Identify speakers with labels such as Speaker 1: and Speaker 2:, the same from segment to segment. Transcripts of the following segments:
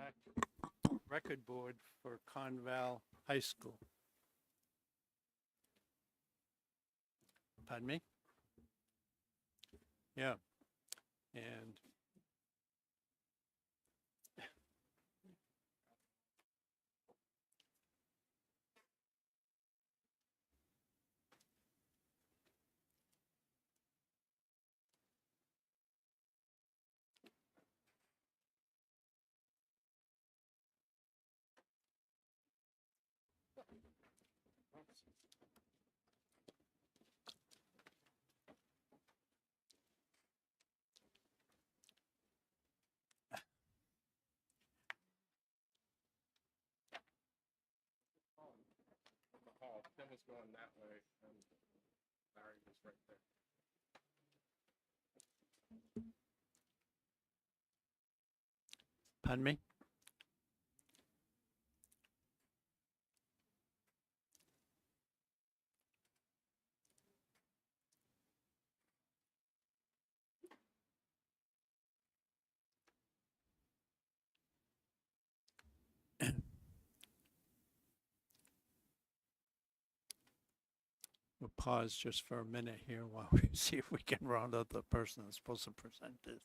Speaker 1: track record board for Conval High School. Pardon me? Yeah, and
Speaker 2: Tim was going that way, and Larry was right there.
Speaker 1: pardon me? We'll pause just for a minute here while we see if we can round out the person that's supposed to present this.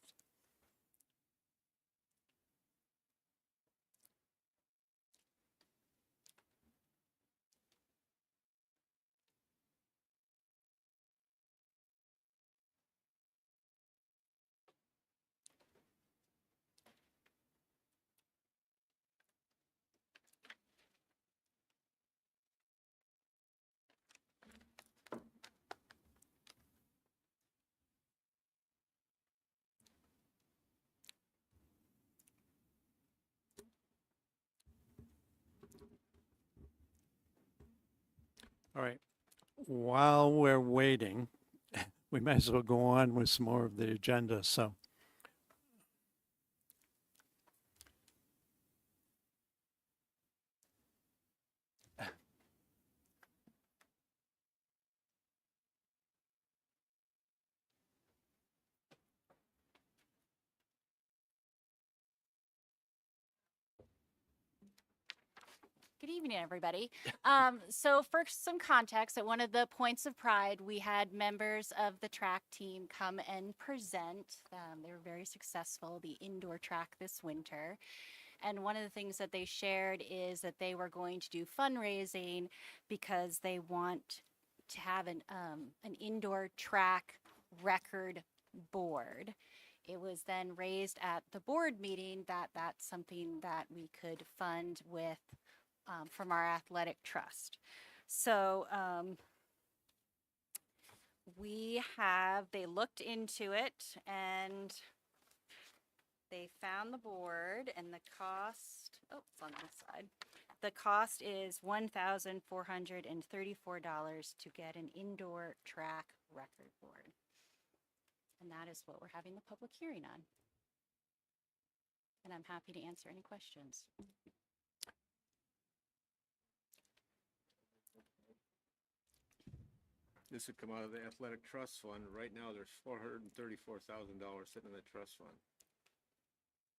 Speaker 1: All right. While we're waiting, we might as well go on with some more of the agenda. So,
Speaker 3: Good evening, everybody. So for some context, at one of the points of pride, we had members of the track team come and present. They were very successful, the indoor track this winter. And one of the things that they shared is that they were going to do fundraising because they want to have an indoor track record board. It was then raised at the board meeting that that's something that we could fund with from our athletic trust. So they looked into it and they found the board and the cost, it's on this side. The cost is $1,434 to get an indoor track record board. And that is what we're having the public hearing on. And I'm happy to answer any questions.
Speaker 2: This would come out of the athletic trust fund. Right now, there's $434,000 sitting in the trust fund.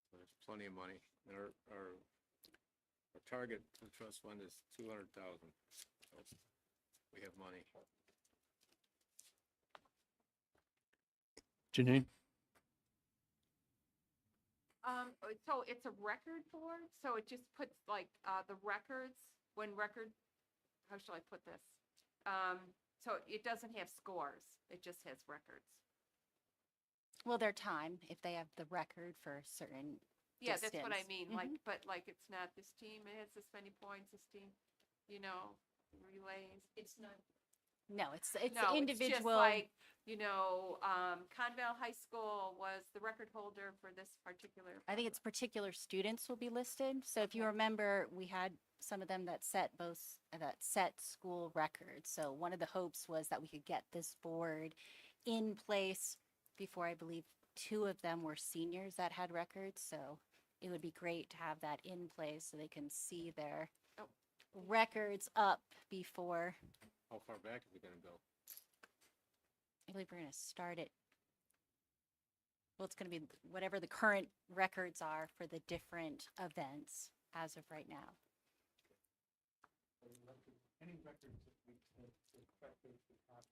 Speaker 2: So there's plenty of money. And our target for the trust fund is 200,000. So we have money.
Speaker 1: Janine?
Speaker 4: So it's a record board, so it just puts like, the records, how shall I put this? So it doesn't have scores, it just has records.
Speaker 3: Well, their time, if they have the record for a certain
Speaker 4: Yeah, that's what I
Speaker 3: distance.
Speaker 4: mean, like, but like, it's not this team, it has this many points, this team, relays. It's not.
Speaker 3: No, it's
Speaker 4: No,
Speaker 3: individual.
Speaker 4: it's just like, Conval High School was the record holder for this particular.
Speaker 3: I think it's particular students will be listed. So if you
Speaker 4: Okay.
Speaker 3: remember, we had some of them that set school records. So one of the hopes was that we could get this board in place before, I believe, 2 of them were seniors that had records. So it would be great to have that in place so they can see their
Speaker 4: Oh.
Speaker 3: records up before.
Speaker 2: How far back is it gonna go?
Speaker 3: I believe we're going to start it. well, it's going to be whatever the current records are for the different events as of right now.
Speaker 1: Any records that the inspectors would have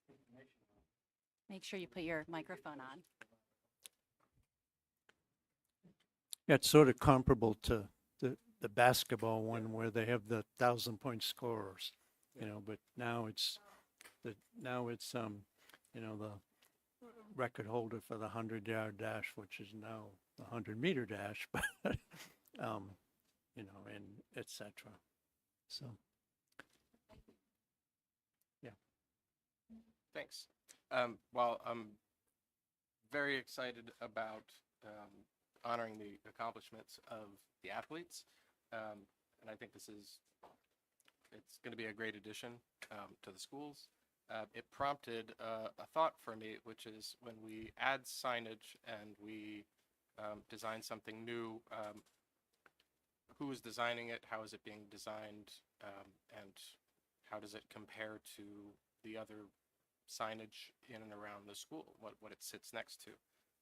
Speaker 1: information on.
Speaker 3: Make sure you put your microphone on.
Speaker 1: Yeah, it's sort of comparable to the basketball one where they have the 1,000-point scorers, you know, but now it's the record holder for the 100-yard dash, which is now the 100-meter dash, but, you know, and et cetera. So,
Speaker 5: Thanks. Well, I'm very excited about honoring the accomplishments of the athletes. And I think it's going to be a great addition to the schools. It prompted a thought for me, which is when we add signage and we design something new, who is designing it, how is it being designed, and how does it compare to the other signage in and around the school, what it sits next to.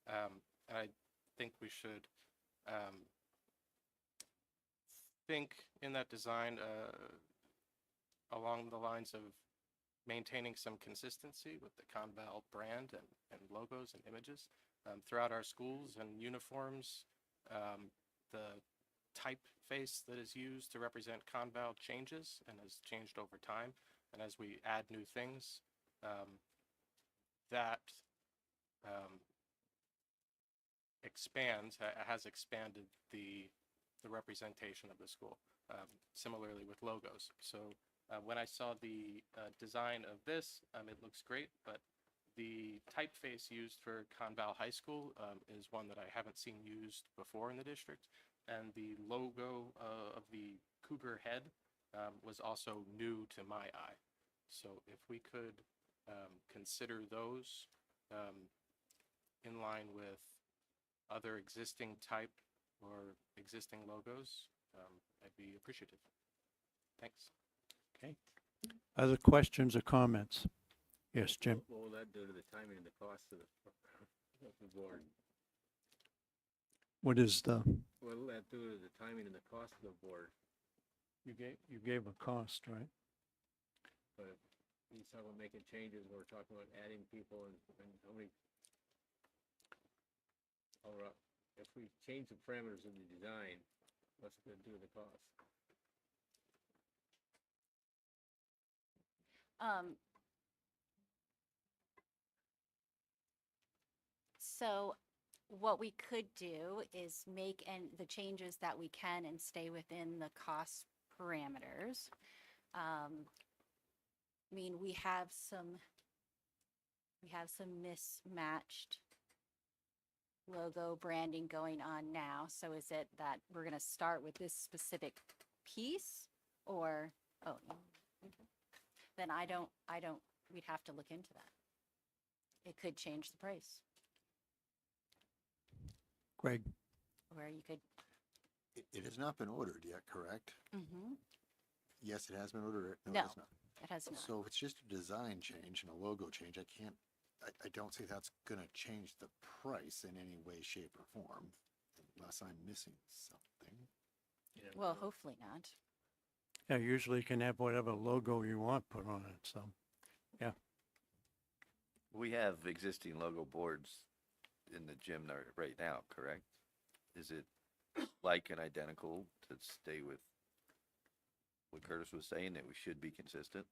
Speaker 5: And I think we should think in that design along the lines of maintaining some consistency with the Conval brand and logos and images throughout our schools and uniforms. The typeface that is used to represent Conval changes and has changed over time. And as we add new things, that has expanded the representation of the school. Similarly with logos. So when I saw the design of this, it looks great, but the typeface used for Conval High School is one that I haven't seen used before in the district. And the logo of the cougar head was also new to my eye. So if we could consider those in line with other existing type or existing logos, I'd be appreciative. Thanks.
Speaker 1: okay. Other questions or comments? Yes, Jim?
Speaker 2: What will that do to the timing and the cost of the board?
Speaker 1: What is the,
Speaker 2: What will that do to the timing and the cost of the board?
Speaker 1: you gave a cost, right?
Speaker 2: But if he's talking about making changes, we're talking about adding people and how many. If we change the parameters of the design, what's it gonna do to the cost?
Speaker 3: So what we could do is make the changes that we can and stay within the cost parameters. I mean, we have some mismatched logo branding going on now. So is it that we're going to start with this specific piece or, oh, okay. Then I don't, we'd have to look into that. It could change the price,
Speaker 1: Greg?
Speaker 3: where you could,
Speaker 6: It has not been ordered yet, correct?
Speaker 3: mhm,
Speaker 6: Yes, it has been ordered.
Speaker 3: No.
Speaker 6: It has not.
Speaker 3: it has not.
Speaker 6: So if it's just a design change and a logo change, I don't think that's gonna change the price in any way, shape, or form, unless I'm missing something.
Speaker 3: Well, hopefully not.
Speaker 1: Yeah, usually you can have whatever logo you want put on it, so, yeah.
Speaker 7: We have existing logo boards in the gym right now, correct? Is it like and identical to stay with what Curtis was saying, that we should be consistent?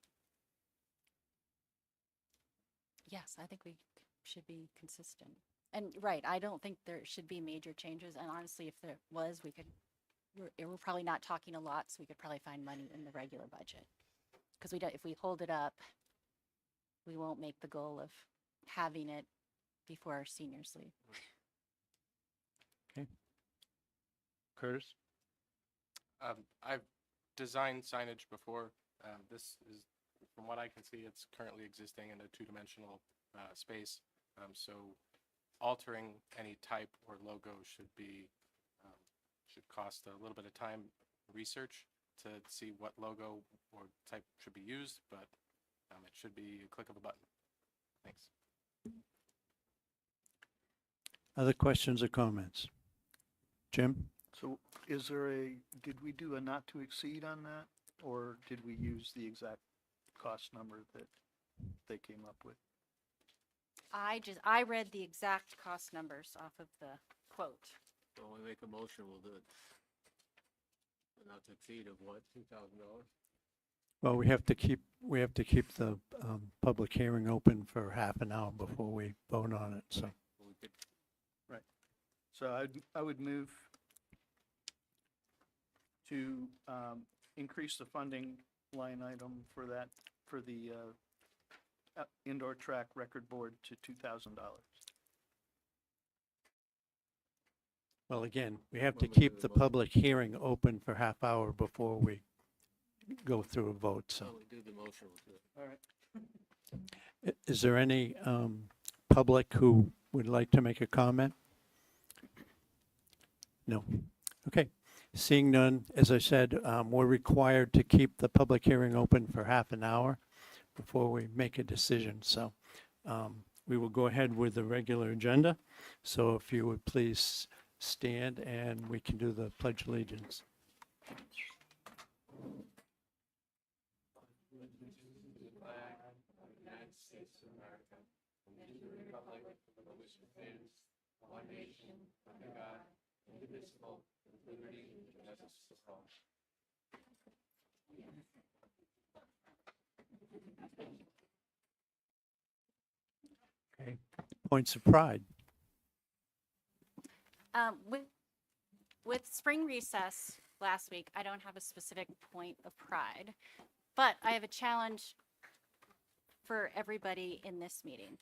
Speaker 3: Yes, I think we should be consistent. And right, I don't think there should be major changes. And honestly, if there was, we're probably not talking a lot, so we could probably find money in the regular budget. Because if we hold it up, we won't make the goal of having it before our seniors leave.
Speaker 1: Curtis?
Speaker 5: I've designed signage before. This is, from what I can see, it's currently existing in a two-dimensional space. So altering any type or logo should cost a little bit of time research to see what logo or type should be used, but it should be a click of a button. Thanks.
Speaker 1: Other questions or comments? Jim?
Speaker 8: So is there did we do a not to exceed on that? Or did we use the exact cost number that they came up with?
Speaker 3: I read the exact cost numbers off of the quote.
Speaker 2: So when we make a motion, we'll do it. Not to exceed of what, $2,000?
Speaker 1: Well, we have to keep the public hearing open for half an hour before we vote on it, so.
Speaker 2: We could,
Speaker 8: So I would move to increase the funding line item for that, for the indoor track record board to $2,000.
Speaker 1: Well, again, we have to
Speaker 2: When we do
Speaker 1: keep
Speaker 2: the
Speaker 1: the
Speaker 2: vote.
Speaker 1: public hearing open for half hour before we go through a vote, so.
Speaker 2: when we do the motion, we'll do it.
Speaker 8: All right.
Speaker 1: Is there any public who would like to make a comment? No. Okay. Seeing none, as I said, we're required to keep the public hearing open for half an hour before we make a decision. So we will go ahead with the regular agenda. So if you would please stand and we can do the Pledge of Allegiance. Okay. Points of pride.
Speaker 3: With spring recess last week, I don't have a specific point of pride, but I have a challenge for everybody in this meeting.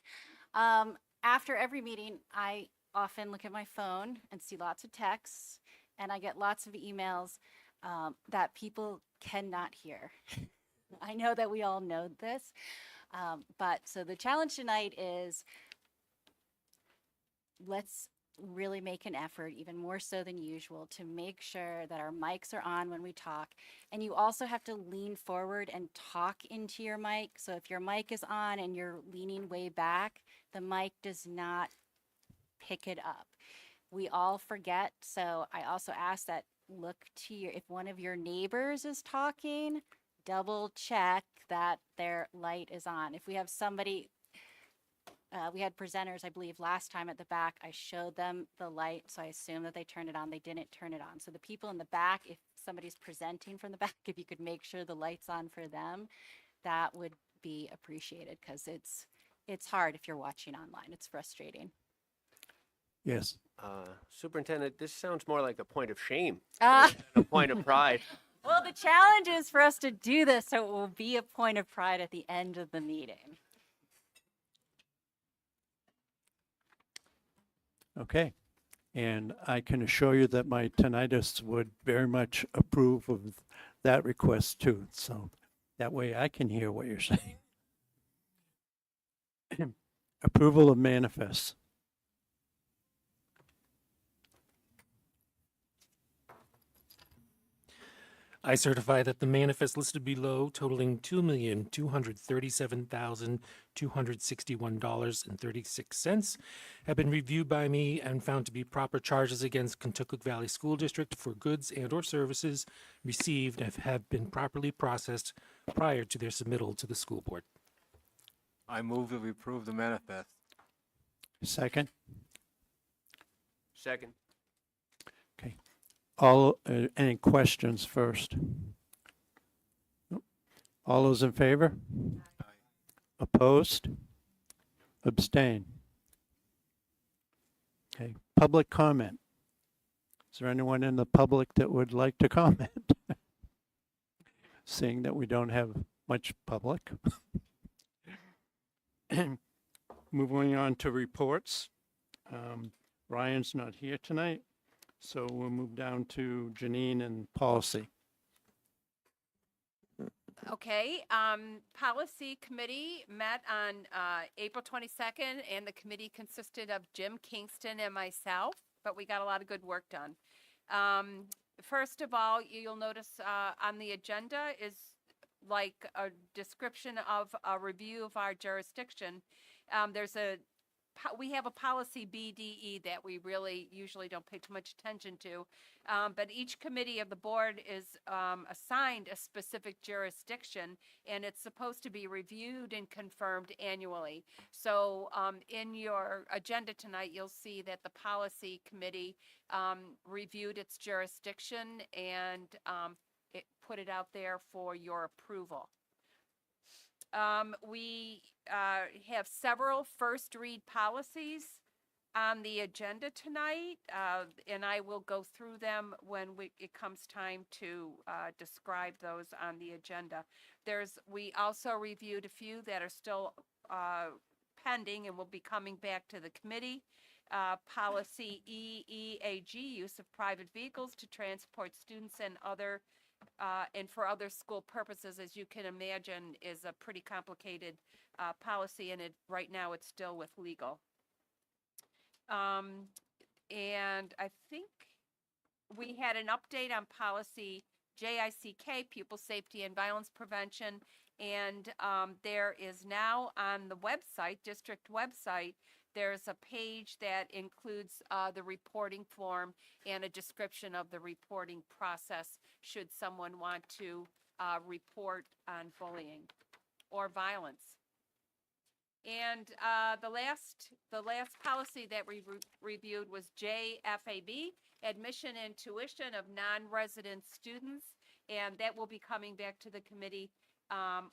Speaker 3: After every meeting, I often look at my phone and see lots of texts, and I get lots of emails that people cannot hear. I know that we all know this, but so the challenge tonight is let's really make an effort, even more so than usual, to make sure that our mics are on when we talk. And you also have to lean forward and talk into your mic. So if your mic is on and you're leaning way back, the mic does not pick it up. We all forget. So I also ask that look to your, if one of your neighbors is talking, double check that their light is on. If we have somebody, we had presenters, I believe, last time at the back. I showed them the light, so I assume that they turned it on. They didn't turn it on. So the people in the back, if somebody's presenting from the back, if you could make sure the light's on for them, that would be appreciated, because it's hard if you're watching online. It's frustrating.
Speaker 1: Yes.
Speaker 9: Superintendent, this sounds more like a point of shame
Speaker 3: Ah.
Speaker 9: than a point of pride.
Speaker 3: Well, the challenge is for us to do this, so it will be a point of pride at the end of the meeting.
Speaker 1: Okay. And I can assure you that my tinnitus would very much approve of that request too. So that way I can hear what you're saying. Approval of manifests.
Speaker 10: I certify that the manifest listed below totaling $2,237,261.36 have been reviewed by me and found to be proper charges against Kentucky Valley School District for goods and or services received and have been properly processed prior to their submittal to the school board.
Speaker 2: I move that we approve the manifest.
Speaker 1: Second.
Speaker 9: Second.
Speaker 1: Okay. Any questions first? Nope. All those in favor? Opposed? Abstain? Okay, public comment. Is there anyone in the public that would like to comment? Seeing that we don't have much public. Moving on to reports. Ryan's not here tonight, so we'll move down to Janine and policy.
Speaker 4: Okay, Policy Committee met on April 22nd, and the committee consisted of Jim Kingston and myself, but we got a lot of good work done. First of all, you'll notice on the agenda is like a description of a review of our jurisdiction. There's a we have a policy BDE that we really usually don't pay too much attention to. But each committee of the board is assigned a specific jurisdiction, and it's supposed to be reviewed and confirmed annually. So in your agenda tonight, you'll see that the policy committee reviewed its jurisdiction and it put it out there for your approval. We have several first read policies on the agenda tonight, and I will go through them when it comes time to describe those on the agenda. We also reviewed a few that are still pending and will be coming back to the committee. Policy EEAG, use of private vehicles to transport students and for other school purposes, as you can imagine, is a pretty complicated policy, and right now it's still with legal. And I think we had an update on policy JICK, pupil safety and violence prevention, and there is now on the website, district website, there's a page that includes the reporting form and a description of the reporting process should someone want to report on bullying or violence. And the last policy that we reviewed was JFAB, admission and tuition of non-resident students, and that will be coming back to the committee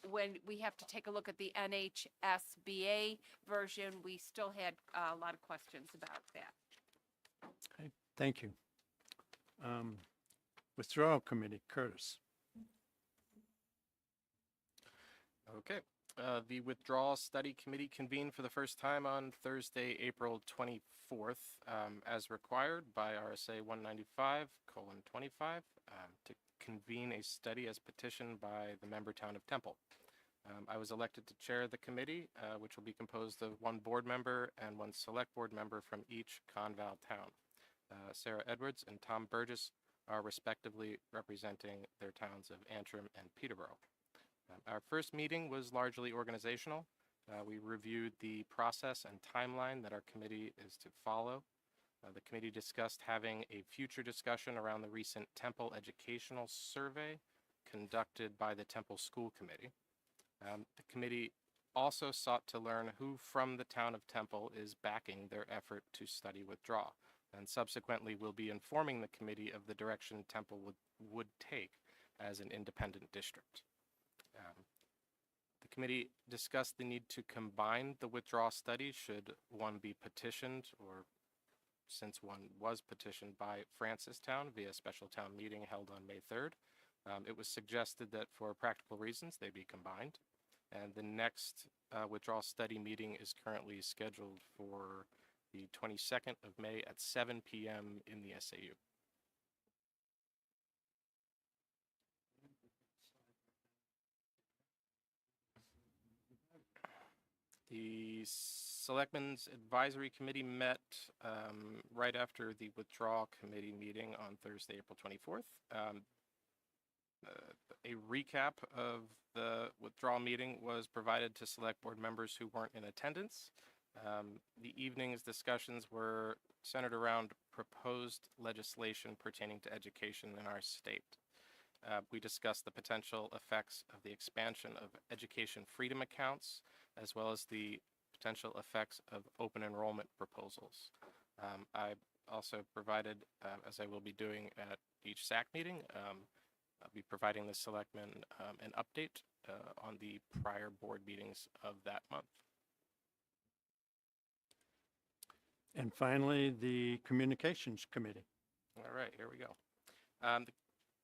Speaker 4: when we have to take a look at the NHSBA version. We still had a lot of questions about that.
Speaker 1: Okay, thank you. Withdrawal Committee, Curtis.
Speaker 5: Okay. The Withdrawal Study Committee convened for the first time on Thursday, April 24th, as required by RSA 195:25, to convene a study as petitioned by the member town of Temple. I was elected to chair the committee, which will be composed of one board member and one select board member from each Conval town. Sarah Edwards and Tom Burgess are respectively representing their towns of Antrim and Peterborough. Our first meeting was largely organizational. We reviewed the process and timeline that our committee is to follow. The committee discussed having a future discussion around the recent Temple Educational Survey conducted by the Temple School Committee. The committee also sought to learn who from the town of Temple is backing their effort to study withdrawal, and subsequently will be informing the committee of the direction Temple would take as an independent district. The committee discussed the need to combine the withdrawal study should one be petitioned, or since one was petitioned by Francistown via special town meeting held on May 3rd. It was suggested that for practical reasons they be combined, and the next withdrawal study meeting is currently scheduled for the 22nd of May at 7 p.m. in the SAU. The Selectmen's Advisory Committee met right after the Withdrawal Committee meeting on Thursday, April 24th. A recap of the withdrawal meeting was provided to select board members who weren't in attendance. The evening's discussions were centered around proposed legislation pertaining to education in our state. We discussed the potential effects of the expansion of education freedom accounts, as well as the potential effects of open enrollment proposals. I also provided, as I will be doing at each SAC meeting, I'll be providing the selectmen an update on the prior board meetings of that month.
Speaker 1: And finally, the Communications Committee.
Speaker 5: All right, here we go.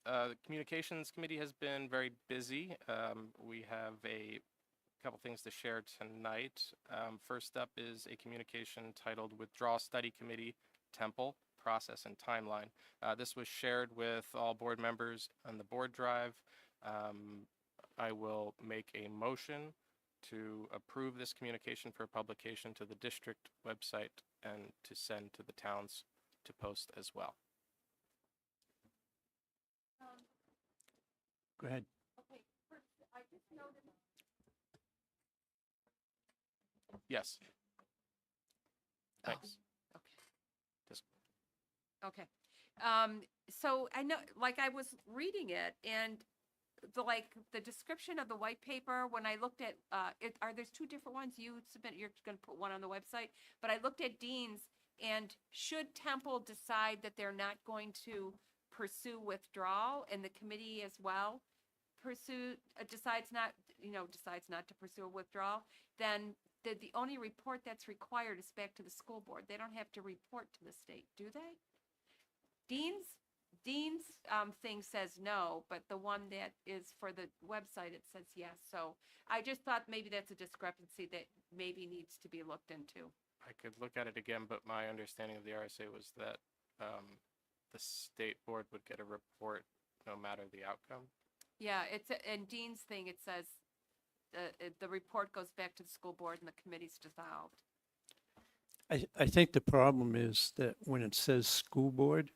Speaker 5: The Communications Committee has been very busy. We have a couple things to share tonight. First up is a communication titled Withdrawal Study Committee, Temple, Process and Timeline. This was shared with all board members on the board drive. I will make a motion to approve this communication for publication to the district website and to send to the towns to post as well.
Speaker 1: Go ahead.
Speaker 4: Okay, first, I just noticed.
Speaker 5: Yes. Thanks.
Speaker 4: Okay. Okay. So I know, like, I was reading it and the description of the white paper, when I looked at, there's two different ones you submit, you're gonna put one on the website, but I looked at Dean's, and should Temple decide that they're not going to pursue withdrawal, and the committee as well decides not to pursue a withdrawal, then the only report that's required is back to the school board. They don't have to report to the state, do they? Dean's thing says no, but the one that is for the website, it says yes. So I just thought maybe that's a discrepancy that maybe needs to be looked into.
Speaker 5: I could look at it again, but my understanding of the RSA was that the state board would get a report no matter the outcome.
Speaker 4: Yeah, in Dean's thing, it says the report goes back to the school board and the committee's dissolved.
Speaker 1: I think the problem is that when it says school board,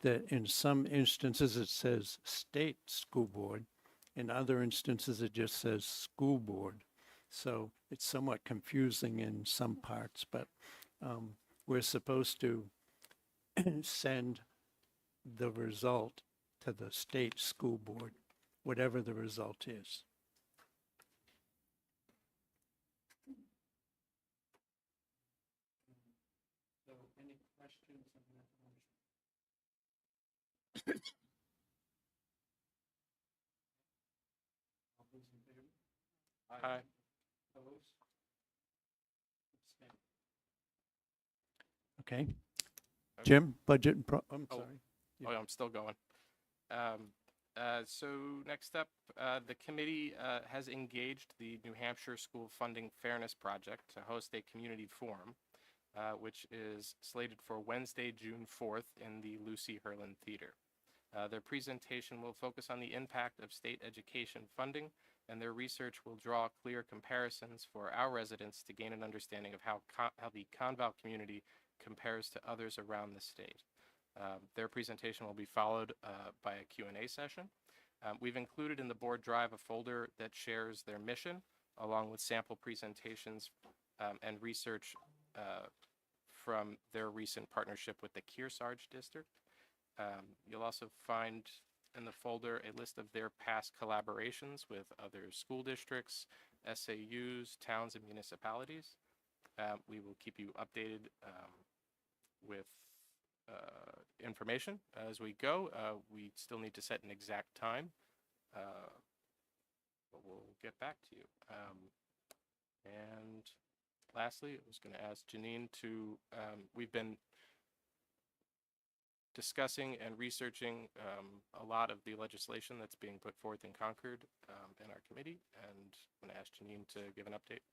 Speaker 1: that in some instances it says state school board. In other instances, it just says school board. So it's somewhat confusing in some parts, but we're supposed to send the result to the state school board, whatever the result is.
Speaker 10: So any questions on that motion? All those in favor?
Speaker 5: Aye.
Speaker 10: Opposed? Abstain.
Speaker 1: Okay? Jim, budget and I'm
Speaker 5: Oh.
Speaker 1: sorry.
Speaker 5: Oh, I'm still going. So next up, the committee has engaged the New Hampshire School Funding Fairness Project to host a community forum, which is slated for Wednesday, June 4th in the Lucy Herland Theater. Their presentation will focus on the impact of state education funding, and their research will draw clear comparisons for our residents to gain an understanding of how the Conval community compares to others around the state. Their presentation will be followed by a Q&A session. We've included in the board drive a folder that shares their mission, along with sample presentations and research from their recent partnership with the Kearsarge District. You'll also find in the folder a list of their past collaborations with other school districts, SAUs, towns, and municipalities. We will keep you updated with information as we go. We still need to set an exact time, but we'll get back to you. And lastly, I was going to ask Janine to, we've been discussing and researching a lot of the legislation that's being put forth in Concord in our committee, and I'm going to ask Janine to give an update.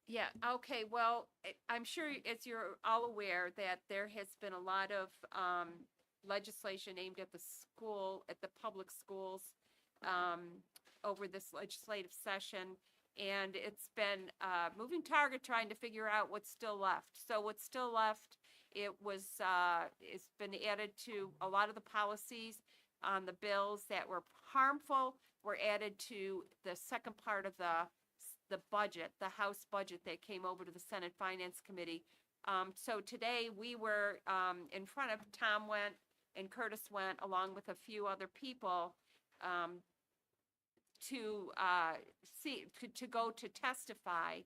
Speaker 4: Yeah, okay, well, I'm sure, as you're all aware, that there has been a lot of legislation aimed at the public schools over this legislative session, and it's been a moving target trying to figure out what's still left. So what's still left, it's been added to a lot of the policies on the bills that were harmful, were added to the second part of the budget, the House budget that came over to the Senate Finance Committee. So today we were in front of, Tom went and Curtis went, along with a few other people, to go to testify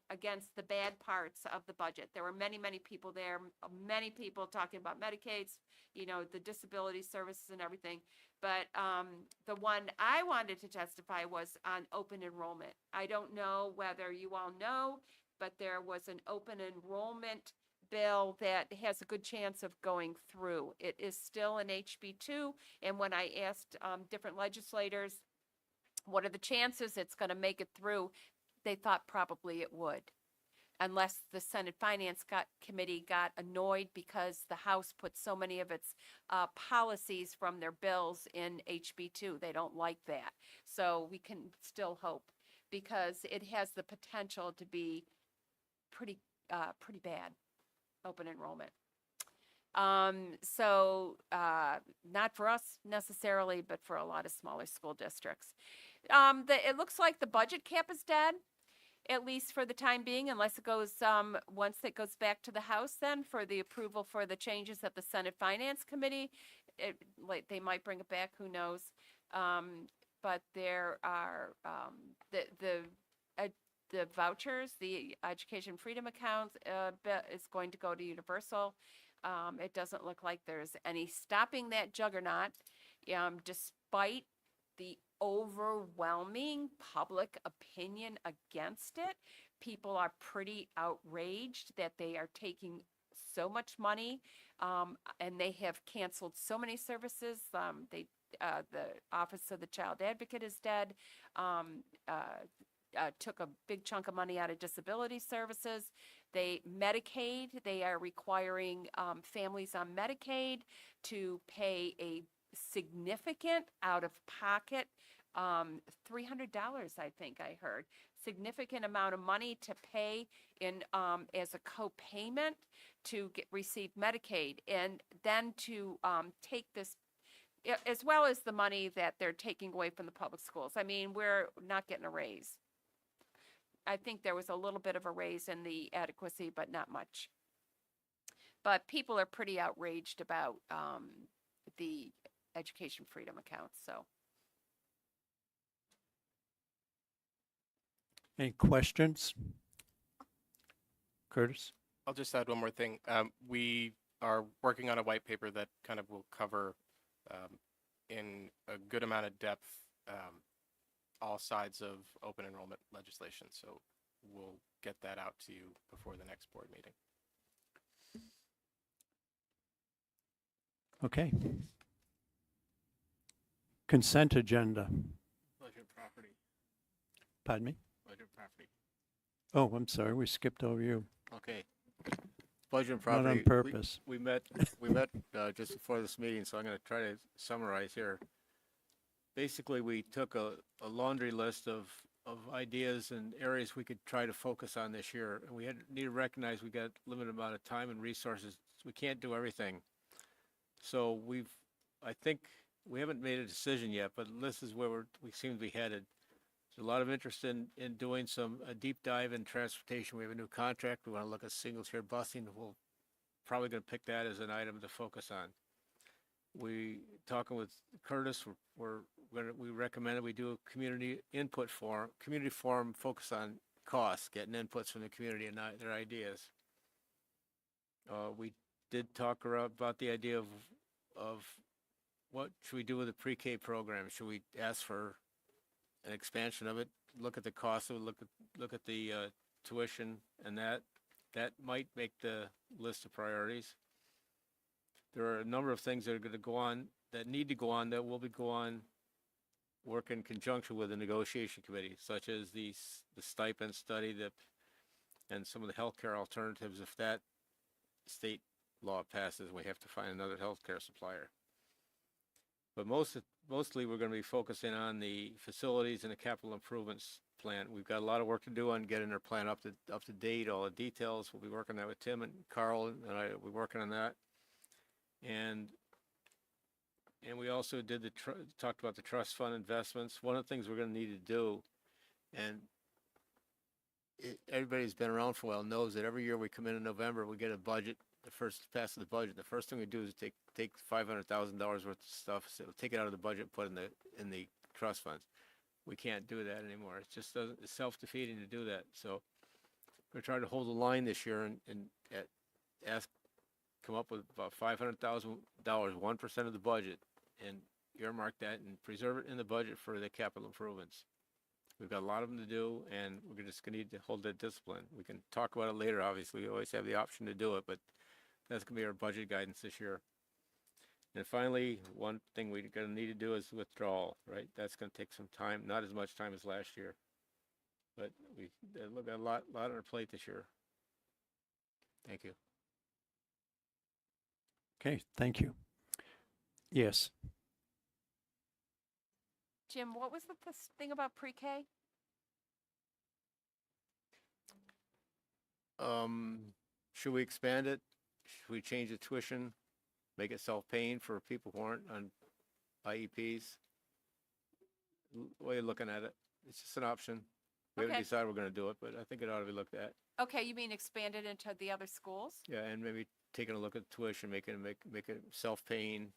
Speaker 4: against the bad parts of the budget. There were many, many people there, many people talking about Medicaid's, the disability services and everything. But the one I wanted to testify was on open enrollment. I don't know whether you all know, but there was an open enrollment bill that has a good chance of going through. It is still an HB2, and when I asked different legislators, what are the chances it's going to make it through, they thought probably it would, unless the Senate Finance Committee got annoyed because the House put so many of its policies from their bills in HB2. They don't like that. So we can still hope, because it has the potential to be pretty bad, open enrollment. Not for us necessarily, but for a lot of smaller school districts. It looks like the budget cap is dead. at least for the time being, unless it goes, once it goes back to the House then for the approval for the changes at the Senate Finance Committee. Like, they might bring it back, who knows? But there are, the vouchers, the Education Freedom Account, is going to go to Universal. It doesn't look like there's any stopping that juggernaut, despite the overwhelming public opinion against it. People are pretty outraged that they are taking so much money, and they have canceled so many services. The Office of the Child Advocate is dead. Took a big chunk of money out of disability services. Medicaid, they are requiring families on Medicaid to pay a significant out-of-pocket, $300, I think I heard, significant amount of money to pay in as a co-payment to receive Medicaid, and then to take this, as well as the money that they're taking away from the public schools. I mean, we're not getting a raise. I think there was a little bit of a raise in the adequacy, but not much. But people are pretty outraged about the Education Freedom Account, so.
Speaker 1: Any questions? Curtis?
Speaker 5: I'll just add one more thing. We are working on a white paper that kind of will cover in a good amount of depth all sides of open enrollment legislation. So we'll get that out to you before the next board meeting.
Speaker 1: Okay. Consent agenda.
Speaker 2: Budget property,
Speaker 1: Pardon me?
Speaker 2: budget property.
Speaker 1: Oh, I'm sorry, we skipped over you.
Speaker 2: Okay. Budget and
Speaker 1: Not
Speaker 2: property.
Speaker 1: on purpose.
Speaker 2: We met just before this meeting, so I'm going to try to summarize here. Basically, we took a laundry list of ideas and areas we could try to focus on this year. And we need to recognize we got a limited amount of time and resources. We can't do everything. So I think we haven't made a decision yet, but this is where we seem to be headed. There's a lot of interest in doing a deep dive in transportation. We have a new contract. We want to look at single shared busing. We'll probably going to pick that as an item to focus on. We talking with Curtis. We recommended we do a community forum focus on costs, getting inputs from the community and their ideas. We did talk about the idea of what should we do with the pre-K program? Should we ask for an expansion of it? Look at the cost of it. Look at the tuition, and that might make the list of priorities. There are a number of things that are going to go on, that need to go on, that will go on, work in conjunction with the negotiation committee, such as the stipend study and some of the healthcare alternatives. If that state law passes, we have to find another healthcare supplier. But mostly we're going to be focusing on the facilities and the capital improvements plan. We've got a lot of work to do on getting our plan up to date, all the details. We'll be working on that with Tim and Carl, and we're working on that. And we also talked about the trust fund investments. One of the things we're going to need to do, and everybody who's been around for a while knows that every year we come in November, we get a budget. The first pass of the budget, the first thing we do is take $500,000 worth of stuff, so take it out of the budget, put it in the trust funds. We can't do that anymore. It just doesn't. It's self-defeating to do that. So we're trying to hold the line this year and come up with about $500,000, 1% of the budget, and earmark that and preserve it in the budget for the capital improvements. We've got a lot of them to do, and we're just going to need to hold that discipline. We can talk about it later, obviously. We always have the option to do it, but that's going to be our budget guidance this year. And finally, one thing we're going to need to do is withdrawal, right? That's going to take some time, not as much time as last year. But we got a lot on our plate this year. Thank you.
Speaker 1: Okay, thank you. Yes.
Speaker 4: Jim, what was the thing about pre-K?
Speaker 2: Should we expand it? Should we change the tuition? Make it self-paying for people who aren't on IEPs? The way you're looking at it, it's just an option. We haven't
Speaker 4: Okay.
Speaker 2: decided we're gonna do it, but I think it ought to be looked at.
Speaker 4: Okay, you mean expand it into the other schools?
Speaker 2: Yeah, and maybe taking a look at tuition, make it self-paying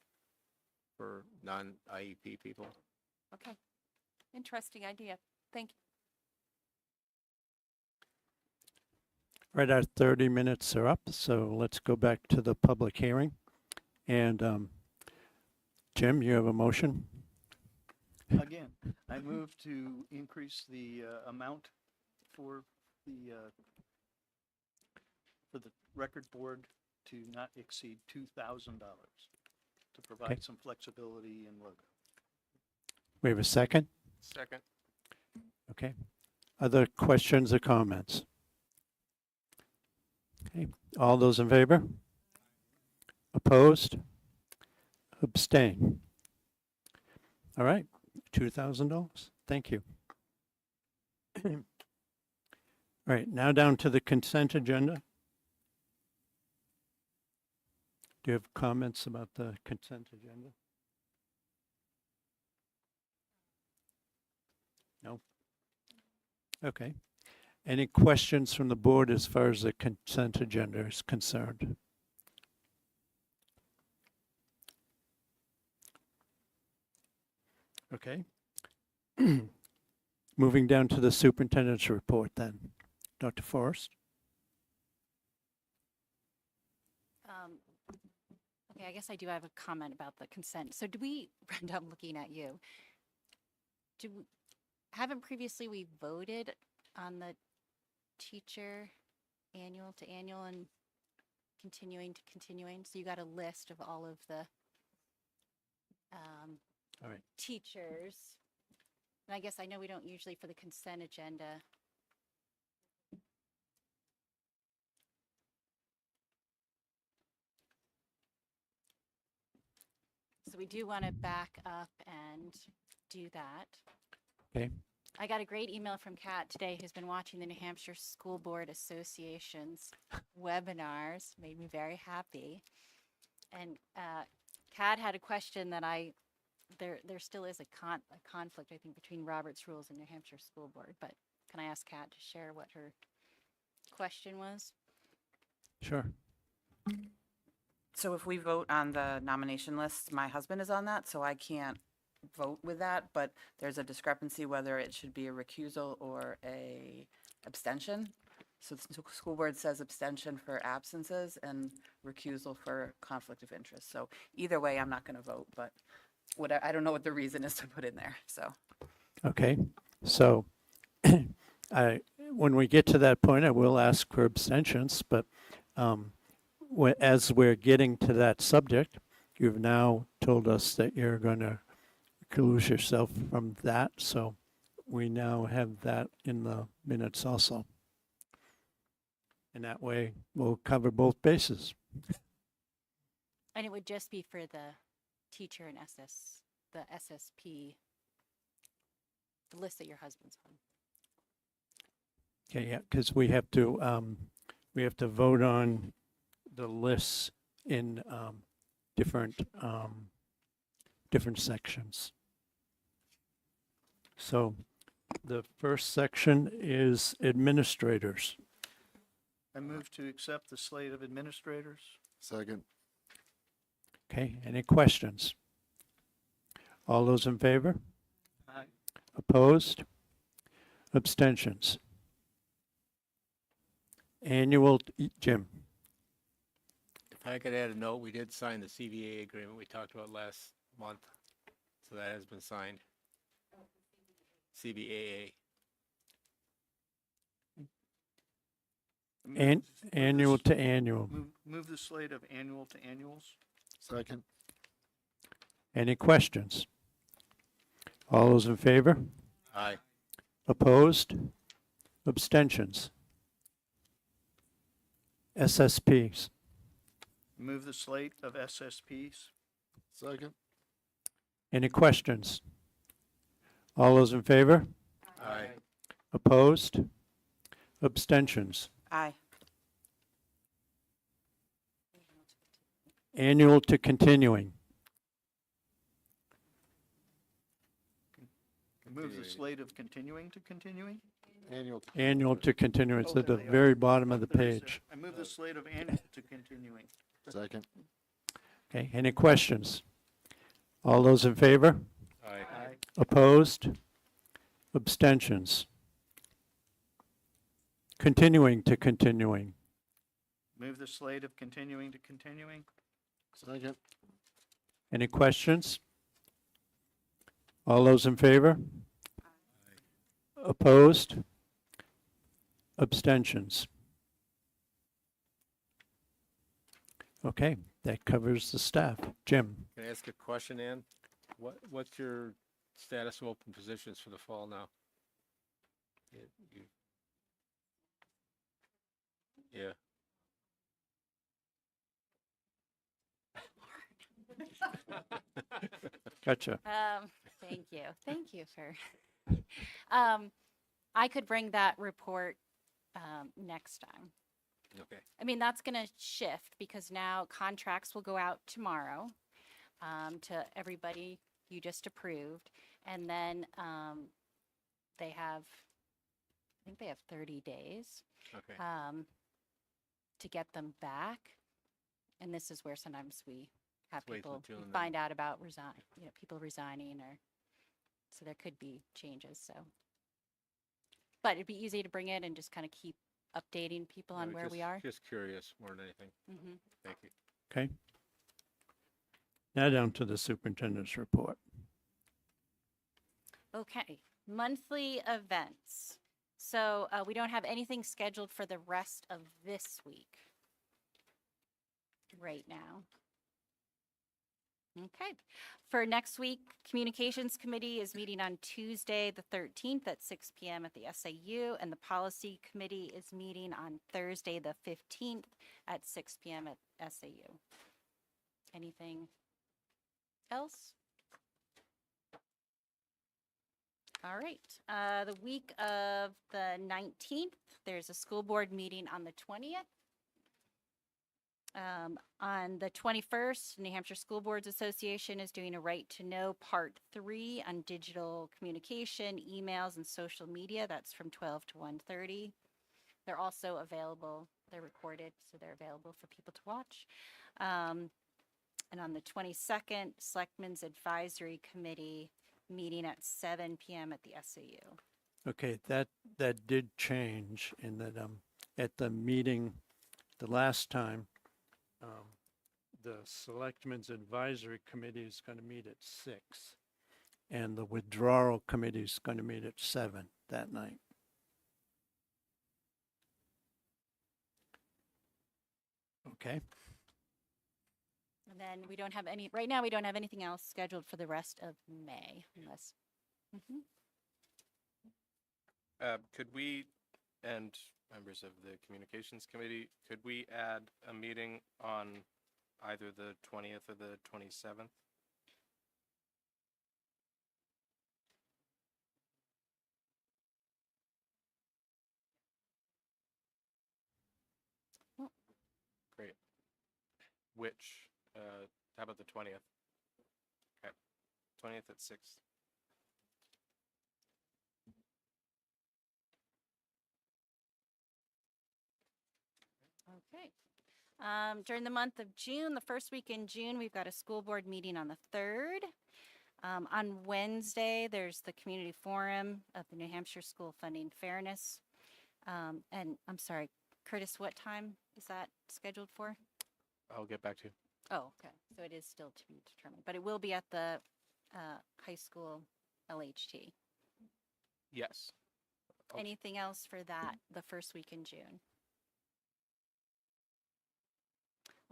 Speaker 2: for non-IEP people.
Speaker 4: Okay. Interesting idea. Thank you.
Speaker 1: Right, our 30 minutes are up, so let's go back to the public hearing. And Jim, you have a motion?
Speaker 8: Again, I move to increase the amount for the record board to not exceed $2,000 to provide some flexibility in logo.
Speaker 1: We have a second?
Speaker 5: Second.
Speaker 1: Okay. Other questions or comments? Okay, all those in favor? Opposed? Abstain? All right, $2,000. Thank you. All right, now down to the consent agenda. Do you have comments about the consent agenda? No? Okay. Any questions from the board as far as the consent agenda is concerned? Okay. Moving down to the superintendent's report then. Dr. Forrest?
Speaker 3: Okay, I guess I do have a comment about the consent. So do we, Brenda, I'm looking at you. Haven't previously we voted on the teacher annual to annual and continuing to continuing? So you got a list of all of the
Speaker 1: All right.
Speaker 3: teachers. And I guess I know we don't usually for the consent agenda. So we do want to back up and do that.
Speaker 1: Okay.
Speaker 3: I got a great email from Kat today, who's been watching the New Hampshire School Board Association's webinars. Made me very happy. And Kat had a question that there still is a conflict, I think, between Robert's Rules and New Hampshire School Board. But can I ask Kat to share what her question was?
Speaker 1: Sure.
Speaker 11: So if we vote on the nomination list, my husband is on that, so I can't vote with that, but there's a discrepancy whether it should be a recusal or a abstention. So the school board says abstention for absences and recusal for conflict of interest. So either way, I'm not going to vote, but I don't know what the reason is to put in there, so.
Speaker 1: Okay. So when we get to that point, I will ask for abstentions, but as we're getting to that subject, you've now told us that you're going to recuse yourself from that, so we now have that in the minutes also. And that way, we'll cover both bases.
Speaker 3: And it would just be for the teacher and the SSP, the list that your husband's on.
Speaker 1: Okay, yeah, because we have to vote on the lists in different sections. So the first section is administrators.
Speaker 8: I move to accept the slate of administrators.
Speaker 6: Second.
Speaker 1: Okay, any questions? All those in favor?
Speaker 8: Aye.
Speaker 1: Opposed? Abstentions? Annual, Jim?
Speaker 2: If I could add a note, we did sign the CBA agreement we talked about last month, so that has been signed. CBAA.
Speaker 1: And annual to annual.
Speaker 8: Move the slate of annual to annuals.
Speaker 6: Second.
Speaker 1: Any questions? All those in favor?
Speaker 2: Aye.
Speaker 1: Opposed? Abstentions? SSPs.
Speaker 8: Move the slate of SSPs.
Speaker 6: Second.
Speaker 1: Any questions? All those in favor?
Speaker 2: Aye.
Speaker 1: Opposed? Abstentions?
Speaker 11: Aye.
Speaker 1: Annual to continuing.
Speaker 8: Move the
Speaker 2: Continuing.
Speaker 8: slate of continuing to continuing.
Speaker 1: Annual to continuance at the
Speaker 8: Okay, they are.
Speaker 1: very bottom of the
Speaker 8: There is
Speaker 1: page.
Speaker 8: I move the slate of annual to continuing.
Speaker 6: Second?
Speaker 1: Okay, any questions? All those in favor?
Speaker 8: Aye.
Speaker 1: Opposed? Abstentions? Continuing to continuing.
Speaker 8: Move the slate of continuing to continuing.
Speaker 6: Second?
Speaker 1: Any questions? All those in favor? Opposed? Abstentions? Okay, that covers the staff. Jim?
Speaker 2: Can I ask a question, Ann? What's your status of open positions for the fall now? Yeah.
Speaker 1: Gotcha.
Speaker 3: Thank you for, I could bring that report, next time.
Speaker 2: Okay.
Speaker 3: I mean, that's gonna shift because now contracts will go out tomorrow, to everybody you just approved. And then, they have, I think they have 30 days,
Speaker 2: Okay.
Speaker 3: to get them back. And this is where sometimes we have
Speaker 2: Wait till
Speaker 3: people
Speaker 2: June then.
Speaker 3: find out about people resigning or, so there could be changes, so. But it'd be easy to bring it and just kind of keep updating people on where we are.
Speaker 2: Just curious more than anything.
Speaker 3: Mhm.
Speaker 2: Thank you.
Speaker 1: Okay. Now down to the superintendent's report.
Speaker 3: Okay, monthly events. So we don't have anything scheduled for the rest of this week right now. Okay, for next week, Communications Committee is meeting on Tuesday, the 13th at 6 p.m. at the SAU, and the Policy Committee is meeting on Thursday, the 15th at 6 p.m. at SAU. Anything else? All right, the week of the 19th, there's a school board meeting on the 20th. On the 21st, New Hampshire School Boards Association is doing a Right to Know Part 3 on digital communication, emails, and social media. That's from 12 to 1:30. They're also available, they're recorded, so they're available for people to watch. And on the 22nd, Selectmen's Advisory Committee meeting at 7 p.m. at the SAU.
Speaker 1: Okay, that did change in that at the meeting the last time, the Selectmen's Advisory Committee is going to meet at 6, and the Withdrawal Committee is going to meet at 7 that night. Okay,
Speaker 3: And then we don't have any, right now, we don't have anything else scheduled for the rest of May unless. Mhm.
Speaker 5: Could we, and members of the Communications Committee, could we add a meeting on either the 20th or the 27th?
Speaker 3: Well-
Speaker 5: Great. Which, how about the 20th? Okay, 20th at 6.
Speaker 3: Okay. During the month of June, the first week in June, we've got a school board meeting on the 3rd. On Wednesday, there's the community forum of the New Hampshire School Funding Fairness. And I'm sorry, Curtis, what time is that scheduled for?
Speaker 5: I'll get back to you.
Speaker 3: Oh, okay. So it is still to be determined, but it will be at the high school LHT.
Speaker 5: Yes. Okay.
Speaker 3: Anything else for that, the first week in June?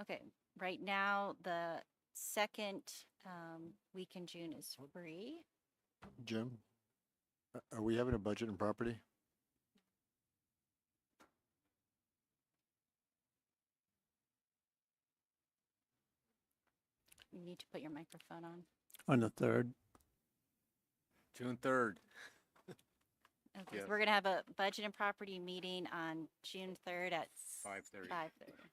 Speaker 3: Okay, right now, the second week in June is free.
Speaker 6: Jim? Are we having a budget and property?
Speaker 3: You need to put your microphone on.
Speaker 1: on the 3rd.
Speaker 2: June 3rd.
Speaker 3: Okay,
Speaker 2: Yes.
Speaker 3: so we're gonna have a budget and property meeting on June 3rd at
Speaker 2: 5:30.
Speaker 3: 5:30.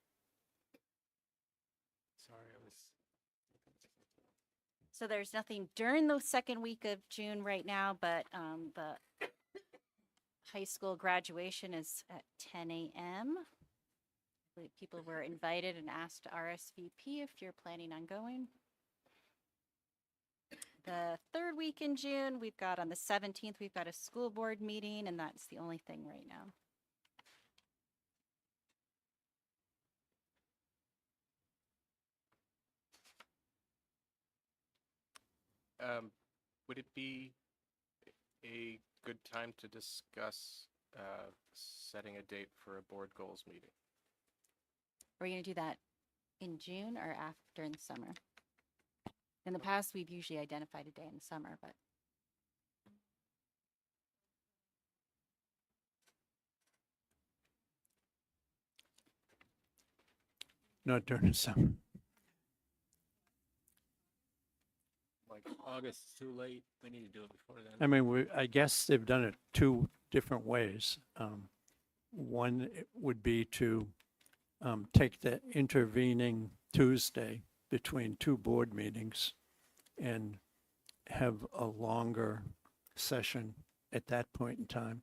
Speaker 2: Sorry, I was.
Speaker 3: So there's nothing during the second week of June right now, but the high school graduation is at 10 a.m. I believe people were invited and asked to RSVP if you're planning on going. The third week in June, we've got on the 17th, we've got a school board meeting, and that's the only thing right now.
Speaker 5: Would it be a good time to discuss setting a date for a board goals meeting?
Speaker 3: Are we going to do that in June or after in the summer? In the past, we've usually identified a day in the summer, but
Speaker 1: Not during the summer.
Speaker 2: Like August is too late. We need to do it before then.
Speaker 1: I mean, I guess they've done it two different ways. One would be to take the intervening Tuesday between two board meetings and have a longer session at that point in time,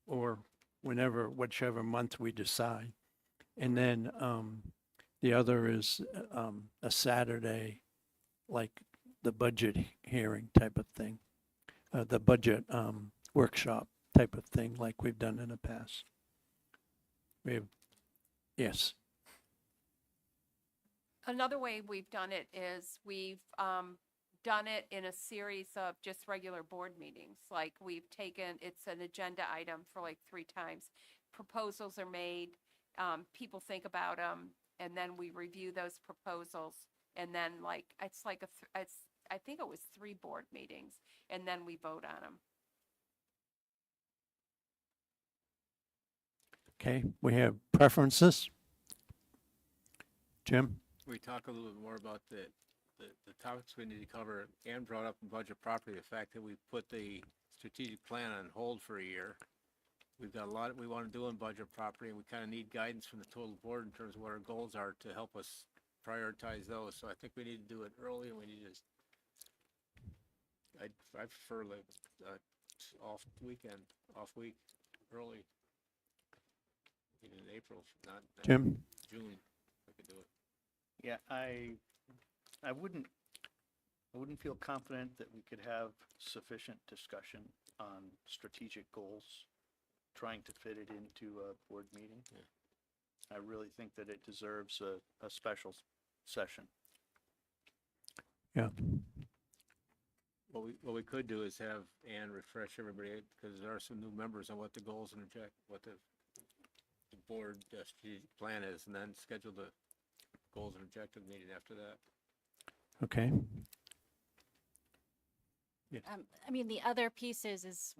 Speaker 1: or whenever, whichever month we decide. And then the other is a Saturday, like the budget hearing type of thing, the budget workshop type of thing, like we've done in the past. Yes.
Speaker 4: Another way we've done it is we've done it in a series of just regular board meetings. Like we've taken, it's an agenda item for like 3 times. Proposals are made, people think about them, and then we review those proposals. And then like, it's like I think it was 3 board meetings, and then we vote on them.
Speaker 1: Okay, we have preferences. Jim?
Speaker 2: We talk a little bit more about the topics we need to cover. Ann brought up in budget property, the fact that we put the strategic plan on hold for a year. We've got a lot we want to do in budget property, and we kind of need guidance from the total board in terms of what our goals are to help us prioritize those. So I think we need to do it early, and we need to, I prefer like off week, early. In April, not
Speaker 1: Jim?
Speaker 2: June, we could do it.
Speaker 8: Yeah, I wouldn't feel confident that we could have sufficient discussion on strategic goals, trying to fit it into a board meeting.
Speaker 2: Yeah.
Speaker 8: I really think that it deserves a special session.
Speaker 1: Yeah.
Speaker 2: What we could do is have Ann refresh everybody, because there are some new members on what the goals and what the board strategic plan is, and then schedule the goals and objective meeting after that.
Speaker 1: Okay.
Speaker 3: I mean, the other piece is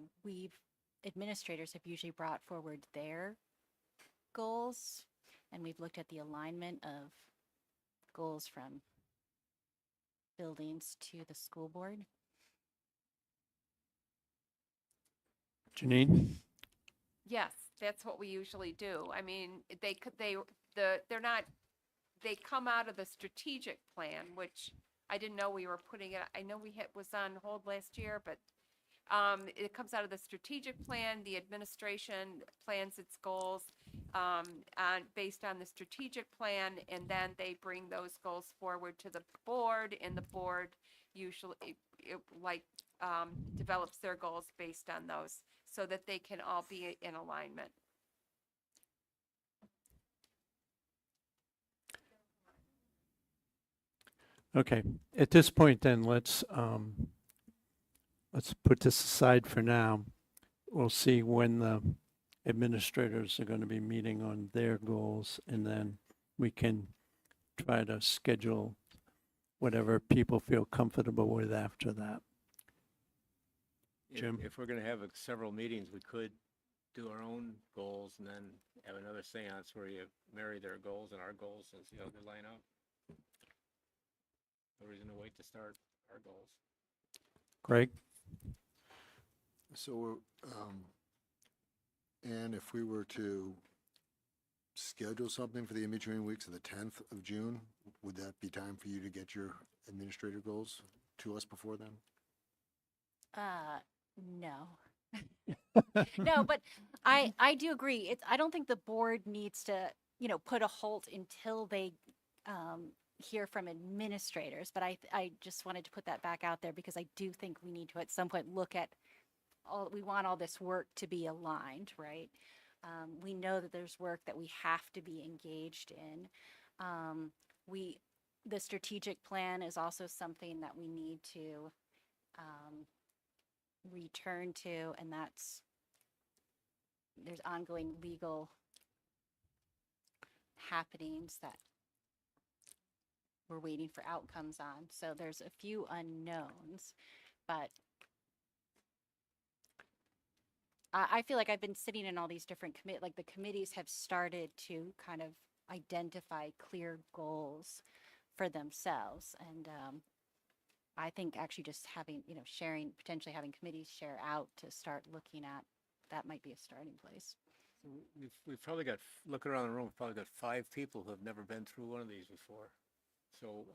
Speaker 3: administrators have usually brought forward their goals, and we've looked at the alignment of goals from buildings to the school board.
Speaker 1: Janine?
Speaker 4: Yes, that's what we usually do. I mean, they come out of the strategic plan, which I didn't know we were putting it, I know was on hold last year, but it comes out of the strategic plan. The administration plans its goals based on the strategic plan, and then they bring those goals forward to the board, and the board usually develops their goals based on those, so that they can all be in alignment.
Speaker 1: Okay, at this point then, let's put this aside for now. We'll see when the administrators are going to be meeting on their goals, and then we can try to schedule whatever people feel comfortable with after that. Jim?
Speaker 2: If we're gonna have several meetings, we could do our own goals and then have another seance where you marry their goals and our goals and see how they line up. No reason to wait to start our goals.
Speaker 1: Greg?
Speaker 6: So, and if we were to schedule something for the in-between weeks of the 10th of June, would that be time for you to get your administrator goals to us before then?
Speaker 3: No. No, but I do agree. I don't think the board needs to, put a halt until they hear from administrators. But I just wanted to put that back out there because I do think we need to at some point look at we want all this work to be aligned, right? We know that there's work that we have to be engaged in. The strategic plan is also something that we need to return to, and there's ongoing legal happenings that we're waiting for outcomes on. So there's a few unknowns, but I feel like I've been sitting in all these different like the committees have started to kind of identify clear goals for themselves. And I think actually just having, potentially having committees share out to start looking at, that might be a starting place.
Speaker 2: So we've probably got, looking around the room, we've probably got 5 people who have never been through one of these before. So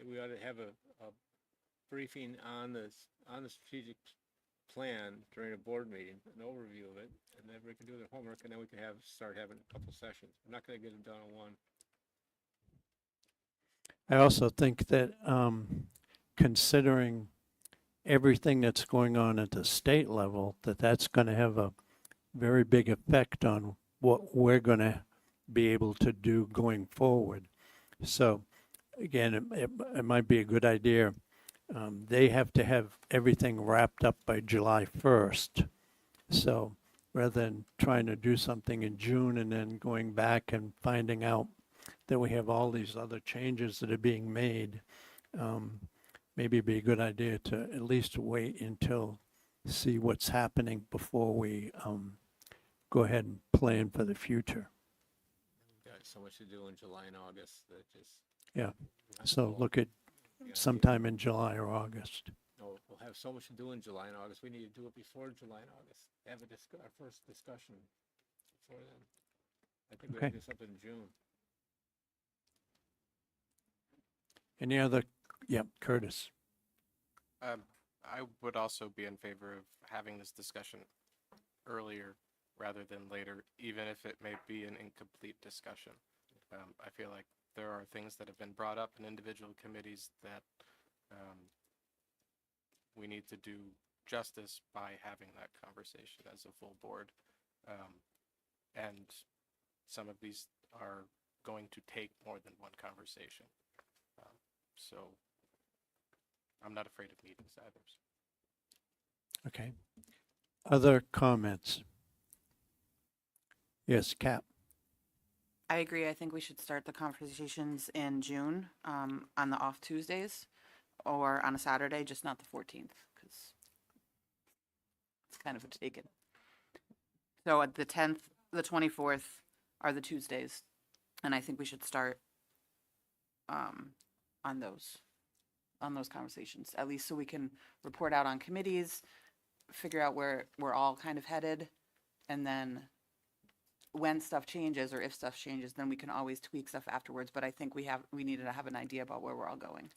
Speaker 2: we ought to have a briefing on the strategic plan during a board meeting, an overview of it, and then we can do their homework, and then we can start having a couple sessions. We're not gonna get them done on one.
Speaker 1: I also think that considering everything that's going on at the state level, that's going to have a very big effect on what we're going to be able to do going forward. So again, it might be a good idea. They have to have everything wrapped up by July 1st. So rather than trying to do something in June and then going back and finding out that we have all these other changes that are being made, maybe it'd be a good idea to at least wait until see what's happening before we go ahead and plan for the future.
Speaker 2: We've got so much to do in July and August that just.
Speaker 1: Yeah.
Speaker 2: we have to
Speaker 1: So
Speaker 2: go.
Speaker 1: look at
Speaker 2: Yeah,
Speaker 1: sometime in July or August.
Speaker 2: No, we'll have so much to do in July and August. We need to do it before July and August. Have our first discussion before then. I think we have
Speaker 1: Okay.
Speaker 2: to do something in June.
Speaker 1: Any other? Yep, Curtis.
Speaker 5: I would also be in favor of having this discussion earlier rather than later, even if it may be an incomplete discussion. I feel like there are things that have been brought up in individual committees that we need to do justice by having that conversation as a full board. And some of these are going to take more than one conversation. So I'm not afraid of meetings either.
Speaker 1: Okay. Other comments? Yes, Cap.
Speaker 11: I agree. I think we should start the conversations in June, on the off Tuesdays or on a Saturday, just not the 14th, because it's kind of a taken. So at the 10th, the 24th are the Tuesdays, and I think we should start on those conversations, at least so we can report out on committees, figure out where we're all kind of headed, and then when stuff changes or if stuff changes, then we can always tweak stuff afterwards. But I think we need to have an idea about where we're all going.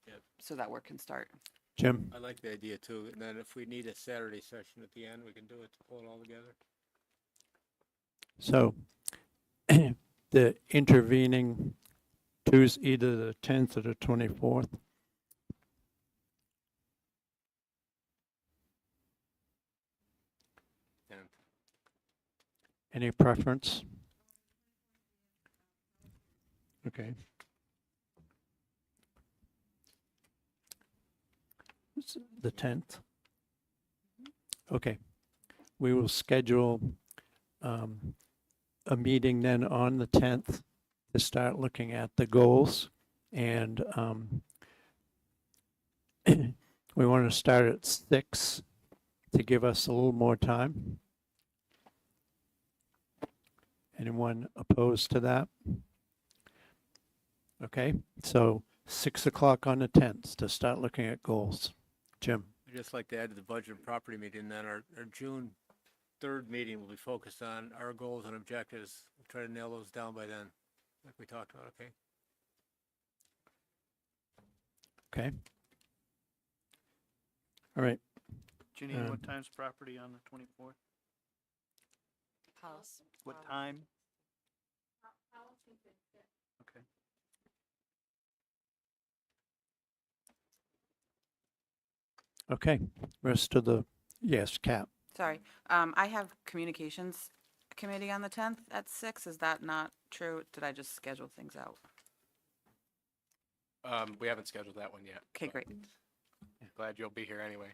Speaker 2: Yep.
Speaker 11: So that work can start.
Speaker 1: Jim?
Speaker 2: I like the idea too. And then if we need a Saturday session at the end, we can do it to pull it all together.
Speaker 1: So the intervening Tuesday, either the 10th or the 24th.
Speaker 2: And
Speaker 1: Any preference? Okay. The 10th? Okay. We will schedule a meeting then on the 10th to start looking at the goals. And we want to start at 6 to give us a little more time. Anyone opposed to that? Okay, so 6 o'clock on the 10th to start looking at goals. Jim?
Speaker 2: I'd just like to add to the budget and property meeting, then our June 3rd meeting will be focused on our goals and objectives. We'll try to nail those down by then, like we talked about, okay?
Speaker 1: Okay. All right.
Speaker 8: Janine, what
Speaker 1: Um,
Speaker 8: time's property on the 24th?
Speaker 3: Policy.
Speaker 8: What time? Okay.
Speaker 1: Okay, rest of the, yes, Cap.
Speaker 11: Sorry, I have communications committee on the 10th at 6. Is that not true? Did I just schedule things out?
Speaker 5: We haven't scheduled that one yet.
Speaker 11: Okay,
Speaker 5: but
Speaker 11: great.
Speaker 5: Glad you'll be here anyway.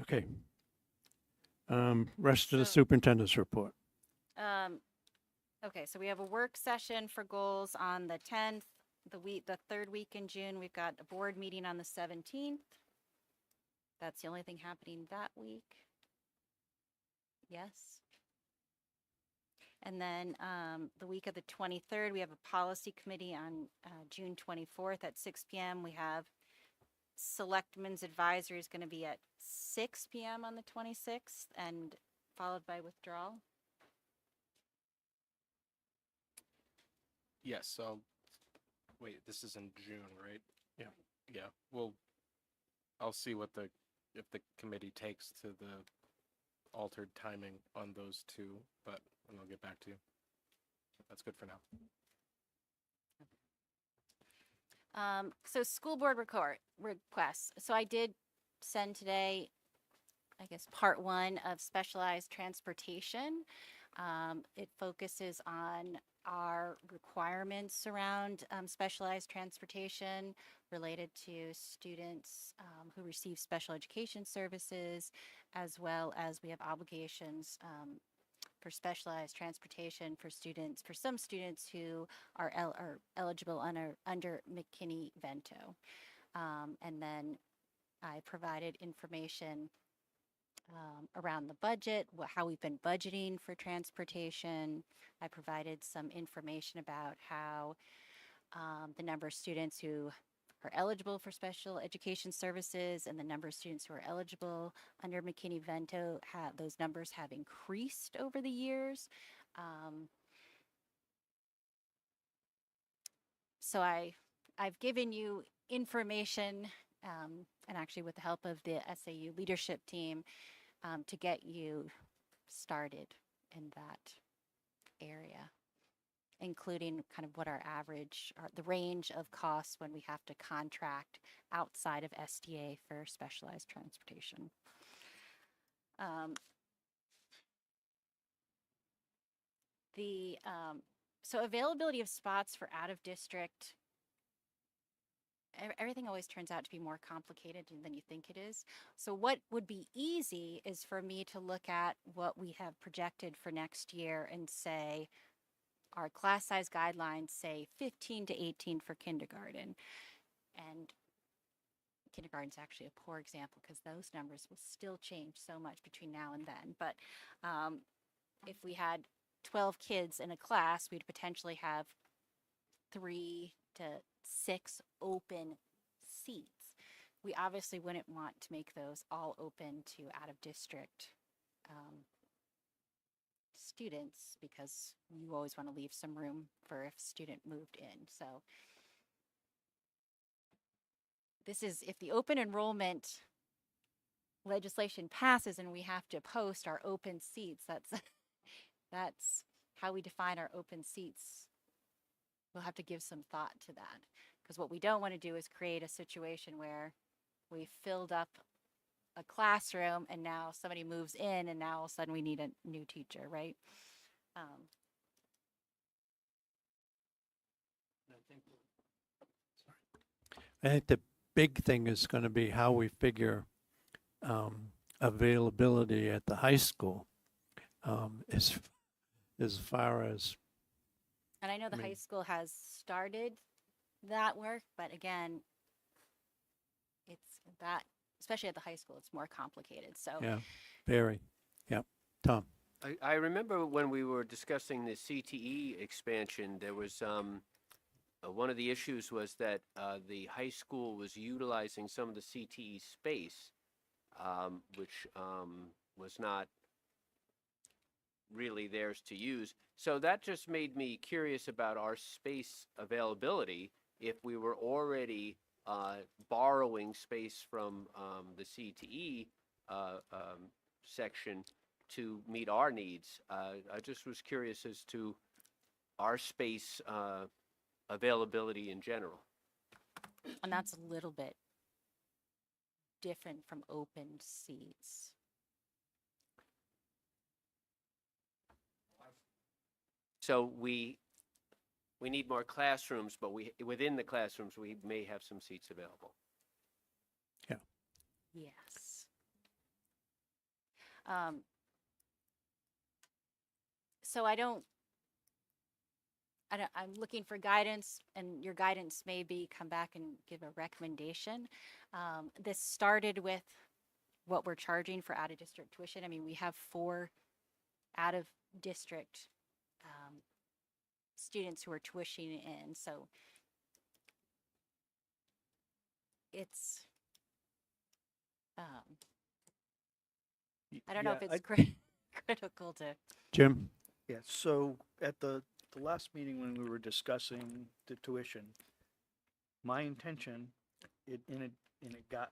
Speaker 1: Okay. Rest of the
Speaker 3: So-
Speaker 1: superintendent's report.
Speaker 3: Okay, so we have a work session for goals on the 10th, the third week in June. We've got a board meeting on the 17th. That's the only thing happening that week. Yes. And then the week of the 23rd, we have a policy committee on June 24th at 6 p.m. We have Selectmen's Advisory is going to be at 6 p.m. on the 26th and followed by withdrawal.
Speaker 5: Yes, so, wait, this is in June, right?
Speaker 1: Yeah.
Speaker 5: Yeah, well, I'll see what if the committee takes to the altered timing on those two, but I'll get back to you. That's good for now.
Speaker 3: So school board requests. So I did send today, I guess, part one of specialized transportation. It focuses on our requirements around specialized transportation related to students who receive special education services, as well as we have obligations for specialized transportation for students, for some students who are eligible under McKinney-Vento. And then I provided information around the budget, how we've been budgeting for transportation. I provided some information about how the number of students who are eligible for special education services and the number of students who are eligible under McKinney-Vento, those numbers have increased over the years. So I've given you information, and actually with the help of the SAU leadership team, to get you started in that area, including kind of what our average, the range of costs when we have to contract outside of SDA for specialized transportation. So availability of spots for out of district, everything always turns out to be more complicated than you think it is. So what would be easy is for me to look at what we have projected for next year and say, our class size guidelines say 15 to 18 for kindergarten. And kindergarten's actually a poor example because those numbers will still change so much between now and then. But if we had 12 kids in a class, we'd potentially have 3 to 6 open seats. We obviously wouldn't want to make those all open to out of district students because you always want to leave some room for if a student moved in. So this is if the open enrollment legislation passes and we have to post our open seats, that's how we define our open seats. We'll have to give some thought to that because what we don't want to do is create a situation where we filled up a classroom and now somebody moves in and now all of a sudden we need a new teacher, right?
Speaker 1: I think the big thing is going to be how we figure availability at the high school as far as,
Speaker 3: And I know the
Speaker 1: I
Speaker 3: high
Speaker 1: mean-
Speaker 3: school has started that work, but again, it's that, especially at the high school, it's more complicated. So
Speaker 1: yeah, very, yeah. Tom?
Speaker 9: I remember when we were discussing the CTE expansion, there was, one of the issues was that the high school was utilizing some of the CTE space, which was not really theirs to use. So that just made me curious about our space availability if we were already borrowing space from the CTE section to meet our needs. I just was curious as to our space availability in general.
Speaker 3: And that's a little bit different from open seats.
Speaker 9: So we need more classrooms, but within the classrooms, we may have some seats available.
Speaker 3: Yes. So I'm looking for guidance, and your guidance may be come back and give a recommendation. This started with what we're charging for out-of-district tuition. I mean, we have 4 out-of-district students who are tuitioning in, so it's, I don't know if
Speaker 8: Yeah,
Speaker 3: it's critical to.
Speaker 1: Jim?
Speaker 8: Yeah, so at the last meeting when we were discussing the tuition, my intention, it got,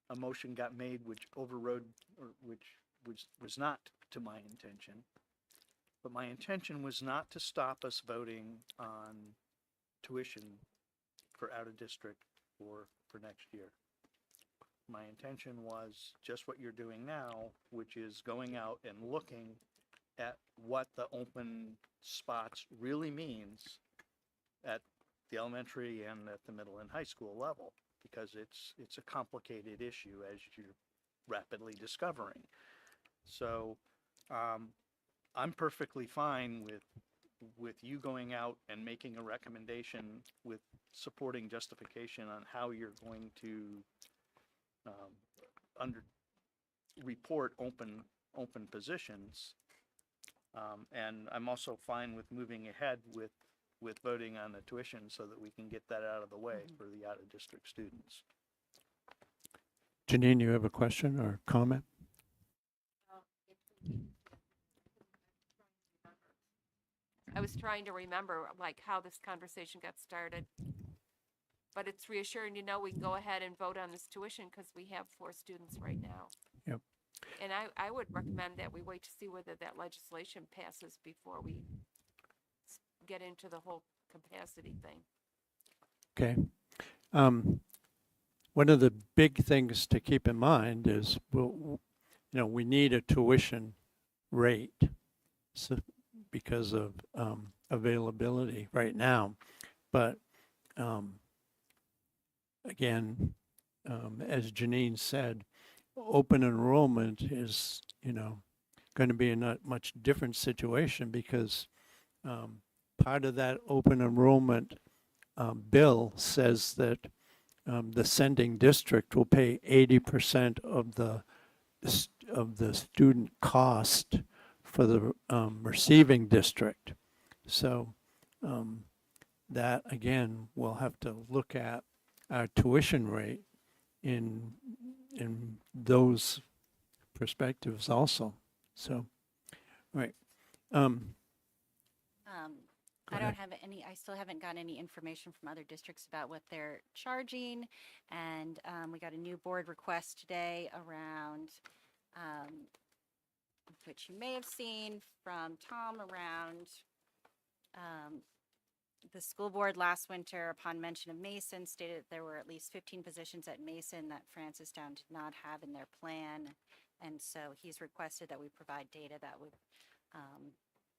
Speaker 8: a motion got made which overrode, or which was not to my intention. But my intention was not to stop us voting on tuition for out of district for next year. My intention was just what you're doing now, which is going out and looking at what the open spots really means at the elementary and at the middle and high school level, because it's a complicated issue, as you're rapidly discovering. So I'm perfectly fine with you going out and making a recommendation with supporting justification on how you're going to report open positions. And I'm also fine with moving ahead with voting on the tuition so that we can get that out of the way for the out-of-district students.
Speaker 1: Janine, you have a question or comment?
Speaker 4: I was trying to remember like how this conversation got started. But it's reassuring to know we can go ahead and vote on this tuition because we have 4 students right now.
Speaker 1: Yep.
Speaker 4: And I would recommend that we wait to see whether that legislation passes before we get into the whole capacity thing.
Speaker 1: Okay. One of the big things to keep in mind is, we need a tuition rate because of availability right now. But again, as Janine said, open enrollment is, going to be a not much different situation because part of that open enrollment bill says that the sending district will pay 80% of the student cost for the receiving district. So that again, we'll have to look at our tuition rate in those perspectives also. So, all right.
Speaker 3: I don't have any, I still haven't gotten any information from other districts about what they're charging. And we got a new board request today around, which you may have seen from Tom around the school board last winter, upon mention of Mason, stated that there were at least 15 positions at Mason that Francistown did not have in their plan. And so he's requested that we provide data that would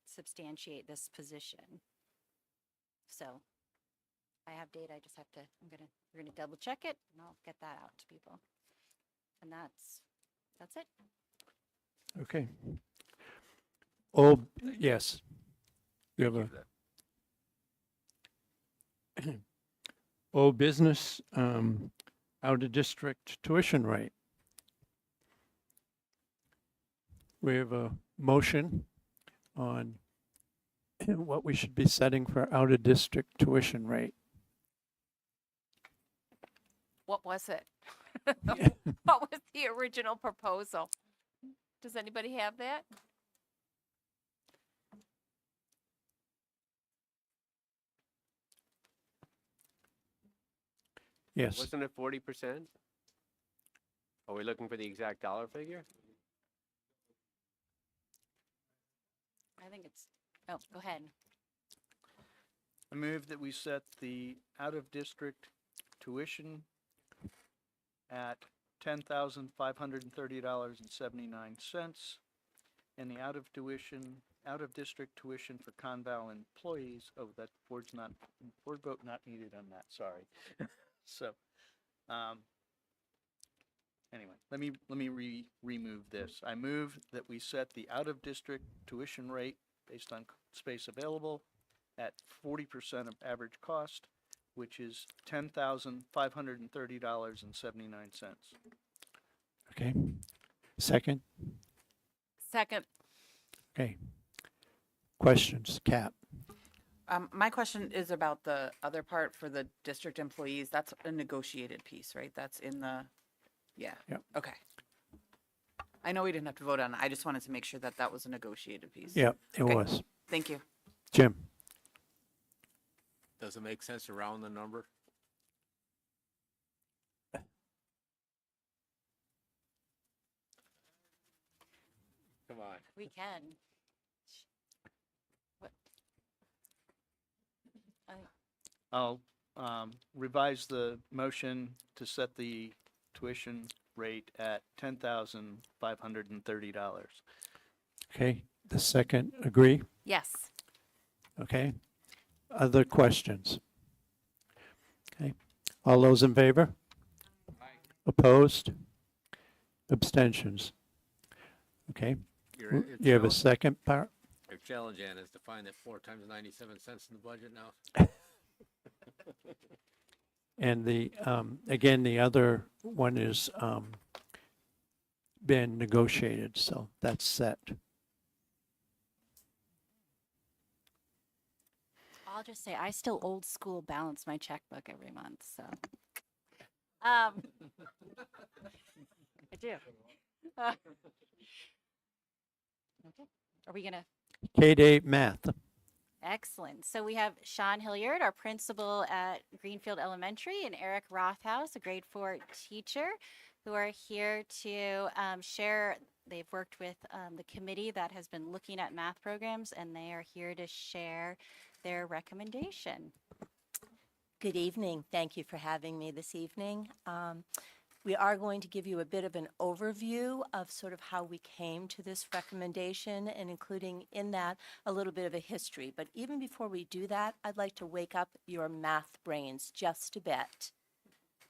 Speaker 3: substantiate this position. So I have data, I just have to, we're gonna double check it and I'll get that out to people. And that's it.
Speaker 1: Okay. Oh, yes. You have a old business, out of district tuition rate. We have a motion on what we should be setting for out of district tuition rate.
Speaker 4: What was it? What was the original proposal? Does anybody have that?
Speaker 1: Yes.
Speaker 9: Wasn't it 40%? Are we looking for the exact dollar figure?
Speaker 3: I think it's, oh, go ahead.
Speaker 8: I move that we set the out-of-district tuition at $10,530.79, and the out-of-district tuition for Conval employees, oh, that board vote not needed on that, sorry. So, anyway, let me remove this. I move that we set the out-of-district tuition rate based on space available at 40% of average cost, which is $10,530.79.
Speaker 1: Okay. Second?
Speaker 11: Second.
Speaker 1: Okay. Questions? Cap?
Speaker 11: My question is about the other part for the district employees. That's a negotiated piece, right? That's in the, yeah.
Speaker 1: Yep.
Speaker 11: Okay. I know we didn't have to vote on it. I just wanted to make sure that that was a negotiated piece.
Speaker 1: Yeah, it
Speaker 11: Okay.
Speaker 1: was.
Speaker 11: Thank you.
Speaker 1: Jim?
Speaker 2: Does it make sense to round the number? Come on.
Speaker 3: We can. What?
Speaker 8: I'll revise the motion to set the tuition rate at $10,530.
Speaker 1: Okay. The second, agree?
Speaker 3: Yes.
Speaker 1: Okay. Other questions? Okay. All those in favor? Opposed? Abstentions? Okay.
Speaker 2: Your
Speaker 1: You have a
Speaker 2: challenge-
Speaker 1: second part?
Speaker 2: Your challenge, Ann, is to find that 4 times 97 cents in the budget now.
Speaker 1: And the, again, the other one is, been negotiated, so that's set.
Speaker 3: I'll just say, I still old school balance my checkbook every month, so. I do. Okay. Are we gonna?
Speaker 1: K-8 math.
Speaker 3: Excellent. So we have Sean Hilliard, our principal at Greenfield Elementary, and Eric Rothaus, a grade 4 teacher, who are here to share. They've worked with the committee that has been looking at math programs, and they are here to share their recommendation.
Speaker 12: Good evening. Thank you for having me this evening. We are going to give you a bit of an overview of sort of how we came to this recommendation, and including in that a little bit of a history. But even before we do that, I'd like to wake up your math brains just a bit.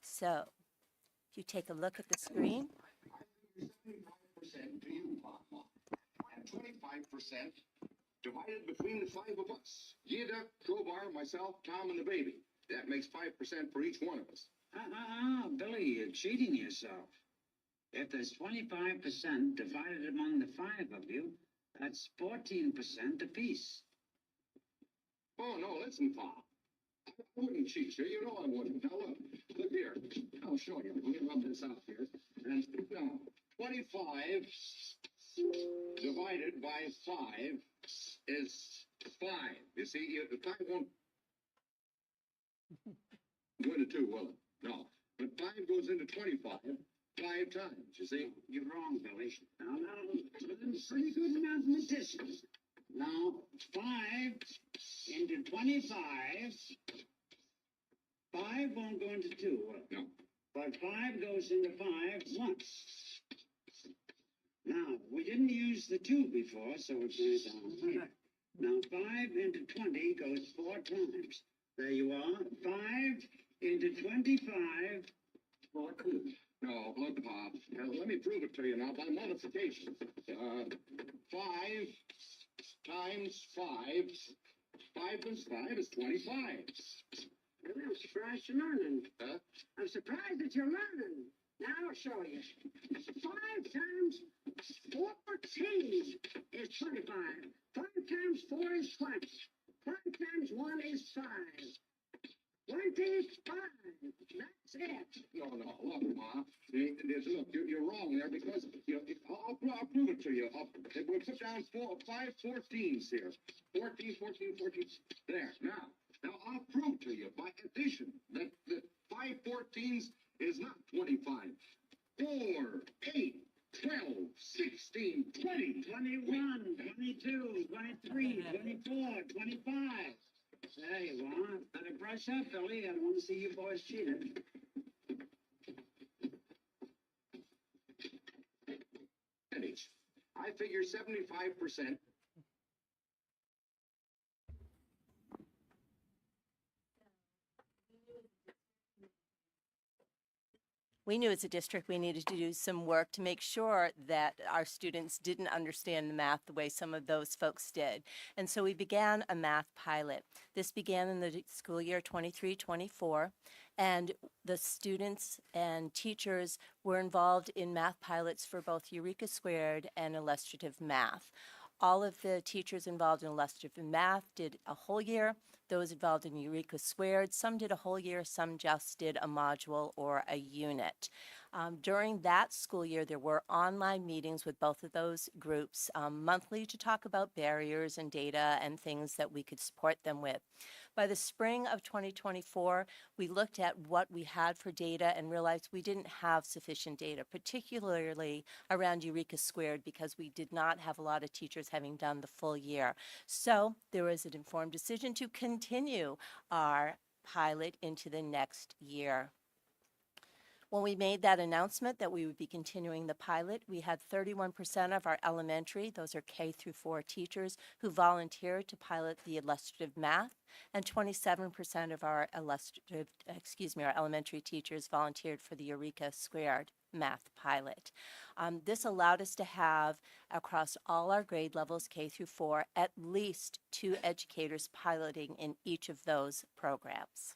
Speaker 12: So if you take a look at the screen.
Speaker 13: 75% to you, Mama, and 25% divided between the 5 of us. Gita, Crowbar, myself, Tom, and the baby. That makes 5% for each one of us.
Speaker 14: Billy, you're cheating yourself. If there's 25% divided among the 5 of you, that's 14% apiece.
Speaker 13: Oh, no, listen, Pa. I wouldn't cheat you. You know I wouldn't. Now, look here. I'll show you. Let me rub this out here. And now, 25 divided by 5 is 5. You see, the 5 won't go into 2, will it? No. But 5 goes into 25 5 times, you see?
Speaker 14: You're wrong, Billy. Now, I'm pretty good mathematicians. Now, 5 into 25, 5 won't go into 2, will it?
Speaker 13: No.
Speaker 14: But 5 goes into 5 once. Now, we didn't use the 2 before, so it's going down here. Now, 5 into 20 goes 4 times. There you are. 5 into 25, 14.
Speaker 13: No, look, Bob. Let me prove it to you now by multiplication. 5 times 5. 5 times 5 is 25.
Speaker 14: I'm surprised you're learning.
Speaker 13: Huh?
Speaker 14: I'm surprised that you're learning. Now I'll show you. 5 times 14 is 25. 5 times 4 is 20. 5 times 1 is 5. 25. That's it.
Speaker 13: No, look, Ma. Look, you're wrong there because I'll prove it to you. We'll put down 5 14s here. 14. There. Now I'll prove to you by addition that 5 5 14s is not 25. 4, 8, 12, 16, 20.
Speaker 14: 21, 22, 23, 24, 25. There you are. Better brush up, Billy. I don't want to see you boys cheated.
Speaker 13: I figure 75%.
Speaker 12: We knew as a district we needed to do some work to make sure that our students didn't understand the math the way some of those folks did. And so we began a math pilot. This began in the school year 23-24, and the students and teachers were involved in math pilots for both Eureka Squared and illustrative math. All of the teachers involved in illustrative math did a whole year. Those involved in Eureka Squared, some did a whole year, some just did a module or a unit. During that school year, there were online meetings with both of those groups monthly to talk about barriers and data and things that we could support them with. By the spring of 2024, we looked at what we had for data and realized we didn't have sufficient data, particularly around Eureka Squared, because we did not have a lot of teachers having done the full year. So there was an informed decision to continue our pilot into the next year. When we made that announcement that we would be continuing the pilot, we had 31% of our elementary, those are K through 4 teachers, who volunteered to pilot the illustrative math, and 27% of our our elementary teachers volunteered for the Eureka Squared math pilot. This allowed us to have, across all our grade levels, K through 4, at least 2 educators piloting in each of those programs.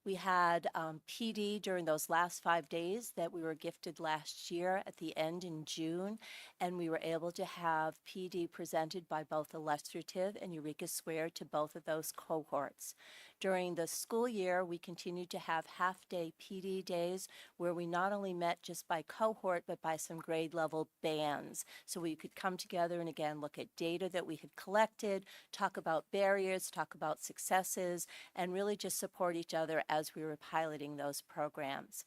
Speaker 12: We had PD during those last 5 days that we were gifted last year at the end in June, and we were able to have PD presented by both Illustrative and Eureka Squared to both of those cohorts. During the school year, we continued to have half-day PD days where we not only met just by cohort, but by some grade level bands. So we could come together and again look at data that we had collected, talk about barriers, talk about successes, and really just support each other as we were piloting those programs.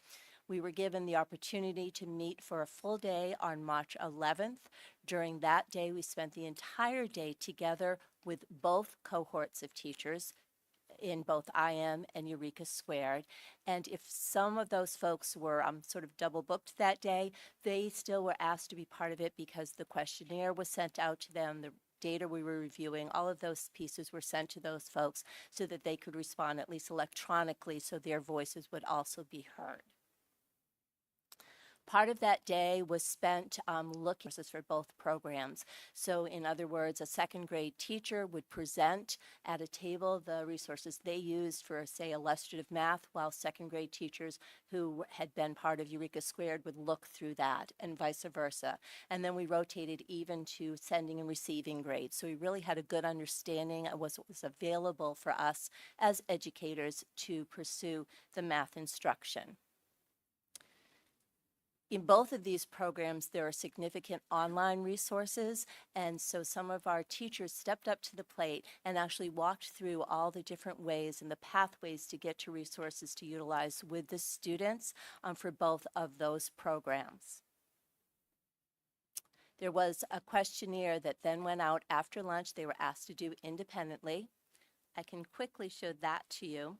Speaker 12: We were given the opportunity to meet for a full day on March 11th. During that day, we spent the entire day together with both cohorts of teachers in both IM and Eureka Squared. And if some of those folks were sort of double booked that day, they still were asked to be part of it because the questionnaire was sent out to them, the data we were reviewing, all of those pieces were sent to those folks so that they could respond at least electronically so their voices would also be heard. Part of that day was spent looking for both programs. So in other words, a second grade teacher would present at a table the resources they used for, say, illustrative math, while second grade teachers who had been part of Eureka Squared would look through that, and vice versa. And then we rotated even to sending and receiving grades. So we really had a good understanding of what was available for us as educators to pursue the math instruction. In both of these programs, there are significant online resources, and so some of our teachers stepped up to the plate and actually walked through all the different ways and the pathways to get to resources to utilize with the students for both of those programs. There was a questionnaire that then went out after lunch they were asked to do independently. I can quickly show that to you.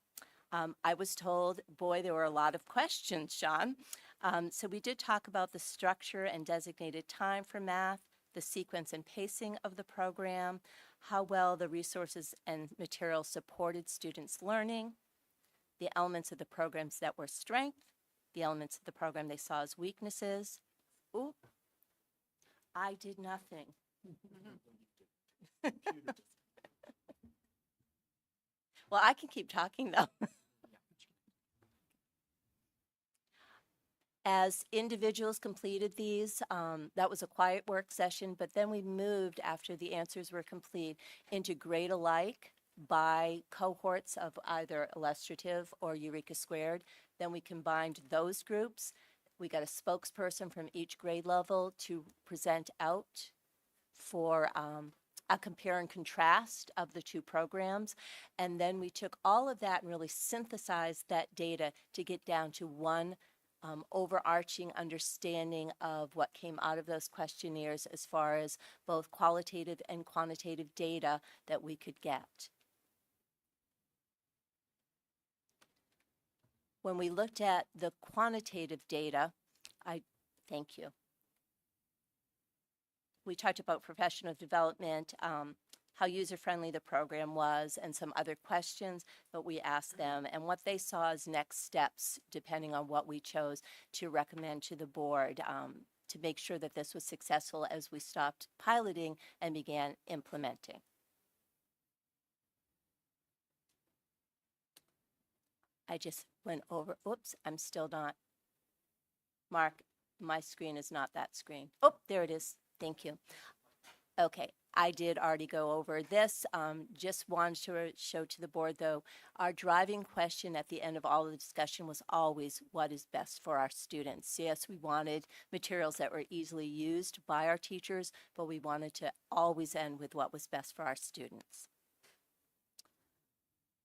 Speaker 12: I was told, boy, there were a lot of questions, Sean. So we did talk about the structure and designated time for math, the sequence and pacing of the program, how well the resources and materials supported students' learning, the elements of the programs that were strength, the elements of the program they saw as weaknesses. Oop, I did nothing. Well, I can keep talking though. As individuals completed these, that was a quiet work session, but then we moved after the answers were complete into grade alike by cohorts of either illustrative or Eureka Squared. Then we combined those groups. We got a spokesperson from each grade level to present out for a compare and contrast of the two programs. And then we took all of that and really synthesized that data to get down to one overarching understanding of what came out of those questionnaires as far as both qualitative and quantitative data that we could get. When we looked at the quantitative data, thank you. We talked about professional development, how user-friendly the program was, and some other questions that we asked them, and what they saw as next steps, depending on what we chose to recommend to the board to make sure that this was successful as we stopped piloting and began implementing. I just went over, oops, I'm still not. Mark, my screen is not that screen. Oh, there it is. Thank you. Okay, I did already go over this. Just wanted to show to the board, though, our driving question at the end of all of the discussion was always what is best for our students. Yes, we wanted materials that were easily used by our teachers, but we wanted to always end with what was best for our students.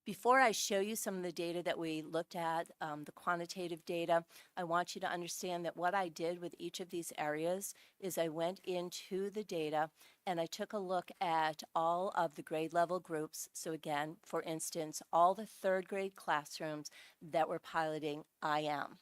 Speaker 12: Before I show you some of the data that we looked at, the quantitative data, I want you to understand that what I did with each of these areas is I went into the data and I took a look at all of the grade level groups. So again, for instance, all the third grade classrooms that were piloting IM.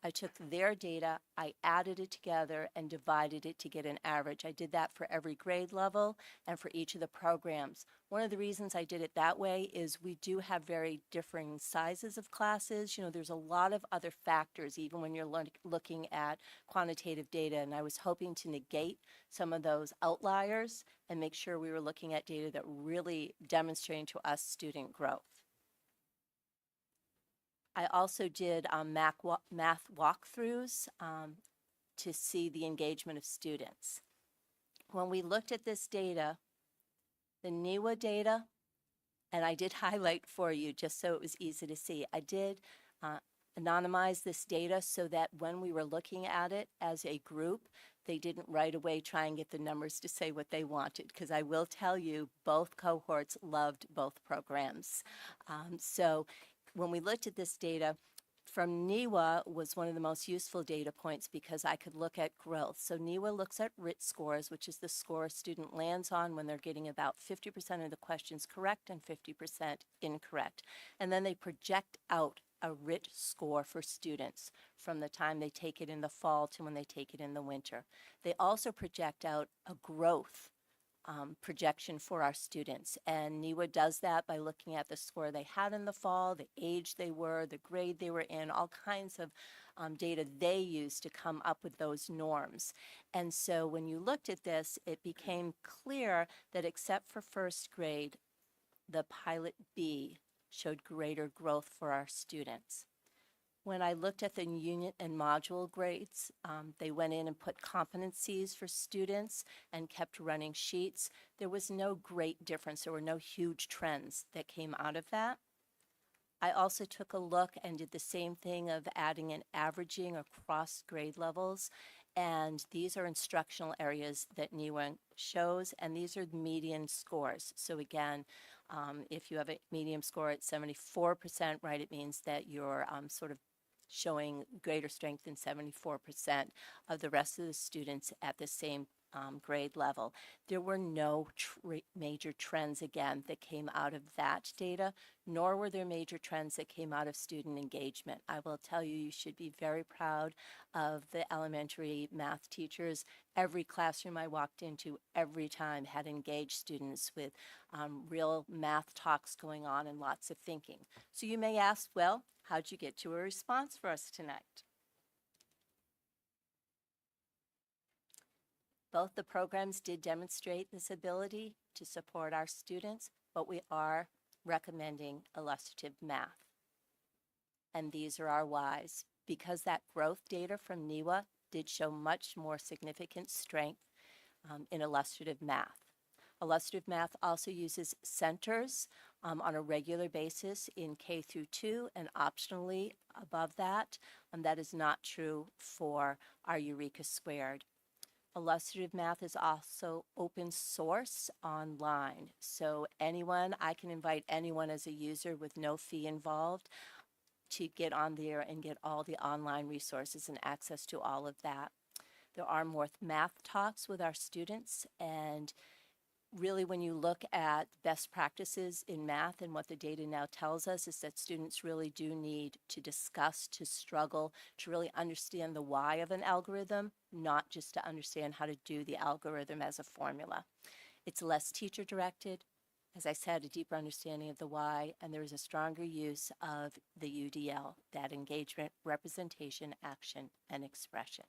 Speaker 12: I took their data, I added it together and divided it to get an average. I did that for every grade level and for each of the programs. One of the reasons I did it that way is we do have very differing sizes of classes. You know, there's a lot of other factors even when you're looking at quantitative data, and I was hoping to negate some of those outliers and make sure we were looking at data that really demonstrating to us student growth. I also did math walkthroughs to see the engagement of students. When we looked at this data, the NEWA data, and I did highlight for you just so it was easy to see, I did anonymize this data so that when we were looking at it as a group, they didn't right away try and get the numbers to say what they wanted, because I will tell you both cohorts loved both programs. So when we looked at this data, from NEWA was one of the most useful data points because I could look at growth. So NEWA looks at RIT scores, which is the score a student lands on when they're getting about 50% of the questions correct and 50% incorrect. And then they project out a RIT score for students from the time they take it in the fall to when they take it in the winter. They also project out a growth projection for our students. And NEWA does that by looking at the score they had in the fall, the age they were, the grade they were in, all kinds of data they use to come up with those norms. And so when you looked at this, it became clear that except for first grade, the pilot B showed greater growth for our students. When I looked at the unit and module grades, they went in and put competencies for students and kept running sheets. There was no great difference. There were no huge trends that came out of that. I also took a look and did the same thing of adding and averaging across grade levels. And these are instructional areas that NEWA shows, and these are median scores. So again, if you have a median score at 74%, right, it means that you're sort of showing greater strength in 74% of the rest of the students at the same grade level. There were no major trends, again, that came out of that data, nor were there major trends that came out of student engagement. I will tell you, you should be very proud of the elementary math teachers. Every classroom I walked into every time had engaged students with real math talks going on and lots of thinking. So you may ask, well, how'd you get to a response for us tonight? Both the programs did demonstrate this ability to support our students, but we are recommending illustrative math. And these are our whys. Because that growth data from NEWA did show much more significant strength in illustrative math. Illustrative math also uses centers on a regular basis in K through 2 and optionally above that. That is not true for our Eureka Squared. Illustrative Math is also open source online. So anyone, I can invite anyone as a user with no fee involved to get on there and get all the online resources and access to all of that. There are more math talks with our students, and really when you look at best practices in math and what the data now tells us is that students really do need to discuss, to struggle, to really understand the why of an algorithm, not just to understand how to do the algorithm as a formula. It's less teacher directed, as I said, a deeper understanding of the why, and there is a stronger use of the UDL, that engagement, representation, action, and expression.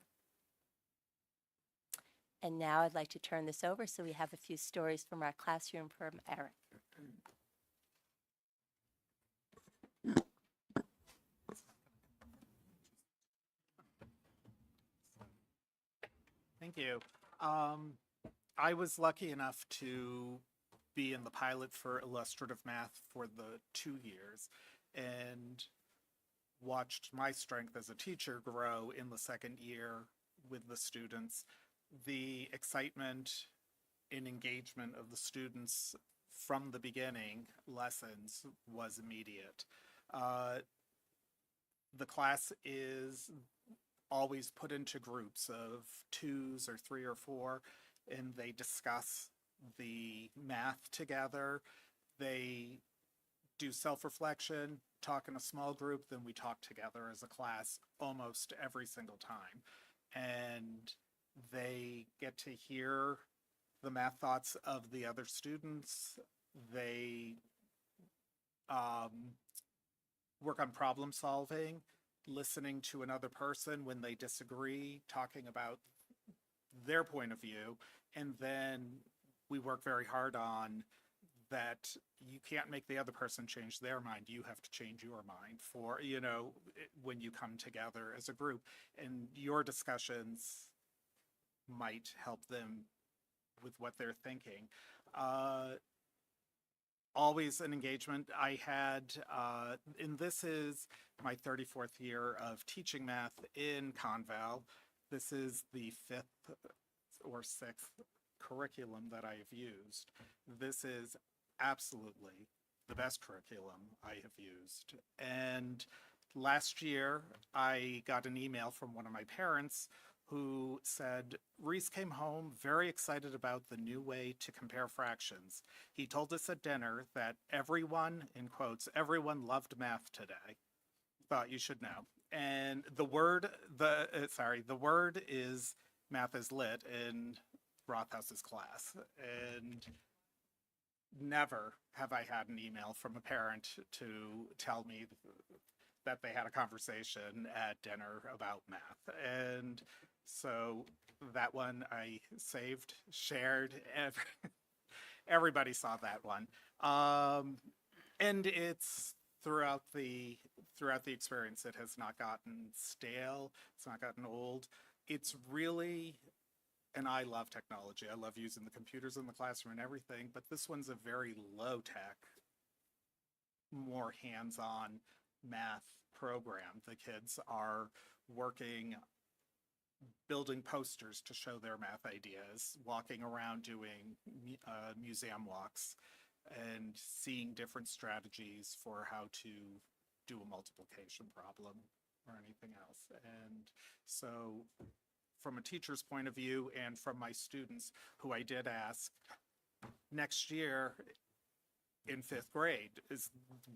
Speaker 12: And now I'd like to turn this over so we have a few stories from our classroom from Eric.
Speaker 15: Thank you. I was lucky enough to be in the pilot for illustrative math for the 2 years and watched my strength as a teacher grow in the second year with the students. The excitement and engagement of the students from the beginning lessons was immediate. The class is always put into groups of 2s or 3 or 4, and they discuss the math together. They do self-reflection, talk in a small group, then we talk together as a class almost every single time. And they get to hear the math thoughts of the other students. They work on problem solving, listening to another person when they disagree, talking about their point of view, and then we work very hard on that you can't make the other person change their mind. You have to change your mind for, you know, when you come together as a group, and your discussions might help them with what they're thinking. Always an engagement. I had, and this is my 34th year of teaching math in Conval. This is the 5th or 6th curriculum that I have used. This is absolutely the best curriculum I have used. And last year, I got an email from one of my parents who said, Reese came home very excited about the new way to compare fractions. He told us at dinner that everyone, in quotes, everyone loved math today. Thought you should know. And the word is math is lit in Rothhaus's class. And never have I had an email from a parent to tell me that they had a conversation at dinner about math. And so that one I saved, shared, everybody saw that one. And it's throughout the experience, it has not gotten stale, it's not gotten old. It's really, and I love technology, I love using the computers in the classroom and everything, but this one's a very low tech, more hands-on math program. The kids are working, building posters to show their math ideas, walking around doing museum walks, and seeing different strategies for how to do a multiplication problem or anything else. And so from a teacher's point of view and from my students, who I did ask, next year in 5th grade,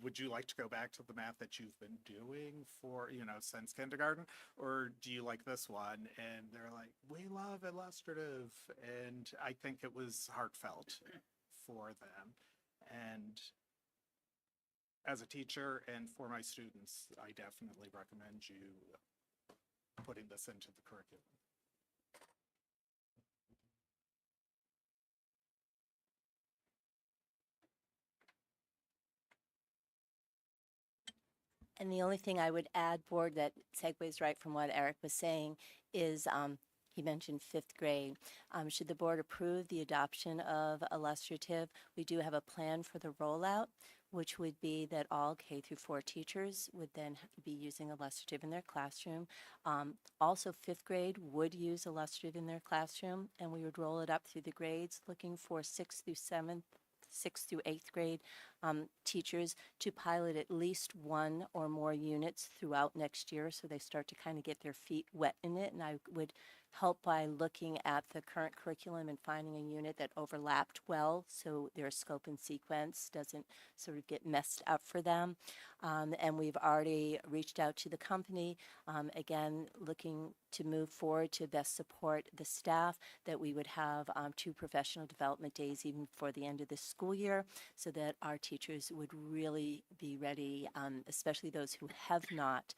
Speaker 15: would you like to go back to the math that you've been doing for, since kindergarten? Or do you like this one? And they're like, we love illustrative. And I think it was heartfelt for them. And as a teacher and for my students, I definitely recommend you putting this into the curriculum.
Speaker 12: And the only thing I would add, board, that segues right from what Eric was saying is he mentioned fifth grade. Should the board approve the adoption of illustrative, we do have a plan for the rollout, which would be that all K through 4 teachers would then be using illustrative in their classroom. Also, fifth grade would use illustrative in their classroom, and we would roll it up through the grades, looking for 6th through 8th grade teachers to pilot at least one or more units throughout next year, so they start to kind of get their feet wet in it. And I would help by looking at the current curriculum and finding a unit that overlapped well, so their scope and sequence doesn't sort of get messed up for them. And we've already reached out to the company, again, looking to move forward to best support the staff, that we would have 2 professional development days even before the end of the school year, so that our teachers would really be ready, especially those who have not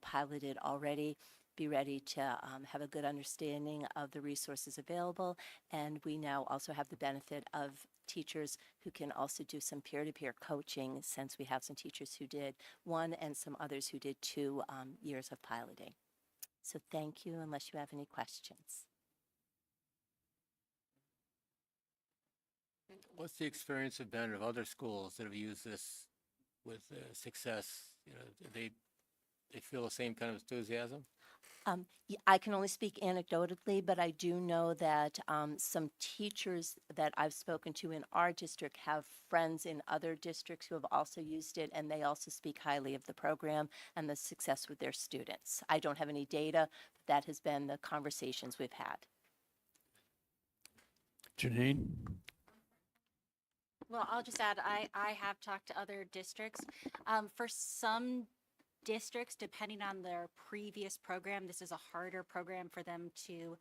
Speaker 12: piloted already, be ready to have a good understanding of the resources available. And we now also have the benefit of teachers who can also do some peer-to-peer coaching, since we have some teachers who did 1 and some others who did 2 years of piloting. So thank you, unless you have any questions.
Speaker 2: What's the experience have been of other schools that have used this with success? You know, do they feel the same kind of enthusiasm?
Speaker 12: I can only speak anecdotally, but I do know that some teachers that I've spoken to in our district have friends in other districts who have also used it, and they also speak highly of the program and the success with their students. I don't have any data, but that has been the conversations we've had.
Speaker 1: Janine?
Speaker 3: Well, I'll just add, I have talked to other districts. For some districts, depending on their previous program, this is a harder program for them to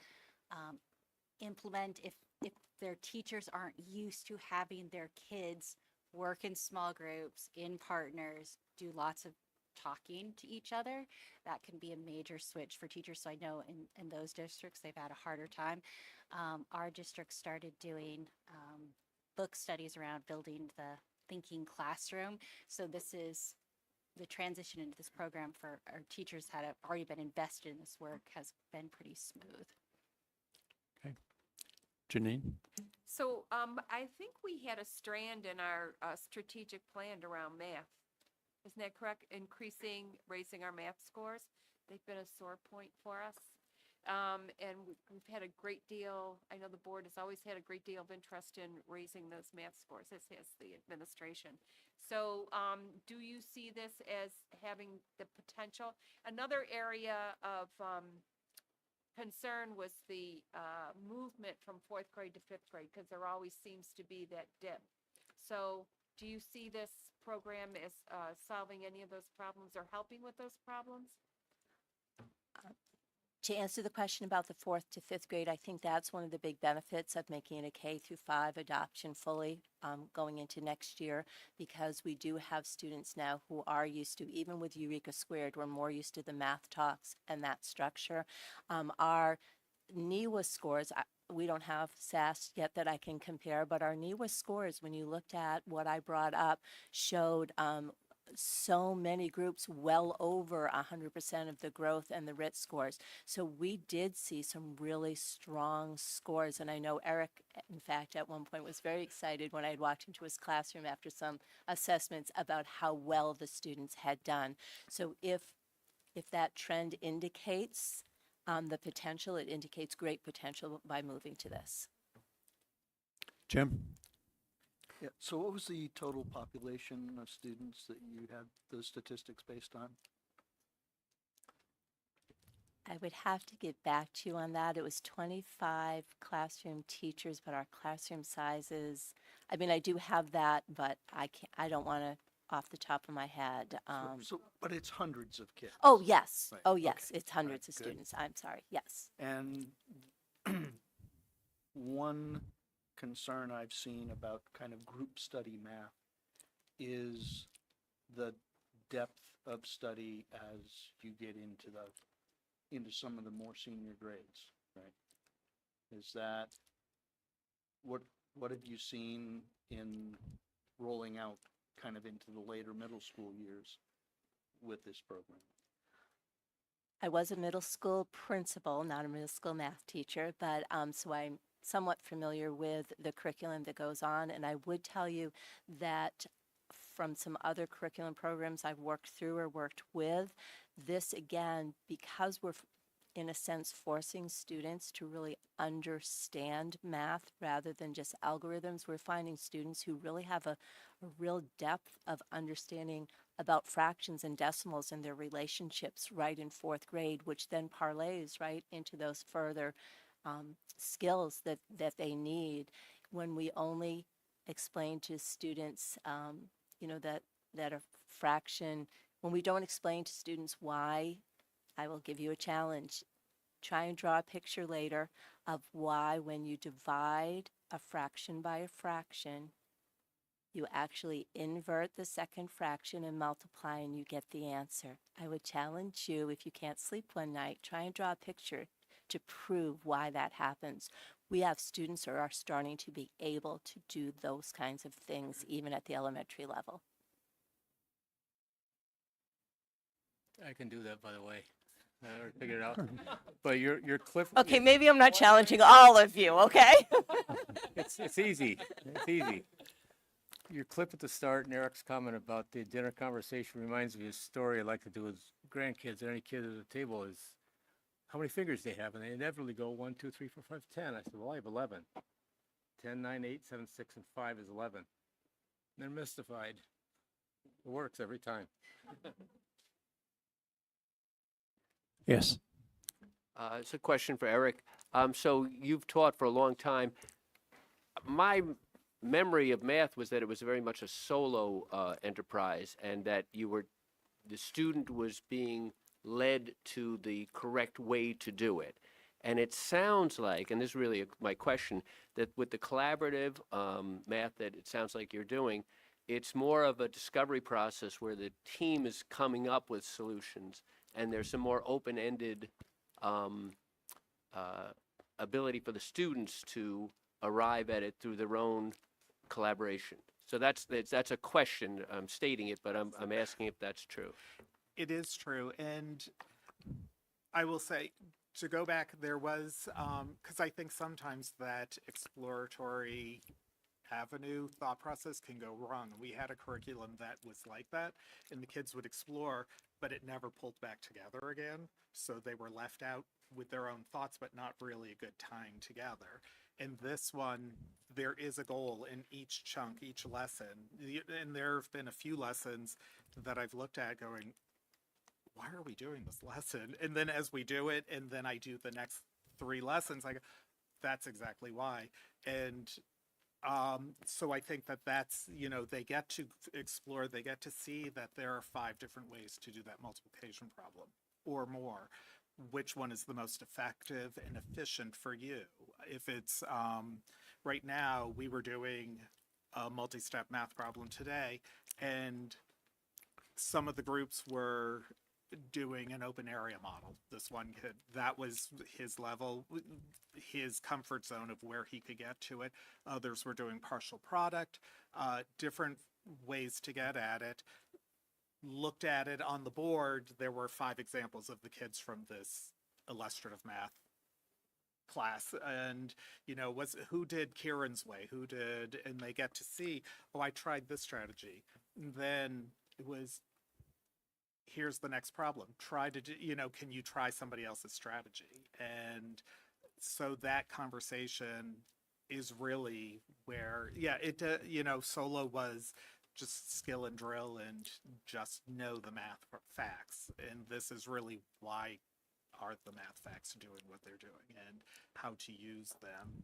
Speaker 3: implement if their teachers aren't used to having their kids work in small groups, in partners, do lots of talking to each other. That can be a major switch for teachers. So I know in those districts, they've had a harder time. Our district started doing book studies around building the thinking classroom. So this is the transition into this program for our teachers had already been invested in this work has been pretty smooth.
Speaker 1: Okay. Janine?
Speaker 4: So, I think we had a strand in our strategic plan around math. Isn't that correct? Raising our math scores. They've been a sore point for us. And we've had a great deal, I know the board has always had a great deal of interest in raising those math scores, as has the administration. So, do you see this as having the potential? Another area of concern was the movement from 4th grade to 5th grade, because there always seems to be that dip. So, do you see this program as solving any of those problems or helping with those problems?
Speaker 12: To answer the question about the 4th to 5th grade, I think that's one of the big benefits of making it a K through 5 adoption fully going into next year, because we do have students now who are used to, even with Eureka Squared, we're more used to the math talks and that structure. Our NEWA scores, we don't have SAS yet that I can compare, but our NEWA scores, when you looked at what I brought up, showed so many groups well over 100% of the growth and the RIT scores. So we did see some really strong scores. And I know Eric, in fact, at one point was very excited when I had walked into his classroom after some assessments about how well the students had done. So if that trend indicates the potential, it indicates great potential by moving to this.
Speaker 1: Jim?
Speaker 8: Yeah, so what was the total population of students that you had those statistics based on?
Speaker 12: I would have to get back to you on that. It was 25 classroom teachers, but our classroom sizes, I mean, I do have that, but I don't want to off the top of my head.
Speaker 8: But it's hundreds of kids.
Speaker 12: Oh, yes.
Speaker 8: Right,
Speaker 12: Oh, yes.
Speaker 8: okay.
Speaker 12: It's hundreds of
Speaker 8: Good.
Speaker 12: students. I'm sorry. Yes.
Speaker 8: And one concern I've seen about kind of group study math is the depth of study as you get into some of the more senior grades, right? Is that what have you seen in rolling out kind of into the later middle school years with this program?
Speaker 12: I was a middle school principal, not a middle school math teacher, but so I'm somewhat familiar with the curriculum that goes on. And I would tell you that from some other curriculum programs I've worked through or worked with, this again, because we're in a sense forcing students to really understand math rather than just algorithms, we're finding students who really have a real depth of understanding about fractions and decimals and their relationships right in fourth grade, which then parlays right into those further skills that they need. When we only explain to students, that a fraction, when we don't explain to students why, I will give you a challenge. Try and draw a picture later of why when you divide a fraction by a fraction, you actually invert the second fraction and multiply and you get the answer. I would challenge you, if you can't sleep one night, try and draw a picture to prove why that happens. We have students who are starting to be able to do those kinds of things even at the elementary level.
Speaker 2: I can do that, by the way. I already figured it out. But your clip.
Speaker 12: Okay, maybe I'm not challenging all of you, okay?
Speaker 2: It's easy. It's easy. Your clip at the start and Eric's comment about the dinner conversation reminds me of a story I like to do with grandkids or any kid at the table is how many fingers they have. And they inevitably go 1, 2, 3, 4, 5, 10. I said, well, I have 11. 10, 9, 8, 7, 6, and 5 is 11. And they're mystified. It works every time.
Speaker 1: Yes.
Speaker 9: It's a question for Eric. So you've taught for a long time. My memory of math was that it was very much a solo enterprise, and that the student was being led to the correct way to do it. And it sounds like, and this is really my question, that with the collaborative math that it sounds like you're doing, it's more of a discovery process where the team is coming up with solutions, and there's some more open-ended ability for the students to arrive at it through their own collaboration. So that's a question. I'm stating it, but I'm asking if that's true.
Speaker 15: It is true, and I will say, to go back, there was, because I think sometimes that exploratory avenue thought process can go wrong. We had a curriculum that was like that, and the kids would explore, but it never pulled back together again. So they were left out with their own thoughts, but not really a good time together. In this one, there is a goal in each chunk, each lesson. And there have been a few lessons that I've looked at going, why are we doing this lesson? And then as we do it, and then I do the next 3 lessons, I go, that's exactly why. And so I think that's, they get to explore, they get to see that there are 5 different ways to do that multiplication problem or more. Which one is the most effective and efficient for you? If it's, right now, we were doing a multi-step math problem today, and some of the groups were doing an open area model. This one kid, that was his level, his comfort zone of where he could get to it. Others were doing partial product, different ways to get at it. Looked at it on the board, there were 5 examples of the kids from this illustrative math class, and who did Kieran's way, who did, and they get to see, oh, I tried this strategy. And then it was, here's the next problem, try to do, can you try somebody else's strategy? And so that conversation is really where, solo was just skill and drill and just know the math facts. And this is really why are the math facts doing what they're doing and how to use them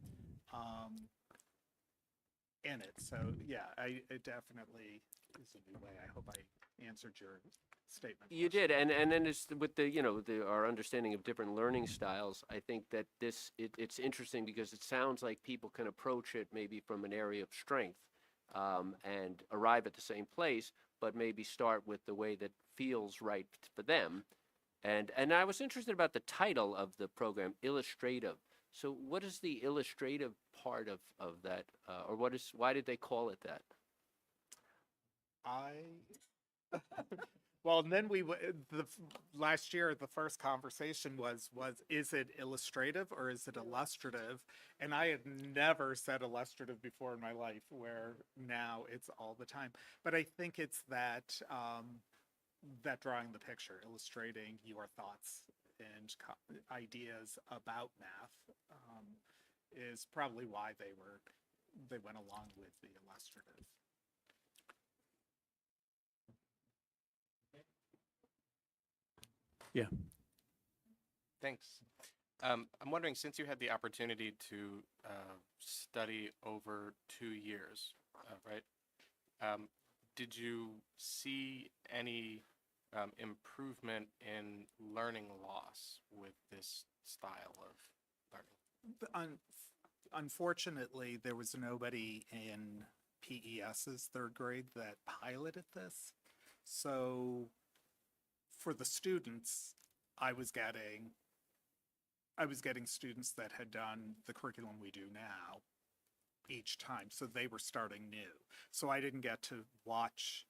Speaker 15: in it. So yeah, it definitely is a new way. I hope I answered your statement.
Speaker 9: You did, and then it's with our understanding of different learning styles. I think that it's interesting because it sounds like people can approach it maybe from an area of strength. And arrive at the same place, but maybe start with the way that feels right for them. And I was interested about the title of the program, Illustrative. So what is the illustrative part of that, or why did they call it that?
Speaker 15: Well, and then last year, the first conversation was, is it illustrative or is it illustrative? And I had never said illustrative before in my life, where now it's all the time. But I think it's that, that drawing the picture, illustrating your thoughts and ideas about math, is probably why they went along with the illustrative.
Speaker 1: Yeah.
Speaker 5: Thanks. I'm wondering, since you had the opportunity to study over 2 years, right? Did you see any improvement in learning loss with this style of learning?
Speaker 15: Unfortunately, there was nobody in PES's third grade that piloted this. So for the students, I was getting students that had done the curriculum we do now each time. So they were starting new. So I didn't get to watch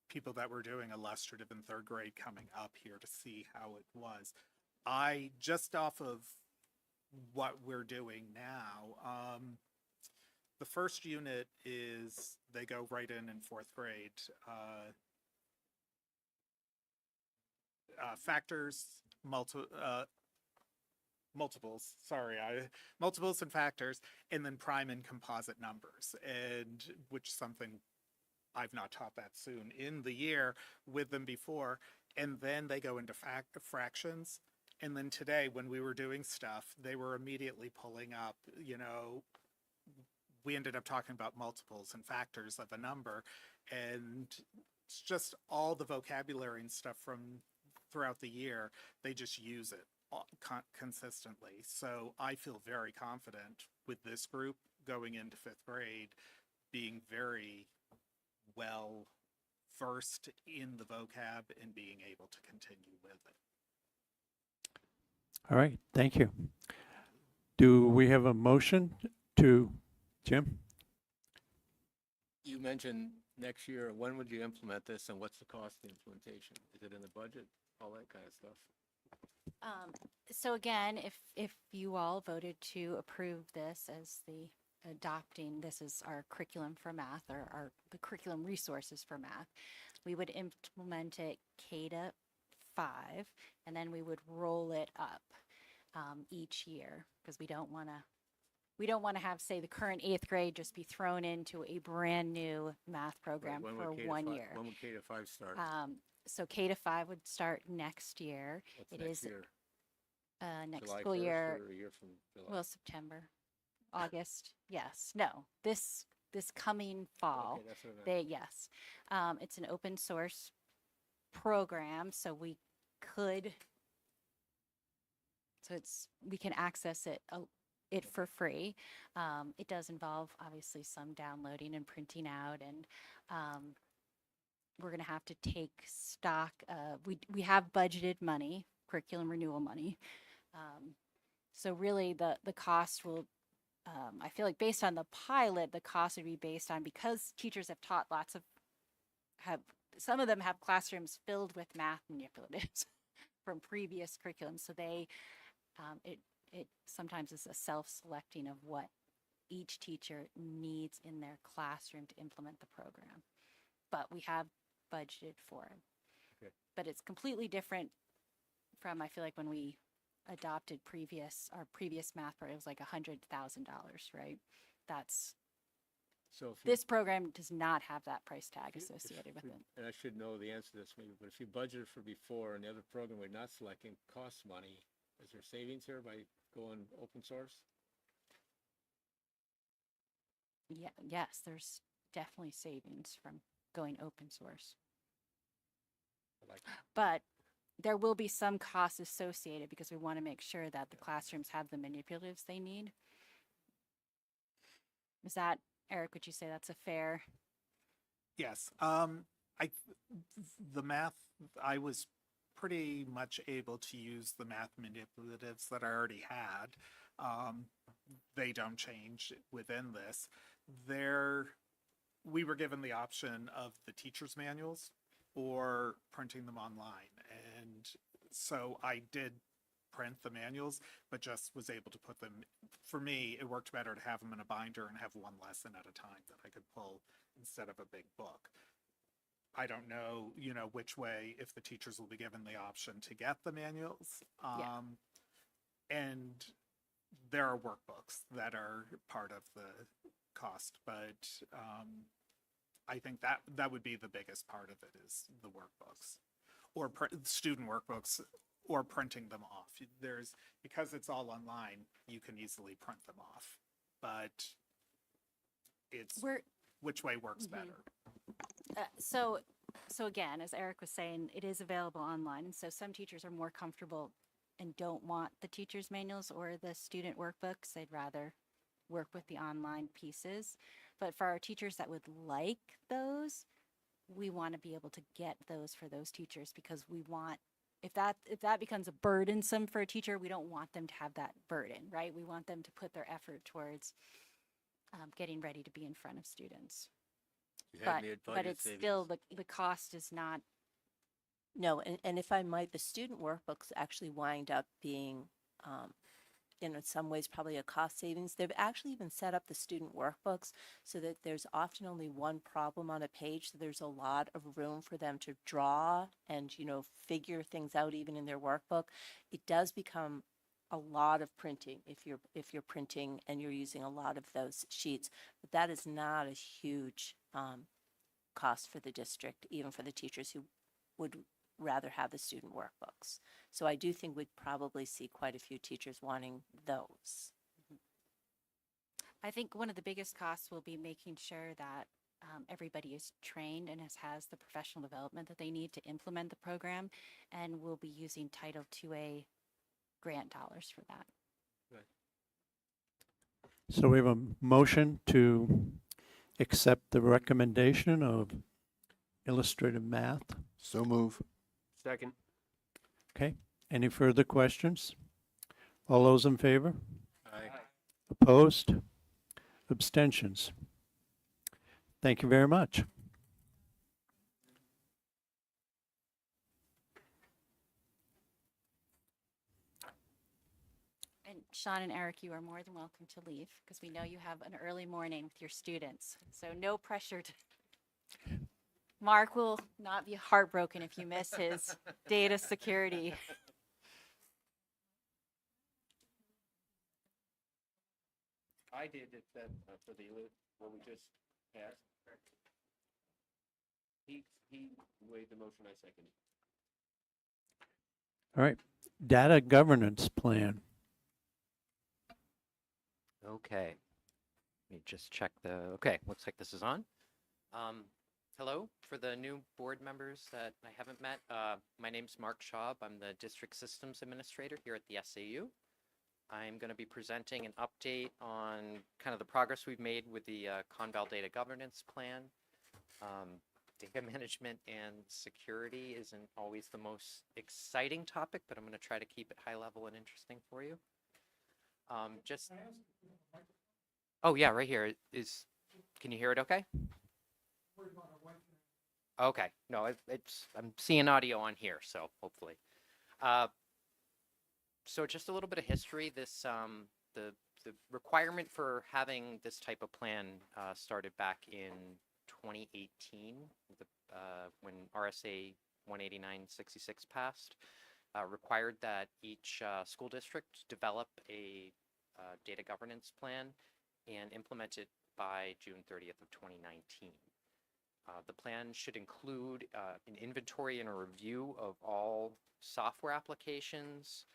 Speaker 15: people that were doing illustrative in third grade coming up here to see how it was. I, just off of what we're doing now, the first unit is, they go right in fourth grade. Factors, multiples, multiples and factors, and then prime and composite numbers, and which something I've not taught that soon in the year with them before. And then they go into fractions. And then today, when we were doing stuff, they were immediately pulling up, we ended up talking about multiples and factors of a number, and it's just all the vocabulary and stuff from throughout the year. They just use it consistently. So I feel very confident with this group going into fifth grade, being very well versed in the vocab and being able to continue with it.
Speaker 1: All right, thank you. Do we have a motion to, Jim?
Speaker 2: You mentioned next year. When would you implement this, and what's the cost of the implementation? Is it in the budget? All that kind of stuff.
Speaker 3: So again, if you all voted to approve this as the adopting, this is our curriculum for math, or the curriculum resources for math, we would implement it K-5, and then we would roll it up each year, because we don't want to have, say, the current 8th grade just be thrown into a brand new math program
Speaker 2: When
Speaker 3: for
Speaker 2: would
Speaker 3: one
Speaker 2: K-5
Speaker 3: year.
Speaker 2: When would K-5 start?
Speaker 3: So K-5 would start next year.
Speaker 2: What's
Speaker 3: It
Speaker 2: next
Speaker 3: is
Speaker 2: year?
Speaker 3: next
Speaker 2: July
Speaker 3: school
Speaker 2: 1st
Speaker 3: year.
Speaker 2: or a year from July?
Speaker 3: Well, September, August. Yes, no, this coming fall.
Speaker 2: Okay, that's what I meant.
Speaker 3: Yes, it's an open source program, so we can access it for free. It does involve obviously some downloading and printing out, and we're going to have to take stock. We have budgeted money, curriculum renewal money. So really the cost will, I feel like based on the pilot, the cost would be based on, because teachers have taught some of them have classrooms filled with math manipulatives from previous curriculums. So it sometimes is a self-selecting of what each teacher needs in their classroom to implement the program. But we have budgeted for it.
Speaker 2: Okay.
Speaker 3: But it's completely different from, I feel like, when we adopted our previous math program, it was like $100,000, right?
Speaker 2: So if you-
Speaker 3: This program does not have that price tag associated with it.
Speaker 2: And I should know the answer to this maybe, but if you budgeted for before and the other program we're not selecting costs money, is there savings here by going open source?
Speaker 3: Yeah, yes, there's definitely savings from going open source.
Speaker 2: Like,
Speaker 3: But there will be some costs associated, because we want to make sure that the classrooms have the manipulatives they need. Is that, Eric, would you say that's a fair?
Speaker 15: Yes. The math, I was pretty much able to use the math manipulatives that I already had. They don't change within this. We were given the option of the teacher's manuals, or printing them online. And so I did print the manuals, but just was able to put them, for me, it worked better to have them in a binder and have one lesson at a time that I could pull instead of a big book. I don't know, which way, if the teachers will be given the option to get the manuals.
Speaker 3: Yeah.
Speaker 15: And there are workbooks that are part of the cost, but I think that would be the biggest part of it is the workbooks or student workbooks or printing them off. Because it's all online, you can easily print them off, but it's which way works better.
Speaker 3: So again, as Eric was saying, it is available online. And so some teachers are more comfortable and don't want the teacher's manuals or the student workbooks. They'd rather work with the online pieces. But for our teachers that would like those, we want to be able to get those for those teachers because we want, if that becomes a burdensome for a teacher, we don't want them to have that burden, right? We want them to put their effort towards getting ready to be in front of students. But it's still, the cost is not.
Speaker 12: No, and if I might, the student workbooks actually wind up being, in some ways, probably a cost savings. They've actually even set up the student workbooks so that there's often only one problem on a page. So there's a lot of room for them to draw and, figure things out even in their workbook. It does become a lot of printing if you're printing and you're using a lot of those sheets, but that is not a huge cost for the district, even for the teachers who would rather have the student workbooks. So I do think we'd probably see quite a few teachers wanting those.
Speaker 3: I think one of the biggest costs will be making sure that everybody is trained and has the professional development that they need to implement the program, and we'll be using Title IIA grant dollars for that.
Speaker 1: So we have a motion to accept the recommendation of Illustrative Math.
Speaker 6: So move.
Speaker 9: Second.
Speaker 1: Okay, any further questions? All those in favor?
Speaker 2: Aye.
Speaker 1: Opposed? Abstentions? Thank you very much.
Speaker 3: And Sean and Eric, you are more than welcome to leave because we know you have an early morning with your students. So no pressure to. Mark will not be heartbroken if you miss his data security.
Speaker 5: I did it that for the what we just passed. He waived the motion. I seconded.
Speaker 1: All right, data governance plan.
Speaker 16: Okay. Let me just check okay, looks like this is on. Hello, for the new board members that I haven't met, my name's Mark Schaub. I'm the District Systems Administrator here at the SAU. I'm going to be presenting an update on kind of the progress we've made with the Conval Data Governance Plan. Data management and security isn't always the most exciting topic, but I'm going to try to keep it high level and interesting for you. Oh yeah, right here can you hear it okay? Okay, no, I'm seeing audio on here, so hopefully. So just a little bit of history. This the requirement for having this type of plan started back in 2018, when RSA 18966 passed. Required that each school district develop a data governance plan and implement it by June 30th of 2019. The plan should include an inventory and a review of all software applications,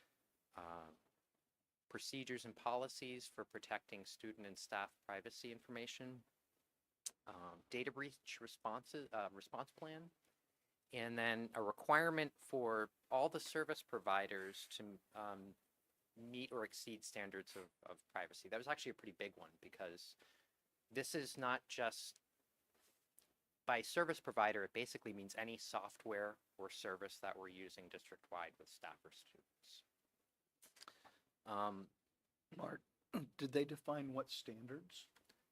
Speaker 16: procedures and policies for protecting student and staff privacy information, data breach response plan, and then a requirement for all the service providers to meet or exceed standards of privacy. That was actually a pretty big one because this is not just by service provider, it basically means any software or service that we're using district-wide with staff or students.
Speaker 8: Mark, did they define what standards?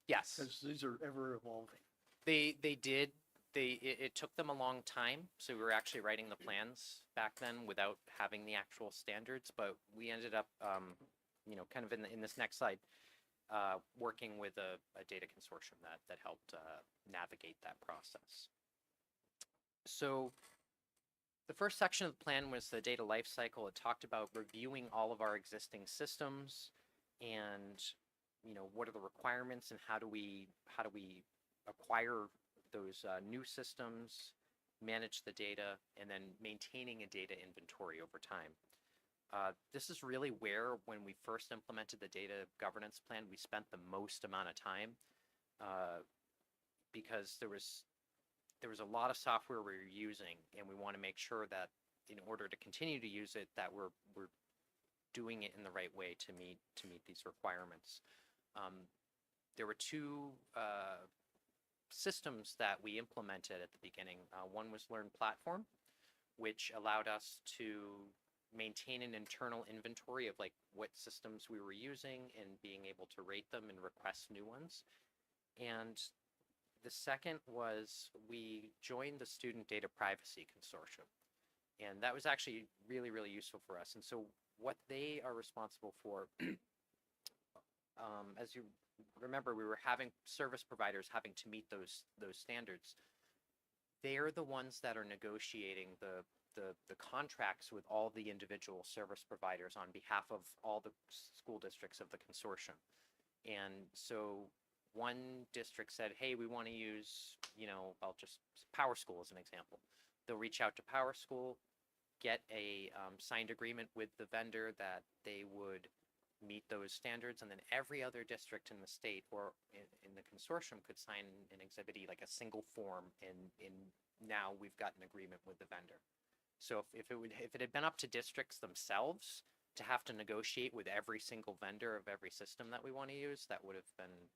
Speaker 16: Yes.
Speaker 8: Because these are ever evolving.
Speaker 16: They did. it took them a long time, so we were actually writing the plans back then without having the actual standards, but we ended up, kind of in this next slide, working with a data consortium that helped navigate that process. So the first section of the plan was the data lifecycle. It talked about reviewing all of our existing systems and, what are the requirements and how do we acquire those new systems, manage the data, and then maintaining a data inventory over time. This is really where, when we first implemented the data governance plan, we spent the most amount of time because there was a lot of software we were using, and we want to make sure that in order to continue to use it, that we're doing it in the right way to meet these requirements. There were two systems that we implemented at the beginning. One was Learn Platform, which allowed us to maintain an internal inventory of like what systems we were using and being able to rate them and request new ones. And the second was we joined the Student Data Privacy Consortium. And that was actually really, really useful for us. And so what they are responsible for, as you remember, we were having service providers having to meet those standards. They're the ones that are negotiating the contracts with all the individual service providers on behalf of all the school districts of the consortium. And so one district said, hey, we want to use, I'll just Power School as an example. They'll reach out to Power School, get a signed agreement with the vendor that they would meet those standards, and then every other district in the state or in the consortium could sign an Exhibit E, like a single form, and now we've got an agreement with the vendor. So if it had been up to districts themselves to have to negotiate with every single vendor of every system that we want to use, that would have been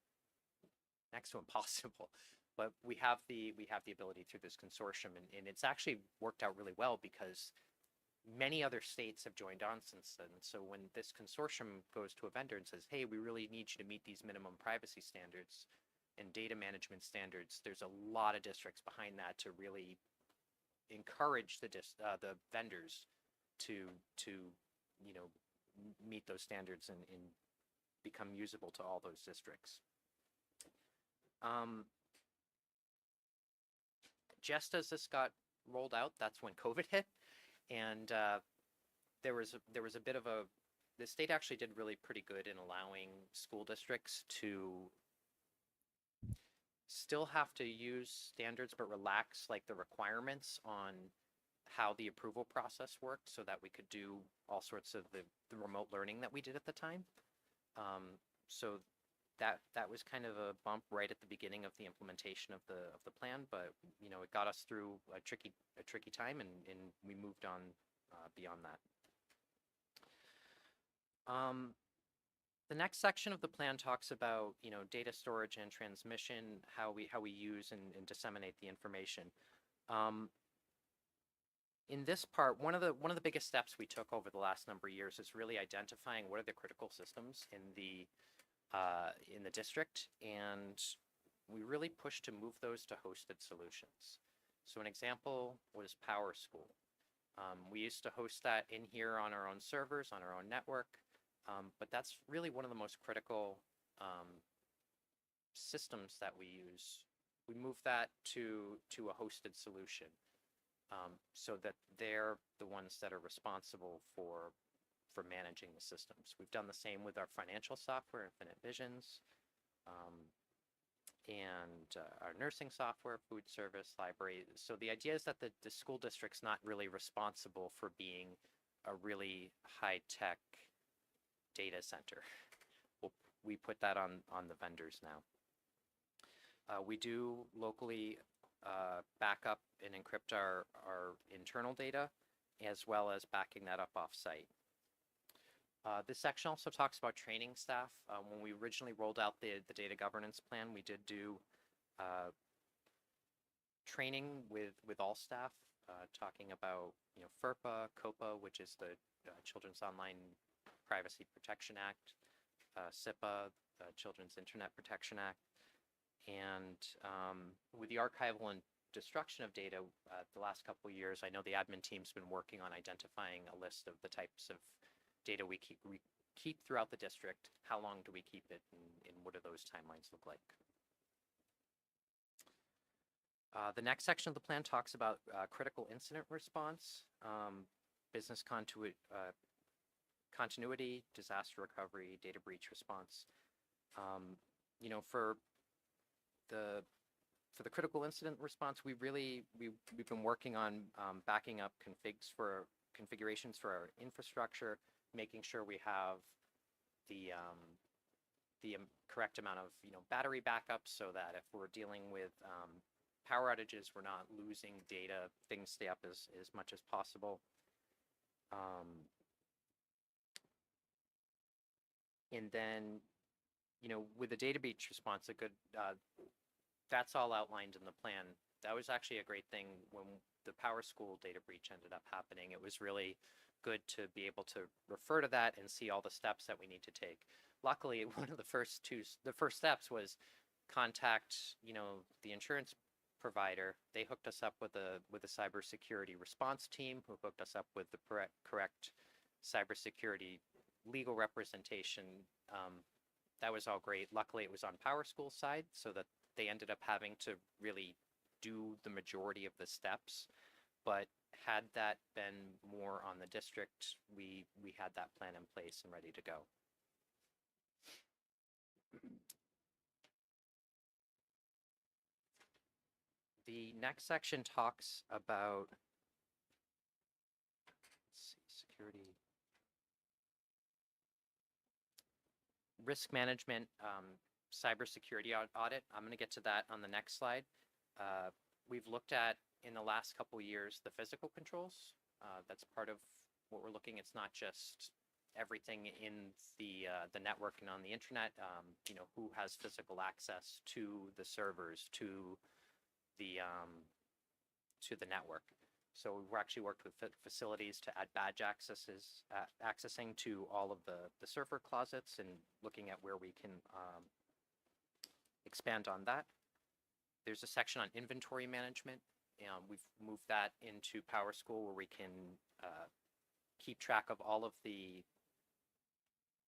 Speaker 16: next to impossible. But we have the ability through this consortium, and it's actually worked out really well because many other states have joined on since then. So when this consortium goes to a vendor and says, hey, we really need you to meet these minimum privacy standards and data management standards, there's a lot of districts behind that to really encourage the vendors to meet those standards and become usable to all those districts. Just as this got rolled out, that's when COVID hit, and there was a bit of the state actually did really pretty good in allowing school districts to still have to use standards but relax like the requirements on how the approval process worked so that we could do all sorts of the remote learning that we did at the time. So that was kind of a bump right at the beginning of the implementation of the plan, but it got us through a tricky time, and we moved on beyond that. The next section of the plan talks about data storage and transmission, how we use and disseminate the information. In this part, one of the biggest steps we took over the last number of years is really identifying what are the critical systems in the district, and we really pushed to move those to hosted solutions. So an example was Power School. We used to host that in here on our own servers, on our own network, but that's really one of the most critical systems that we use. We moved that to a hosted solution so that they're the ones that are responsible for managing the systems. We've done the same with our financial software, Infinite Visions, and our nursing software, food service, library. So the idea is that the school district's not really responsible for being a really high-tech data center. We put that on the vendors now. We do locally back up and encrypt our internal data, as well as backing that up off-site. This section also talks about training staff. When we originally rolled out the data governance plan, we did do training with all staff, talking about FERPA, COPA, which is the Children's Online Privacy Protection Act, SIPA, the Children's Internet Protection Act, and with the archival and destruction of data, the last couple of years, I know the admin team's been working on identifying a list of the types of data we keep throughout the district. How long do we keep it, and what do those timelines look like? The next section of the plan talks about critical incident response, business continuity, disaster recovery, data breach response. You know, for the critical incident response, we've been working on backing up configurations for our infrastructure, making sure we have the correct amount of battery backups, so that if we're dealing with power outages, we're not losing data, things stay up as much as possible. And then, with the data breach response, that's all outlined in the plan. That was actually a great thing when the Power School data breach ended up happening. It was really good to be able to refer to that and see all the steps that we need to take. Luckily, one of the first steps was contact, the insurance provider. They hooked us up with a cybersecurity response team, who hooked us up with the correct cybersecurity legal representation. That was all great. Luckily, it was on Power School's side, so that they ended up having to really do the majority of the steps. But had that been more on the district, we had that plan in place and ready to go. The next section talks about, let's see, security, risk management, cybersecurity audit. I'm going to get to that on the next slide. We've looked at, in the last couple of years, the physical controls. That's part of what we're looking. It's not just everything in the network and on the internet. Who has physical access to the servers, to the network. So we've actually worked with facilities to add badge accessing to all of the server closets, and looking at where we can expand on that. There's a section on inventory management. We've moved that into Power School, where we can keep track of all of the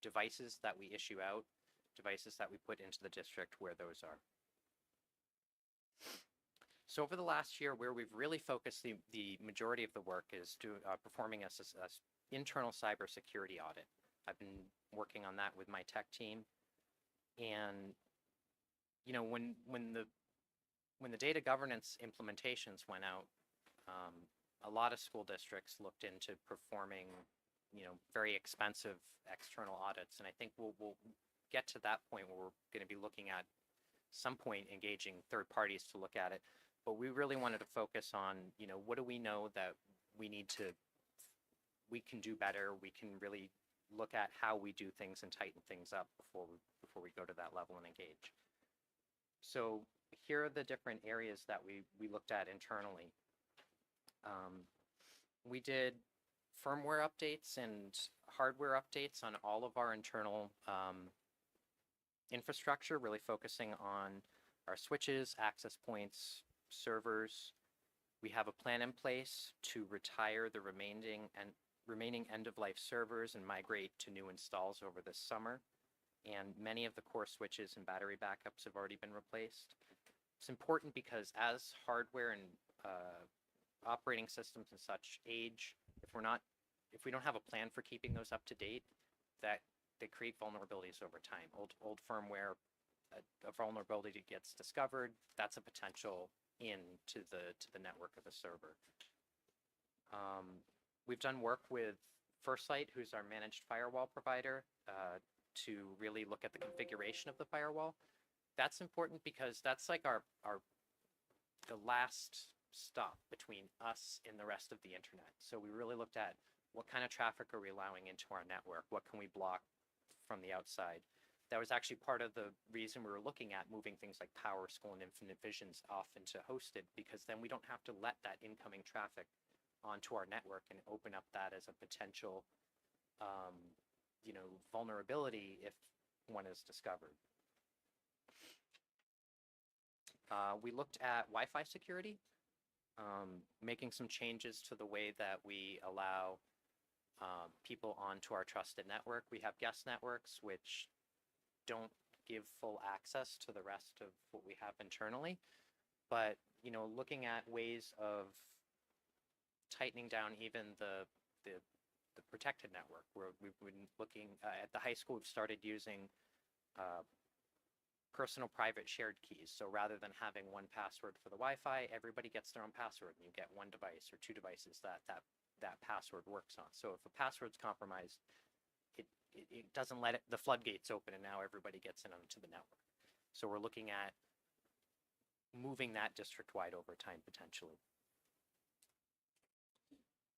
Speaker 16: devices that we issue out, devices that we put into the district, where those are. So over the last year, where we've really focused the majority of the work is performing a internal cybersecurity audit. I've been working on that with my tech team, and when the data governance implementations went out, a lot of school districts looked into performing very expensive external audits, and I think we'll get to that point where we're going to be looking at some point engaging third parties to look at it. But we really wanted to focus on, what do we know that we can do better. We can really look at how we do things and tighten things up before we go to that level and engage. So here are the different areas that we looked at internally. We did firmware updates and hardware updates on all of our internal infrastructure, really focusing on our switches, access points, servers. We have a plan in place to retire the remaining end-of-life servers and migrate to new installs over this summer. And many of the core switches and battery backups have already been replaced. It's important because as hardware and operating systems and such age, if we don't have a plan for keeping those up to date, that they create vulnerabilities over time. Old firmware, a vulnerability gets discovered, that's a potential into the network of the server. We've done work with FirstLight, who's our managed firewall provider, to really look at the configuration of the firewall. That's important because that's like the last stop between us and the rest of the internet. So we really looked at what kind of traffic are we allowing into our network? What can we block from the outside? That was actually part of the reason we were looking at moving things like Power School and Infinite Visions off into hosted, because then we don't have to let that incoming traffic onto our network and open up that as a potential, vulnerability if one is discovered. We looked at Wi-Fi security. making some changes to the way that we allow people onto our trusted network. We have guest networks, which don't give full access to the rest of what we have internally. But, you know, looking at ways of tightening down even the protected network, where we've been looking at the high school, we've started using personal private shared keys. So rather than having one password for the Wi-Fi, everybody gets their own password, and you get one device or two devices that password works on. So if a password's compromised, it doesn't let the floodgates open, and now everybody gets in onto the network. So we're looking at moving that district-wide over time potentially.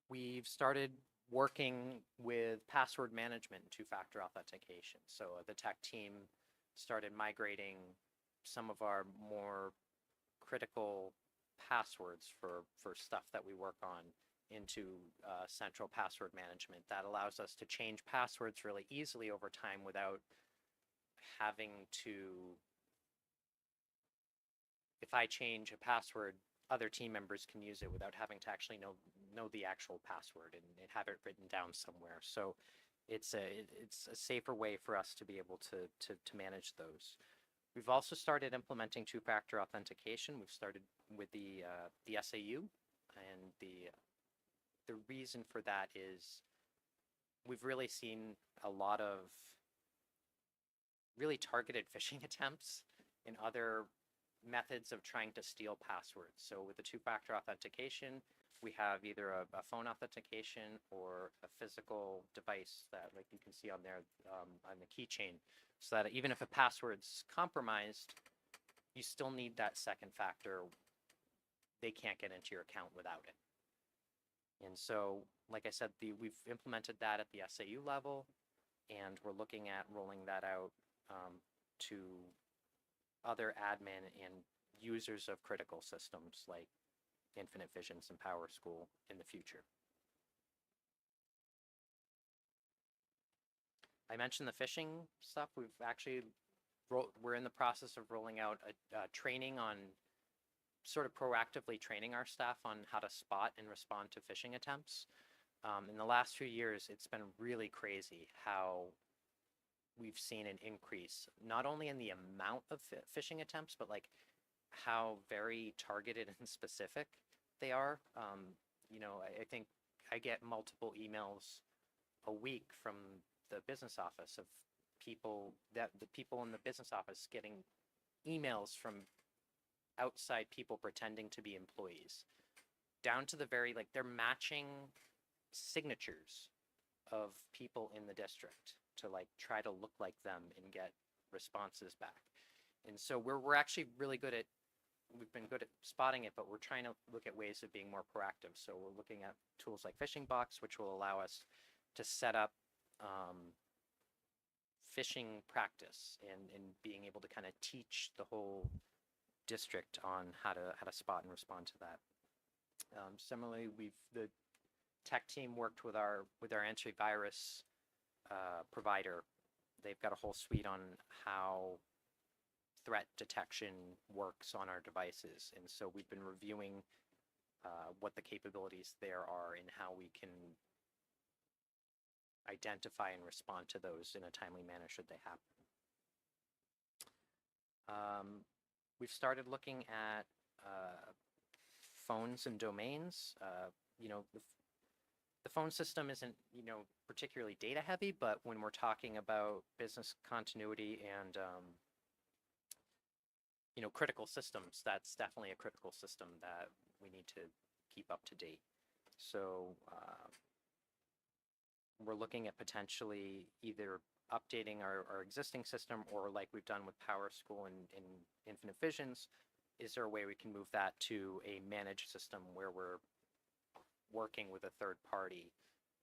Speaker 16: We've started working with password management and two-factor authentication. So the tech team started migrating some of our more critical passwords for stuff that we work on into central password management. That allows us to change passwords really easily over time without having to, if I change a password, other team members can use it without having to actually know the actual password and have it written down somewhere. So it's a safer way for us to be able to manage those. We've also started implementing two-factor authentication. We've started with the SAU, and the reason for that is we've really seen a lot of really targeted phishing attempts and other methods of trying to steal passwords. So with the two-factor authentication, we have either a phone authentication or a physical device that, like you can see on there on the keychain, so that even if a password's compromised, you still need that second factor. They can't get into your account without it. And so, like I said, we've implemented that at the SAU level, and we're looking at rolling that out to other admin and users of critical systems like Infinite Visions and PowerSchool in the future. I mentioned the phishing stuff. We're in the process of rolling out a training on sort of proactively training our staff on how to spot and respond to phishing attempts. In the last few years, it's been really crazy how we've seen an increase, not only in the amount of phishing attempts, but like how very targeted and specific they are. You know, I think I get multiple emails a week from the business office of people the people in the business office getting emails from outside people pretending to be employees, down to the very, like, they're matching signatures of people in the district to like try to look like them and get responses back. And so we're actually really good at, we've been good at spotting it, but we're trying to look at ways of being more proactive. So we're looking at tools like Phishing Box, which will allow us to set up phishing practice and being able to kind of teach the whole district on how to spot and respond to that. Similarly, the tech team worked with our antivirus provider. They've got a whole suite on how threat detection works on our devices, and so we've been reviewing what the capabilities there are and how we can identify and respond to those in a timely manner should they happen. We've started looking at phones and domains. You know, the phone system isn't, you know, particularly data heavy, but when we're talking about business continuity and you know, critical systems, that's definitely a critical system that we need to keep up to date. So we're looking at potentially either updating our existing system, or like we've done with PowerSchool and Infinite Visions, is there a way we can move that to a managed system where we're working with a third party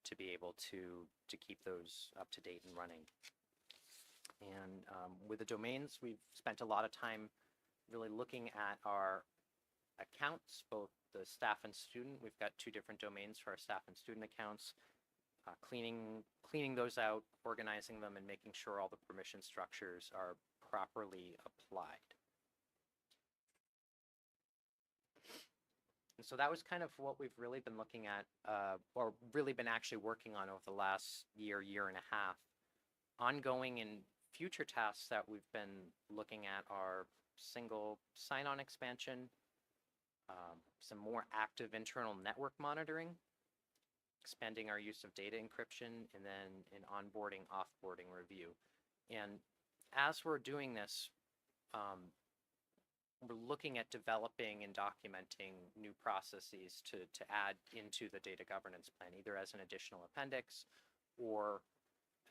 Speaker 16: to be able to keep those up to date and running? And with the domains, we've spent a lot of time really looking at our accounts, both the staff and student. We've got 2 different domains for our staff and student accounts. Cleaning those out, organizing them, and making sure all the permission structures are properly applied. And so that was kind of what we've really been looking at, or really been actually working on over the last year, year and a half. Ongoing and future tasks that we've been looking at are single sign-on expansion, some more active internal network monitoring, expanding our use of data encryption, and then an onboarding, offboarding review. And as we're doing this, we're looking at developing and documenting new processes to add into the data governance plan, either as an additional appendix or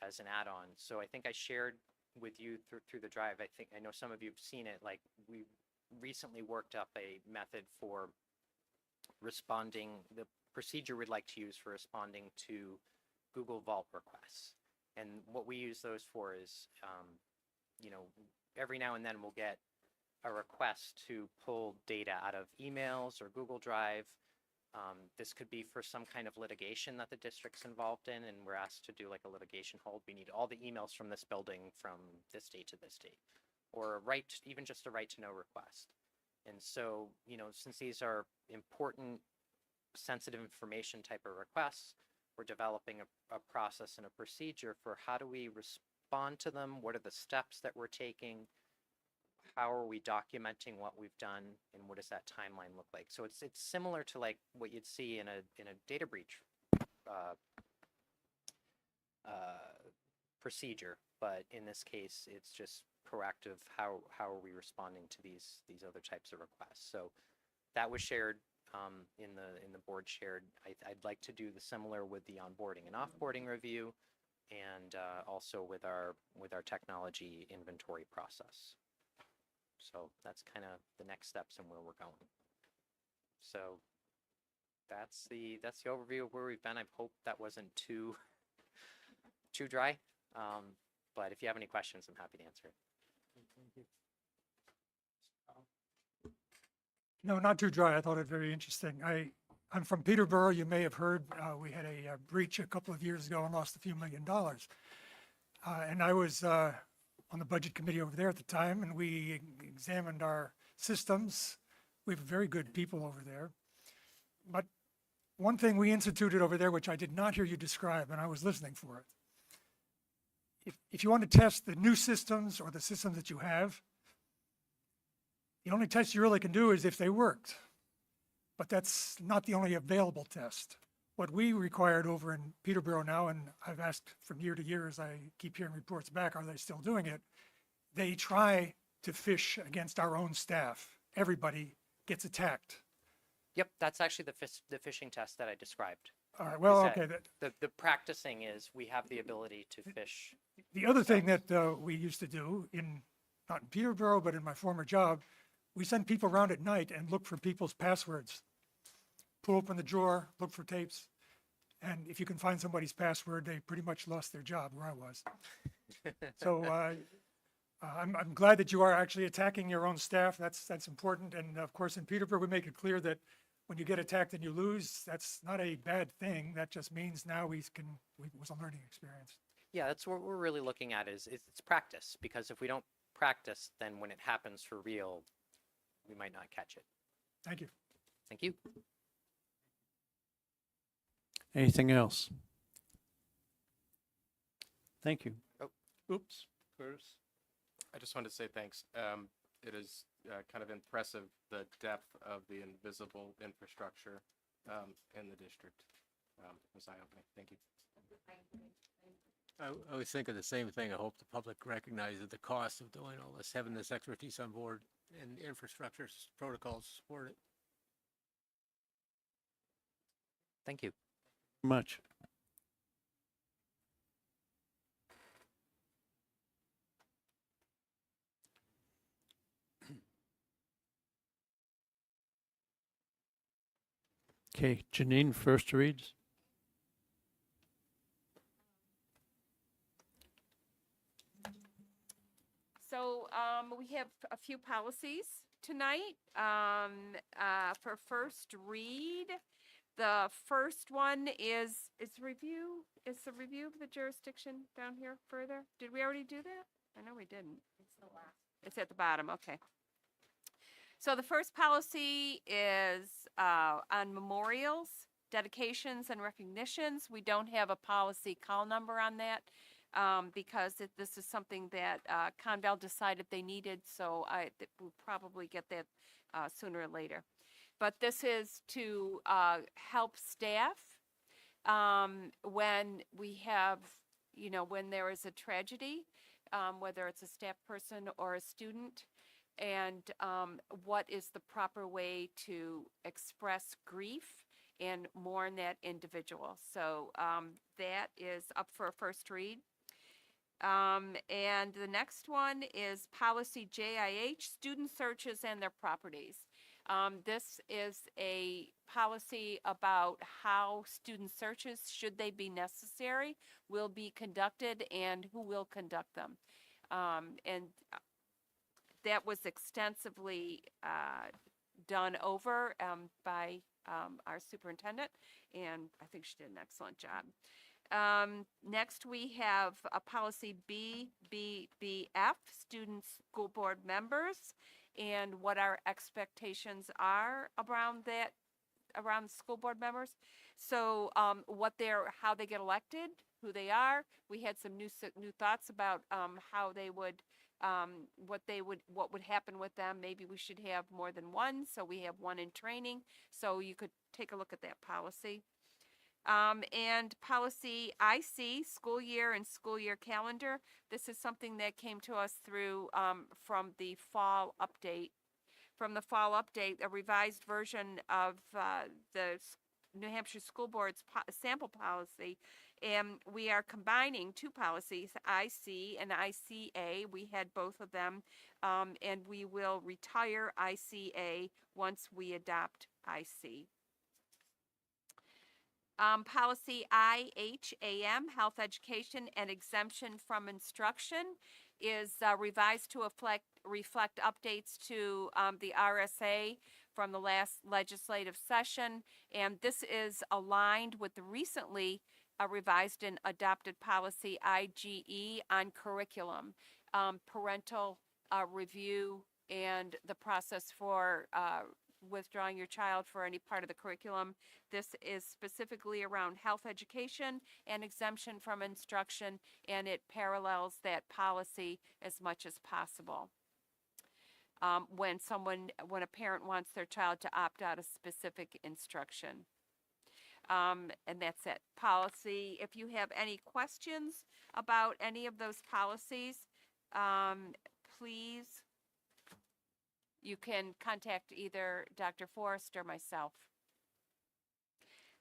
Speaker 16: as an add-on. So I think I shared with you through the drive, I know some of you have seen it, like we recently worked up a method for responding, the procedure we'd like to use for responding to Google Vault requests. And what we use those for is, you know, every now and then we'll get a request to pull data out of emails or Google Drive. This could be for some kind of litigation that the district's involved in, and we're asked to do like a litigation hold. We need all the emails from this building from this date to this date, or a right, even just a right to know request. And so, you know, since these are important, sensitive information type of requests, we're developing a process and a procedure for how do we respond to them, what are the steps that we're taking, how are we documenting what we've done, and what does that timeline look like? So it's similar to like what you'd see in a data breach procedure, but in this case, it's just proactive. How are we responding to these other types of requests? So that was shared in the board shared. I'd like to do the similar with the onboarding and offboarding review, and also with our technology inventory process. So that's kind of the next steps and where we're going. So that's the overview of where we've been. I hope that wasn't too dry. But if you have any questions, I'm happy to answer it.
Speaker 17: No, not too dry. I thought it very interesting. I'm from Peterborough. You may have heard we had a breach a couple of years ago and lost a few $1 million. And I was on the budget committee over there at the time, and we examined our systems. We have very good people over there. But one thing we instituted over there, which I did not hear you describe, and I was listening for it. If you want to test the new systems or the systems that you have, the only test you really can do is if they worked. But that's not the only available test. What we required over in Peterborough now, and I've asked from year to year as I keep hearing reports back, are they still doing it? They try to fish against our own staff. Everybody gets attacked.
Speaker 16: Yep, that's actually the phishing test that I described.
Speaker 17: All right, well,
Speaker 16: Is
Speaker 17: okay.
Speaker 16: The practicing is we have the ability to fish.
Speaker 17: The other thing that we used to do, not in Peterborough, but in my former job, we send people around at night and look for people's passwords. Pull open the drawer, look for tapes, and if you can find somebody's password, they pretty much lost their job where I was. So I'm glad that you are actually attacking your own staff. That's important. And of course, in Peterborough, we make it clear that when you get attacked and you lose, that's not a bad thing. That just means now it was a learning experience.
Speaker 16: Yeah, that's what we're really looking at is it's practice, because if we don't practice, then when it happens for real, we might not catch it.
Speaker 17: Thank you.
Speaker 16: Thank you.
Speaker 1: Anything else? Thank you.
Speaker 5: Oh,
Speaker 1: Oops.
Speaker 5: Curtis. I just wanted to say thanks. It is kind of impressive, the depth of the invisible infrastructure in the district. It was eye-opening. Thank you.
Speaker 2: I always think of the same thing. I hope the public recognizes the cost of doing all this, having this expertise on board and infrastructure protocols to support it.
Speaker 16: Thank you.
Speaker 1: Much. Okay, Janine, first reads.
Speaker 4: So we have a few policies tonight for first read. The first one is the review of the jurisdiction down here further. Did we already do that? I know we didn't. It's at the bottom, okay. So the first policy is on memorials, dedications, and recognitions. We don't have a policy call number on that because this is something that Conval decided they needed, so we'll probably get that sooner or later. But this is to help staff when we have, when there is a tragedy, whether it's a staff person or a student, and what is the proper way to express grief and mourn that individual. So that is up for a first read. And the next one is policy JIH, student searches and their properties. This is a policy about how student searches, should they be necessary, will be conducted and who will conduct them. And that was extensively done over by our superintendent, and I think she did an excellent job. Next, we have a policy BBBF, student school board members, and what our expectations are around that, around school board members. So how they get elected, who they are. We had some new thoughts about how they would, what would happen with them. Maybe we should have more than one, so we have one in training. So you could take a look at that policy. And policy IC, school year and school year calendar. This is something that came to us through from the fall update. From the fall update, a revised version of the New Hampshire School Board's sample policy. And we are combining two policies, IC and ICA. We had both of them, and we will retire ICA once we adopt IC. Policy IHAM, health education and exemption from instruction, is revised to reflect updates to the RSA from the last legislative session. And this is aligned with the recently revised and adopted policy IGE on curriculum, parental review, and the process for withdrawing your child for any part of the curriculum. This is specifically around health education and exemption from instruction, and it parallels that policy as much as possible. When a parent wants their child to opt out of specific instruction. And that's it. Policy, if you have any questions about any of those policies, please, you can contact either Dr. Forrest or myself.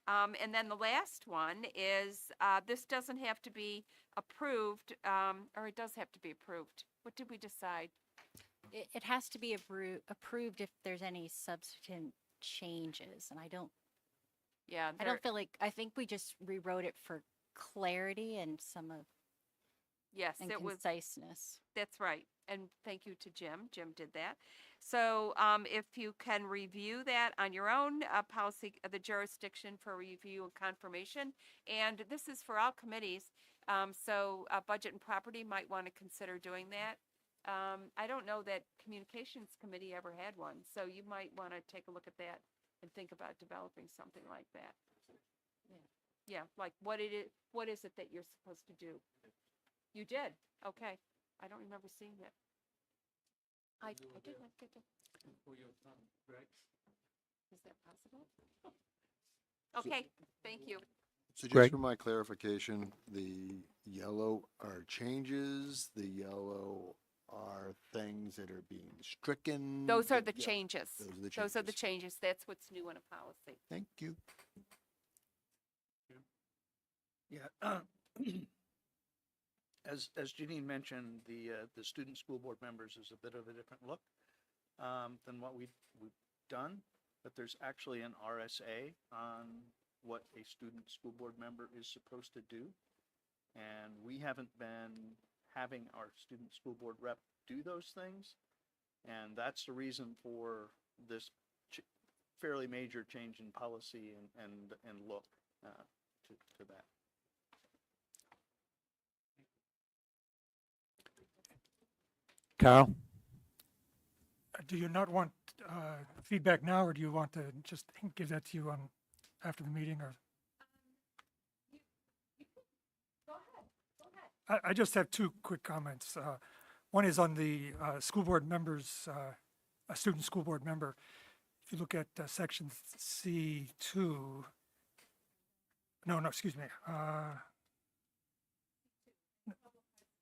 Speaker 4: And then the last one is, this doesn't have to be approved, or it does have to be approved. What did we decide?
Speaker 3: It has to be approved if there's any substantive changes, and I don't feel like, I think we just rewrote it for clarity and some of,
Speaker 4: Yes,
Speaker 3: and
Speaker 4: it was.
Speaker 3: conciseness.
Speaker 4: That's right. And thank you to Jim. Jim did that. So if you can review that on your own, policy, the jurisdiction for review and confirmation. And this is for all committees. So budget and property might want to consider doing that. I don't know that communications committee ever had one. So you might want to take a look at that and think about developing something like that. Yeah, like what is it that you're supposed to do? You did? Okay. I don't remember seeing that. I did not get to. Is that possible? Okay, thank you.
Speaker 6: So
Speaker 1: Greg?
Speaker 6: just for my clarification, the yellow are changes, the yellow are things that are being stricken.
Speaker 4: Those are the
Speaker 6: Yeah,
Speaker 4: changes.
Speaker 6: Those are the changes.
Speaker 4: changes. That's what's new in a policy.
Speaker 6: Thank you.
Speaker 8: Yeah. As Janine mentioned, the student school board members is a bit of a different look than what we've done, but there's actually an RSA on what a student school board member is supposed to do. And we haven't been having our student school board rep do those things. And that's the reason for this fairly major change in policy and look to that.
Speaker 1: Carl?
Speaker 17: Do you not want feedback now, or do you want to just give that to you after the meeting, or? I just have two quick comments. One is on the school board members, a student school board member. If you look at section C2, no, excuse me.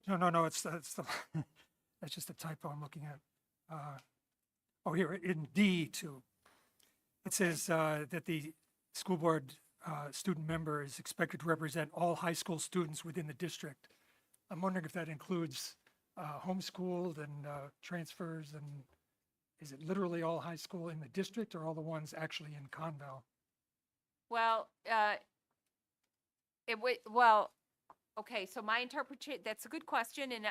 Speaker 17: No, it's the, that's just a typo I'm looking at. Oh, here, in D2, it says that the school board student member is expected to represent all high school students within the district. I'm wondering if that includes homeschooled and transfers, and is it literally all high school in the district, or all the ones actually in Conval?
Speaker 4: Well, well, okay, so my interpretation, that's a good question, and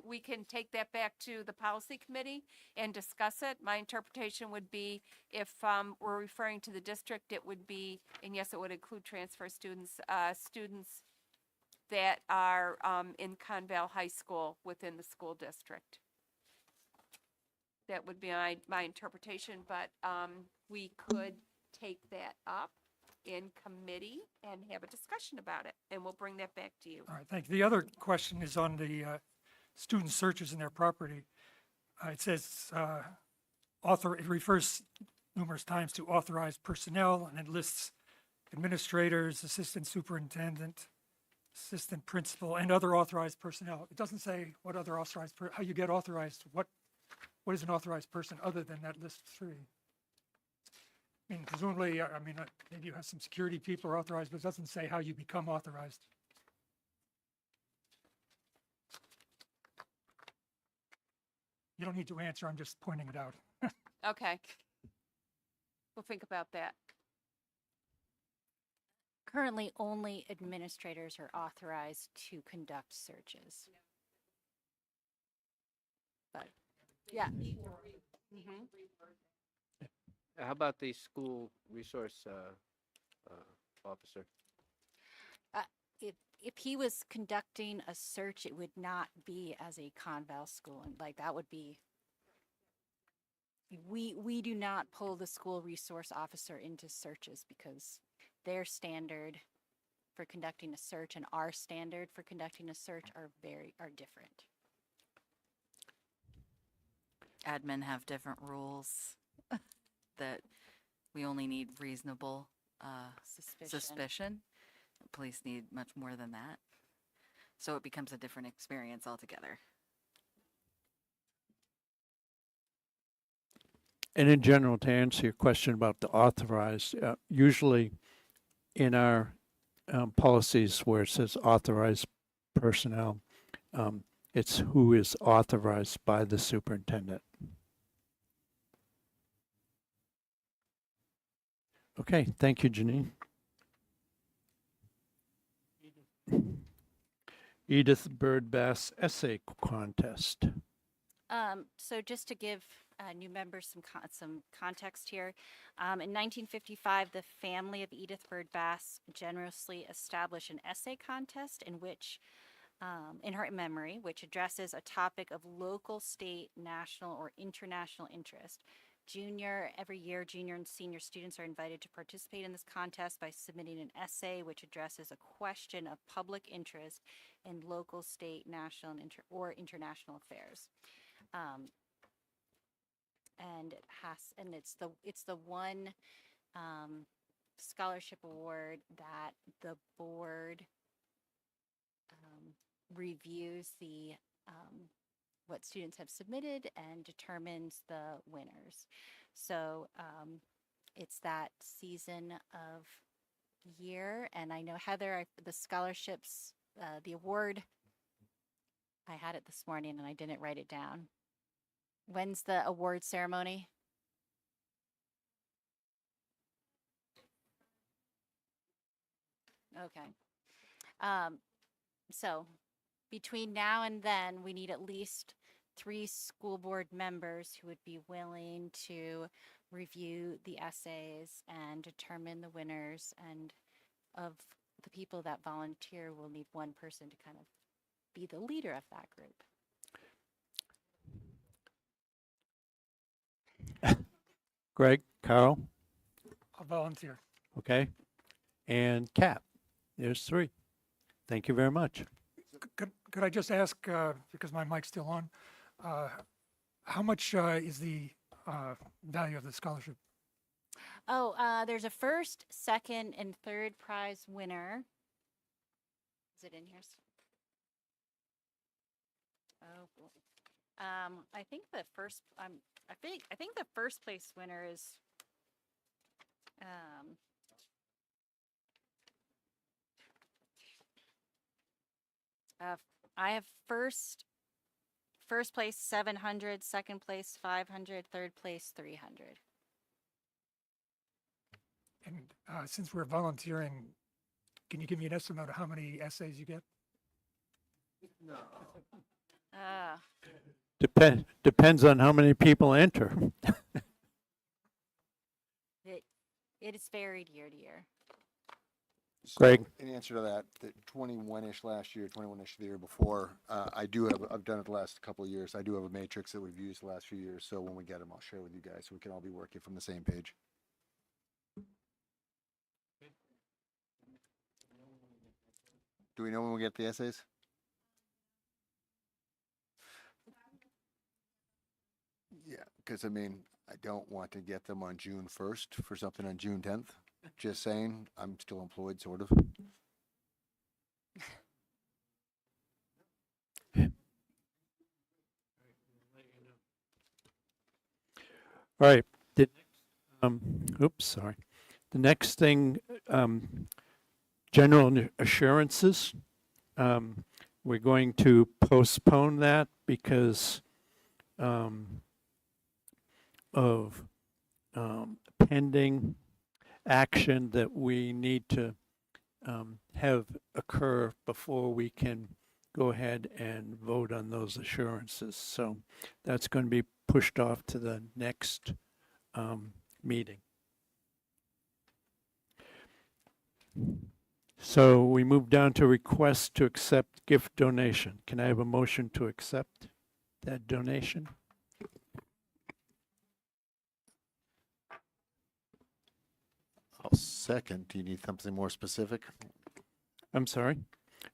Speaker 4: we can take that back to the policy committee and discuss it. My interpretation would be if we're referring to the district, it would be, and yes, it would include transfer students, students that are in Conval High School within the school district. That would be my interpretation, but we could take that up in committee and have a discussion about it, and we'll bring that back to you.
Speaker 17: All right, thank you. The other question is on the student searches in their property. It says, it refers numerous times to authorized personnel, and it lists administrators, assistant superintendent, assistant principal, and other authorized personnel. It doesn't say what other authorized, how you get authorized, what is an authorized person other than that list of three? I mean, presumably, maybe you have some security people are authorized, but it doesn't say how you become authorized. You don't need to answer, I'm just pointing it out.
Speaker 4: Okay. We'll think about that.
Speaker 3: Currently, only administrators are authorized to conduct searches. But, yeah. Mhm.
Speaker 9: How about the school resource officer?
Speaker 3: If he was conducting a search, it would not be as a Conval school, and like that would be. We do not pull the school resource officer into searches because their standard for conducting a search and our standard for conducting a search are different.
Speaker 11: Admin have different rules that we only need reasonable suspicion. Police need much more than that. So it becomes a different experience altogether.
Speaker 1: And in general, to answer your question about the authorized, usually in our policies where it says authorized personnel, it's who is authorized by the superintendent. Okay, thank you, Janine. Edith Bird Bass Essay Contest.
Speaker 3: So just to give new members some context here, in 1955, the family of Edith Bird Bass generously established an essay contest in which, in her memory, which addresses a topic of local, state, national, or international interest. Every year, junior and senior students are invited to participate in this contest by submitting an essay which addresses a question of public interest in local, state, national, or international affairs. And it's the one scholarship award that the board reviews what students have submitted and determines the winners. So it's that season of year, and I know Heather, the scholarships, the award, I had it this morning and I didn't write it down. When's the award ceremony? Okay. So between now and then, we need at least 3 school board members who would be willing to review the essays and determine the winners. And of the people that volunteer, we'll need 1 person to kind of be the leader of that group.
Speaker 1: Greg, Carl,
Speaker 17: I'll volunteer.
Speaker 1: okay? And Cap, there's 3. Thank you very much.
Speaker 17: Could I just ask, because my mic's still on, how much is the value of the scholarship?
Speaker 3: Oh, there's a first, second, and third prize winner. Is it in here? Oh, boy. I think the first, I think the first place winner is, I have first place 700, second place 500, third place 300.
Speaker 17: And since we're volunteering, can you give me an estimate of how many essays you get?
Speaker 1: Depends on how many people enter.
Speaker 3: It is varied year to year.
Speaker 1: Greg?
Speaker 6: So, in answer to that, the 21-ish last year, 21-ish the year before, I've done it the last couple of years. I do have a matrix that we've used the last few years. So when we get them, I'll share with you guys so we can all be working from the same page. Do we know when we get the essays? Yeah, because I mean, I don't want to get them on June 1st for something on June 10th. Just saying, I'm still employed, sort of.
Speaker 1: All right. Oops, sorry. The next thing, general assurances. We're going to postpone that because of pending action that we need to have occur before we can go ahead and vote on those assurances. So that's going to be pushed off to the next meeting. So we move down to request to accept gift donation. Can I have a motion to accept that donation?
Speaker 6: I'll second. Do you need something more specific?
Speaker 1: I'm sorry.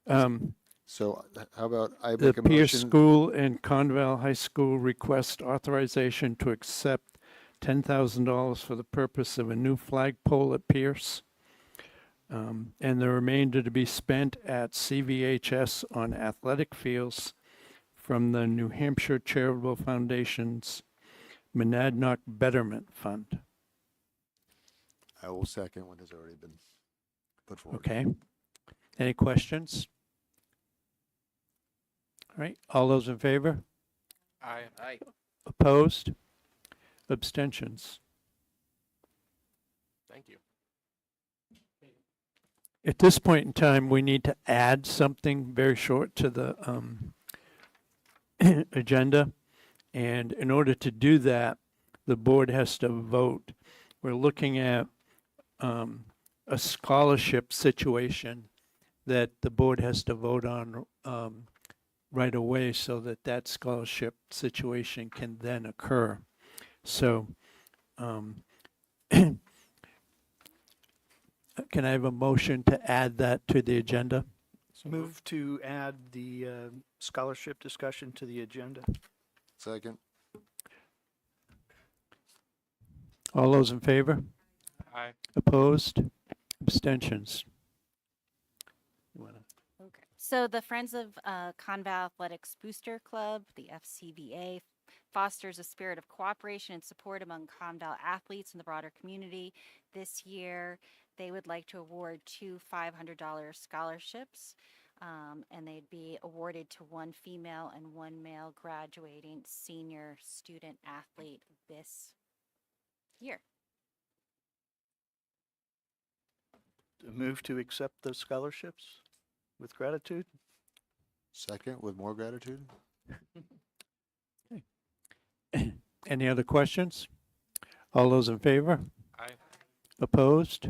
Speaker 6: So how about I
Speaker 1: The
Speaker 6: make a
Speaker 1: Pierce
Speaker 6: motion?
Speaker 1: School and Conval High School request authorization to accept $10,000 for the purpose of a new flagpole at Pierce, and the remainder to be spent at CVHS on athletic fields from the New Hampshire Charitable Foundation's Monadnock Betterment Fund.
Speaker 6: I will second what has already been put forward.
Speaker 1: Okay. Any questions? All right. All those in favor?
Speaker 5: Aye.
Speaker 1: Opposed? Abstentions?
Speaker 5: Thank you.
Speaker 1: At this point in time, we need to add something very short to the agenda. And in order to do that, the board has to vote. We're looking at a scholarship situation that the board has to vote on right away so that that scholarship situation can then occur. So can I have a motion to add that to the agenda?
Speaker 8: Move to add the scholarship discussion to the agenda.
Speaker 6: Second.
Speaker 1: All those in favor?
Speaker 5: Aye.
Speaker 1: Opposed? Abstentions? You wanna-
Speaker 3: Okay. So the Friends of Conval Athletics Booster Club, the FCVA, fosters a spirit of cooperation and support among Conval athletes and the broader community. This year, they would like to award 2 $500 scholarships, and they'd be awarded to 1 female and 1 male graduating senior student athlete this year.
Speaker 8: Move to accept the scholarships with gratitude.
Speaker 6: Second with more gratitude.
Speaker 1: Any other questions? All those in favor?
Speaker 5: Aye.
Speaker 1: Opposed?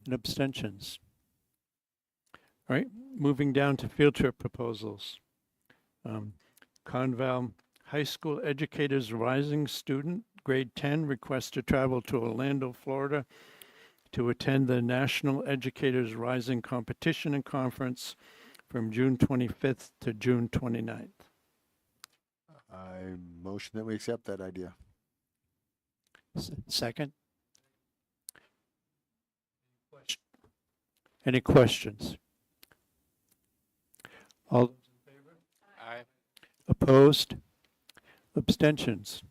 Speaker 1: And abstentions? All right, moving down to field trip proposals. Conval High School Educators Rising Student grade 10, request to travel to Orlando, Florida to attend the National Educators Rising Competition and Conference from June 25th to June 29th.
Speaker 6: I motion that we accept that idea.
Speaker 1: Second? Any questions? All
Speaker 5: Aye.
Speaker 1: opposed? Abstentions?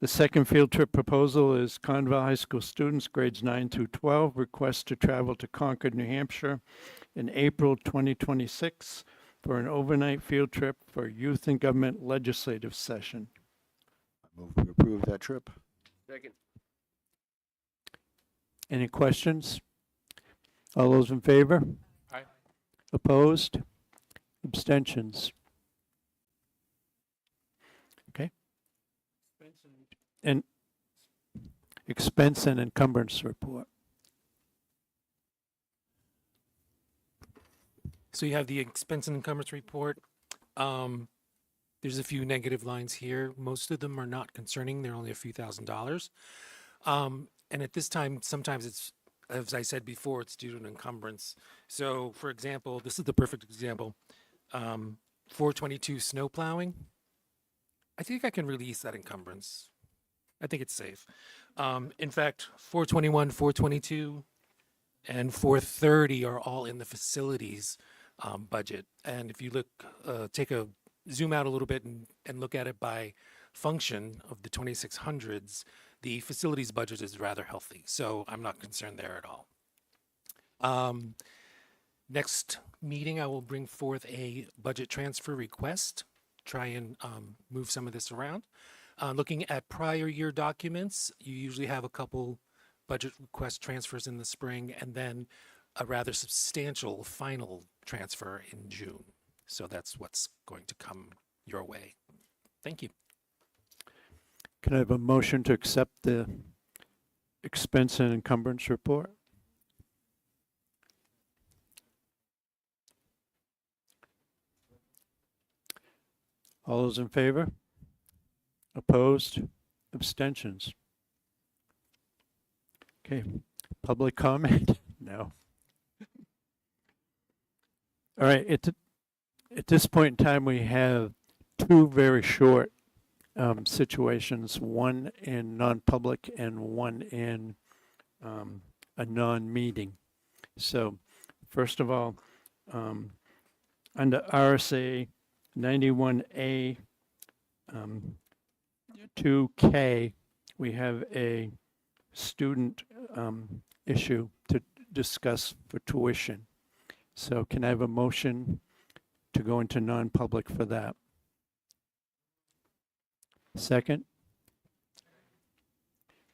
Speaker 1: The second field trip proposal is Conval High School students, grades 9 through 12, request to travel to Concord, New Hampshire in April 2026 for an overnight field trip for Youth and Government Legislative Session.
Speaker 6: I move to approve that trip.
Speaker 9: Second.
Speaker 1: Any questions? All those in favor?
Speaker 5: Aye.
Speaker 1: Opposed? Abstentions? Okay. And expense and encumbrance report.
Speaker 10: So you have the expense and encumbrance report. There's a few negative lines here. Most of them are not concerning. They're only a few $1,000s. And at this time, sometimes it's, as I said before, it's due to an encumbrance. So for example, this is the perfect example. 422 snow plowing. I think I can release that encumbrance. I think it's safe. In fact, 421, 422, and 430 are all in the facilities budget. And if you look, take a zoom out a little bit and look at it by function of the 2600s, the facilities budget is rather healthy. So I'm not concerned there at all. Next meeting, I will bring forth a budget transfer request, try and move some of this around. Looking at prior year documents, you usually have a couple budget request transfers in the spring and then a rather substantial final transfer in June. So that's what's going to come your way. Thank you.
Speaker 1: Can I have a motion to accept the expense and encumbrance report? All those in favor? Opposed? Abstentions? Okay, public comment? No. All right, at this point in time, we have two very short situations, one in non-public and one in a non-meeting. So first of all, under RSA 91A 2K, we have a student issue to discuss for tuition. So can I have a motion to go into non-public for that? Second?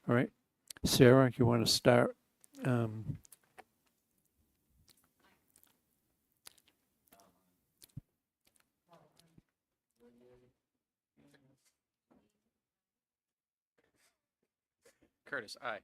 Speaker 1: All right. Sarah, you want to start?
Speaker 5: Curtis, aye.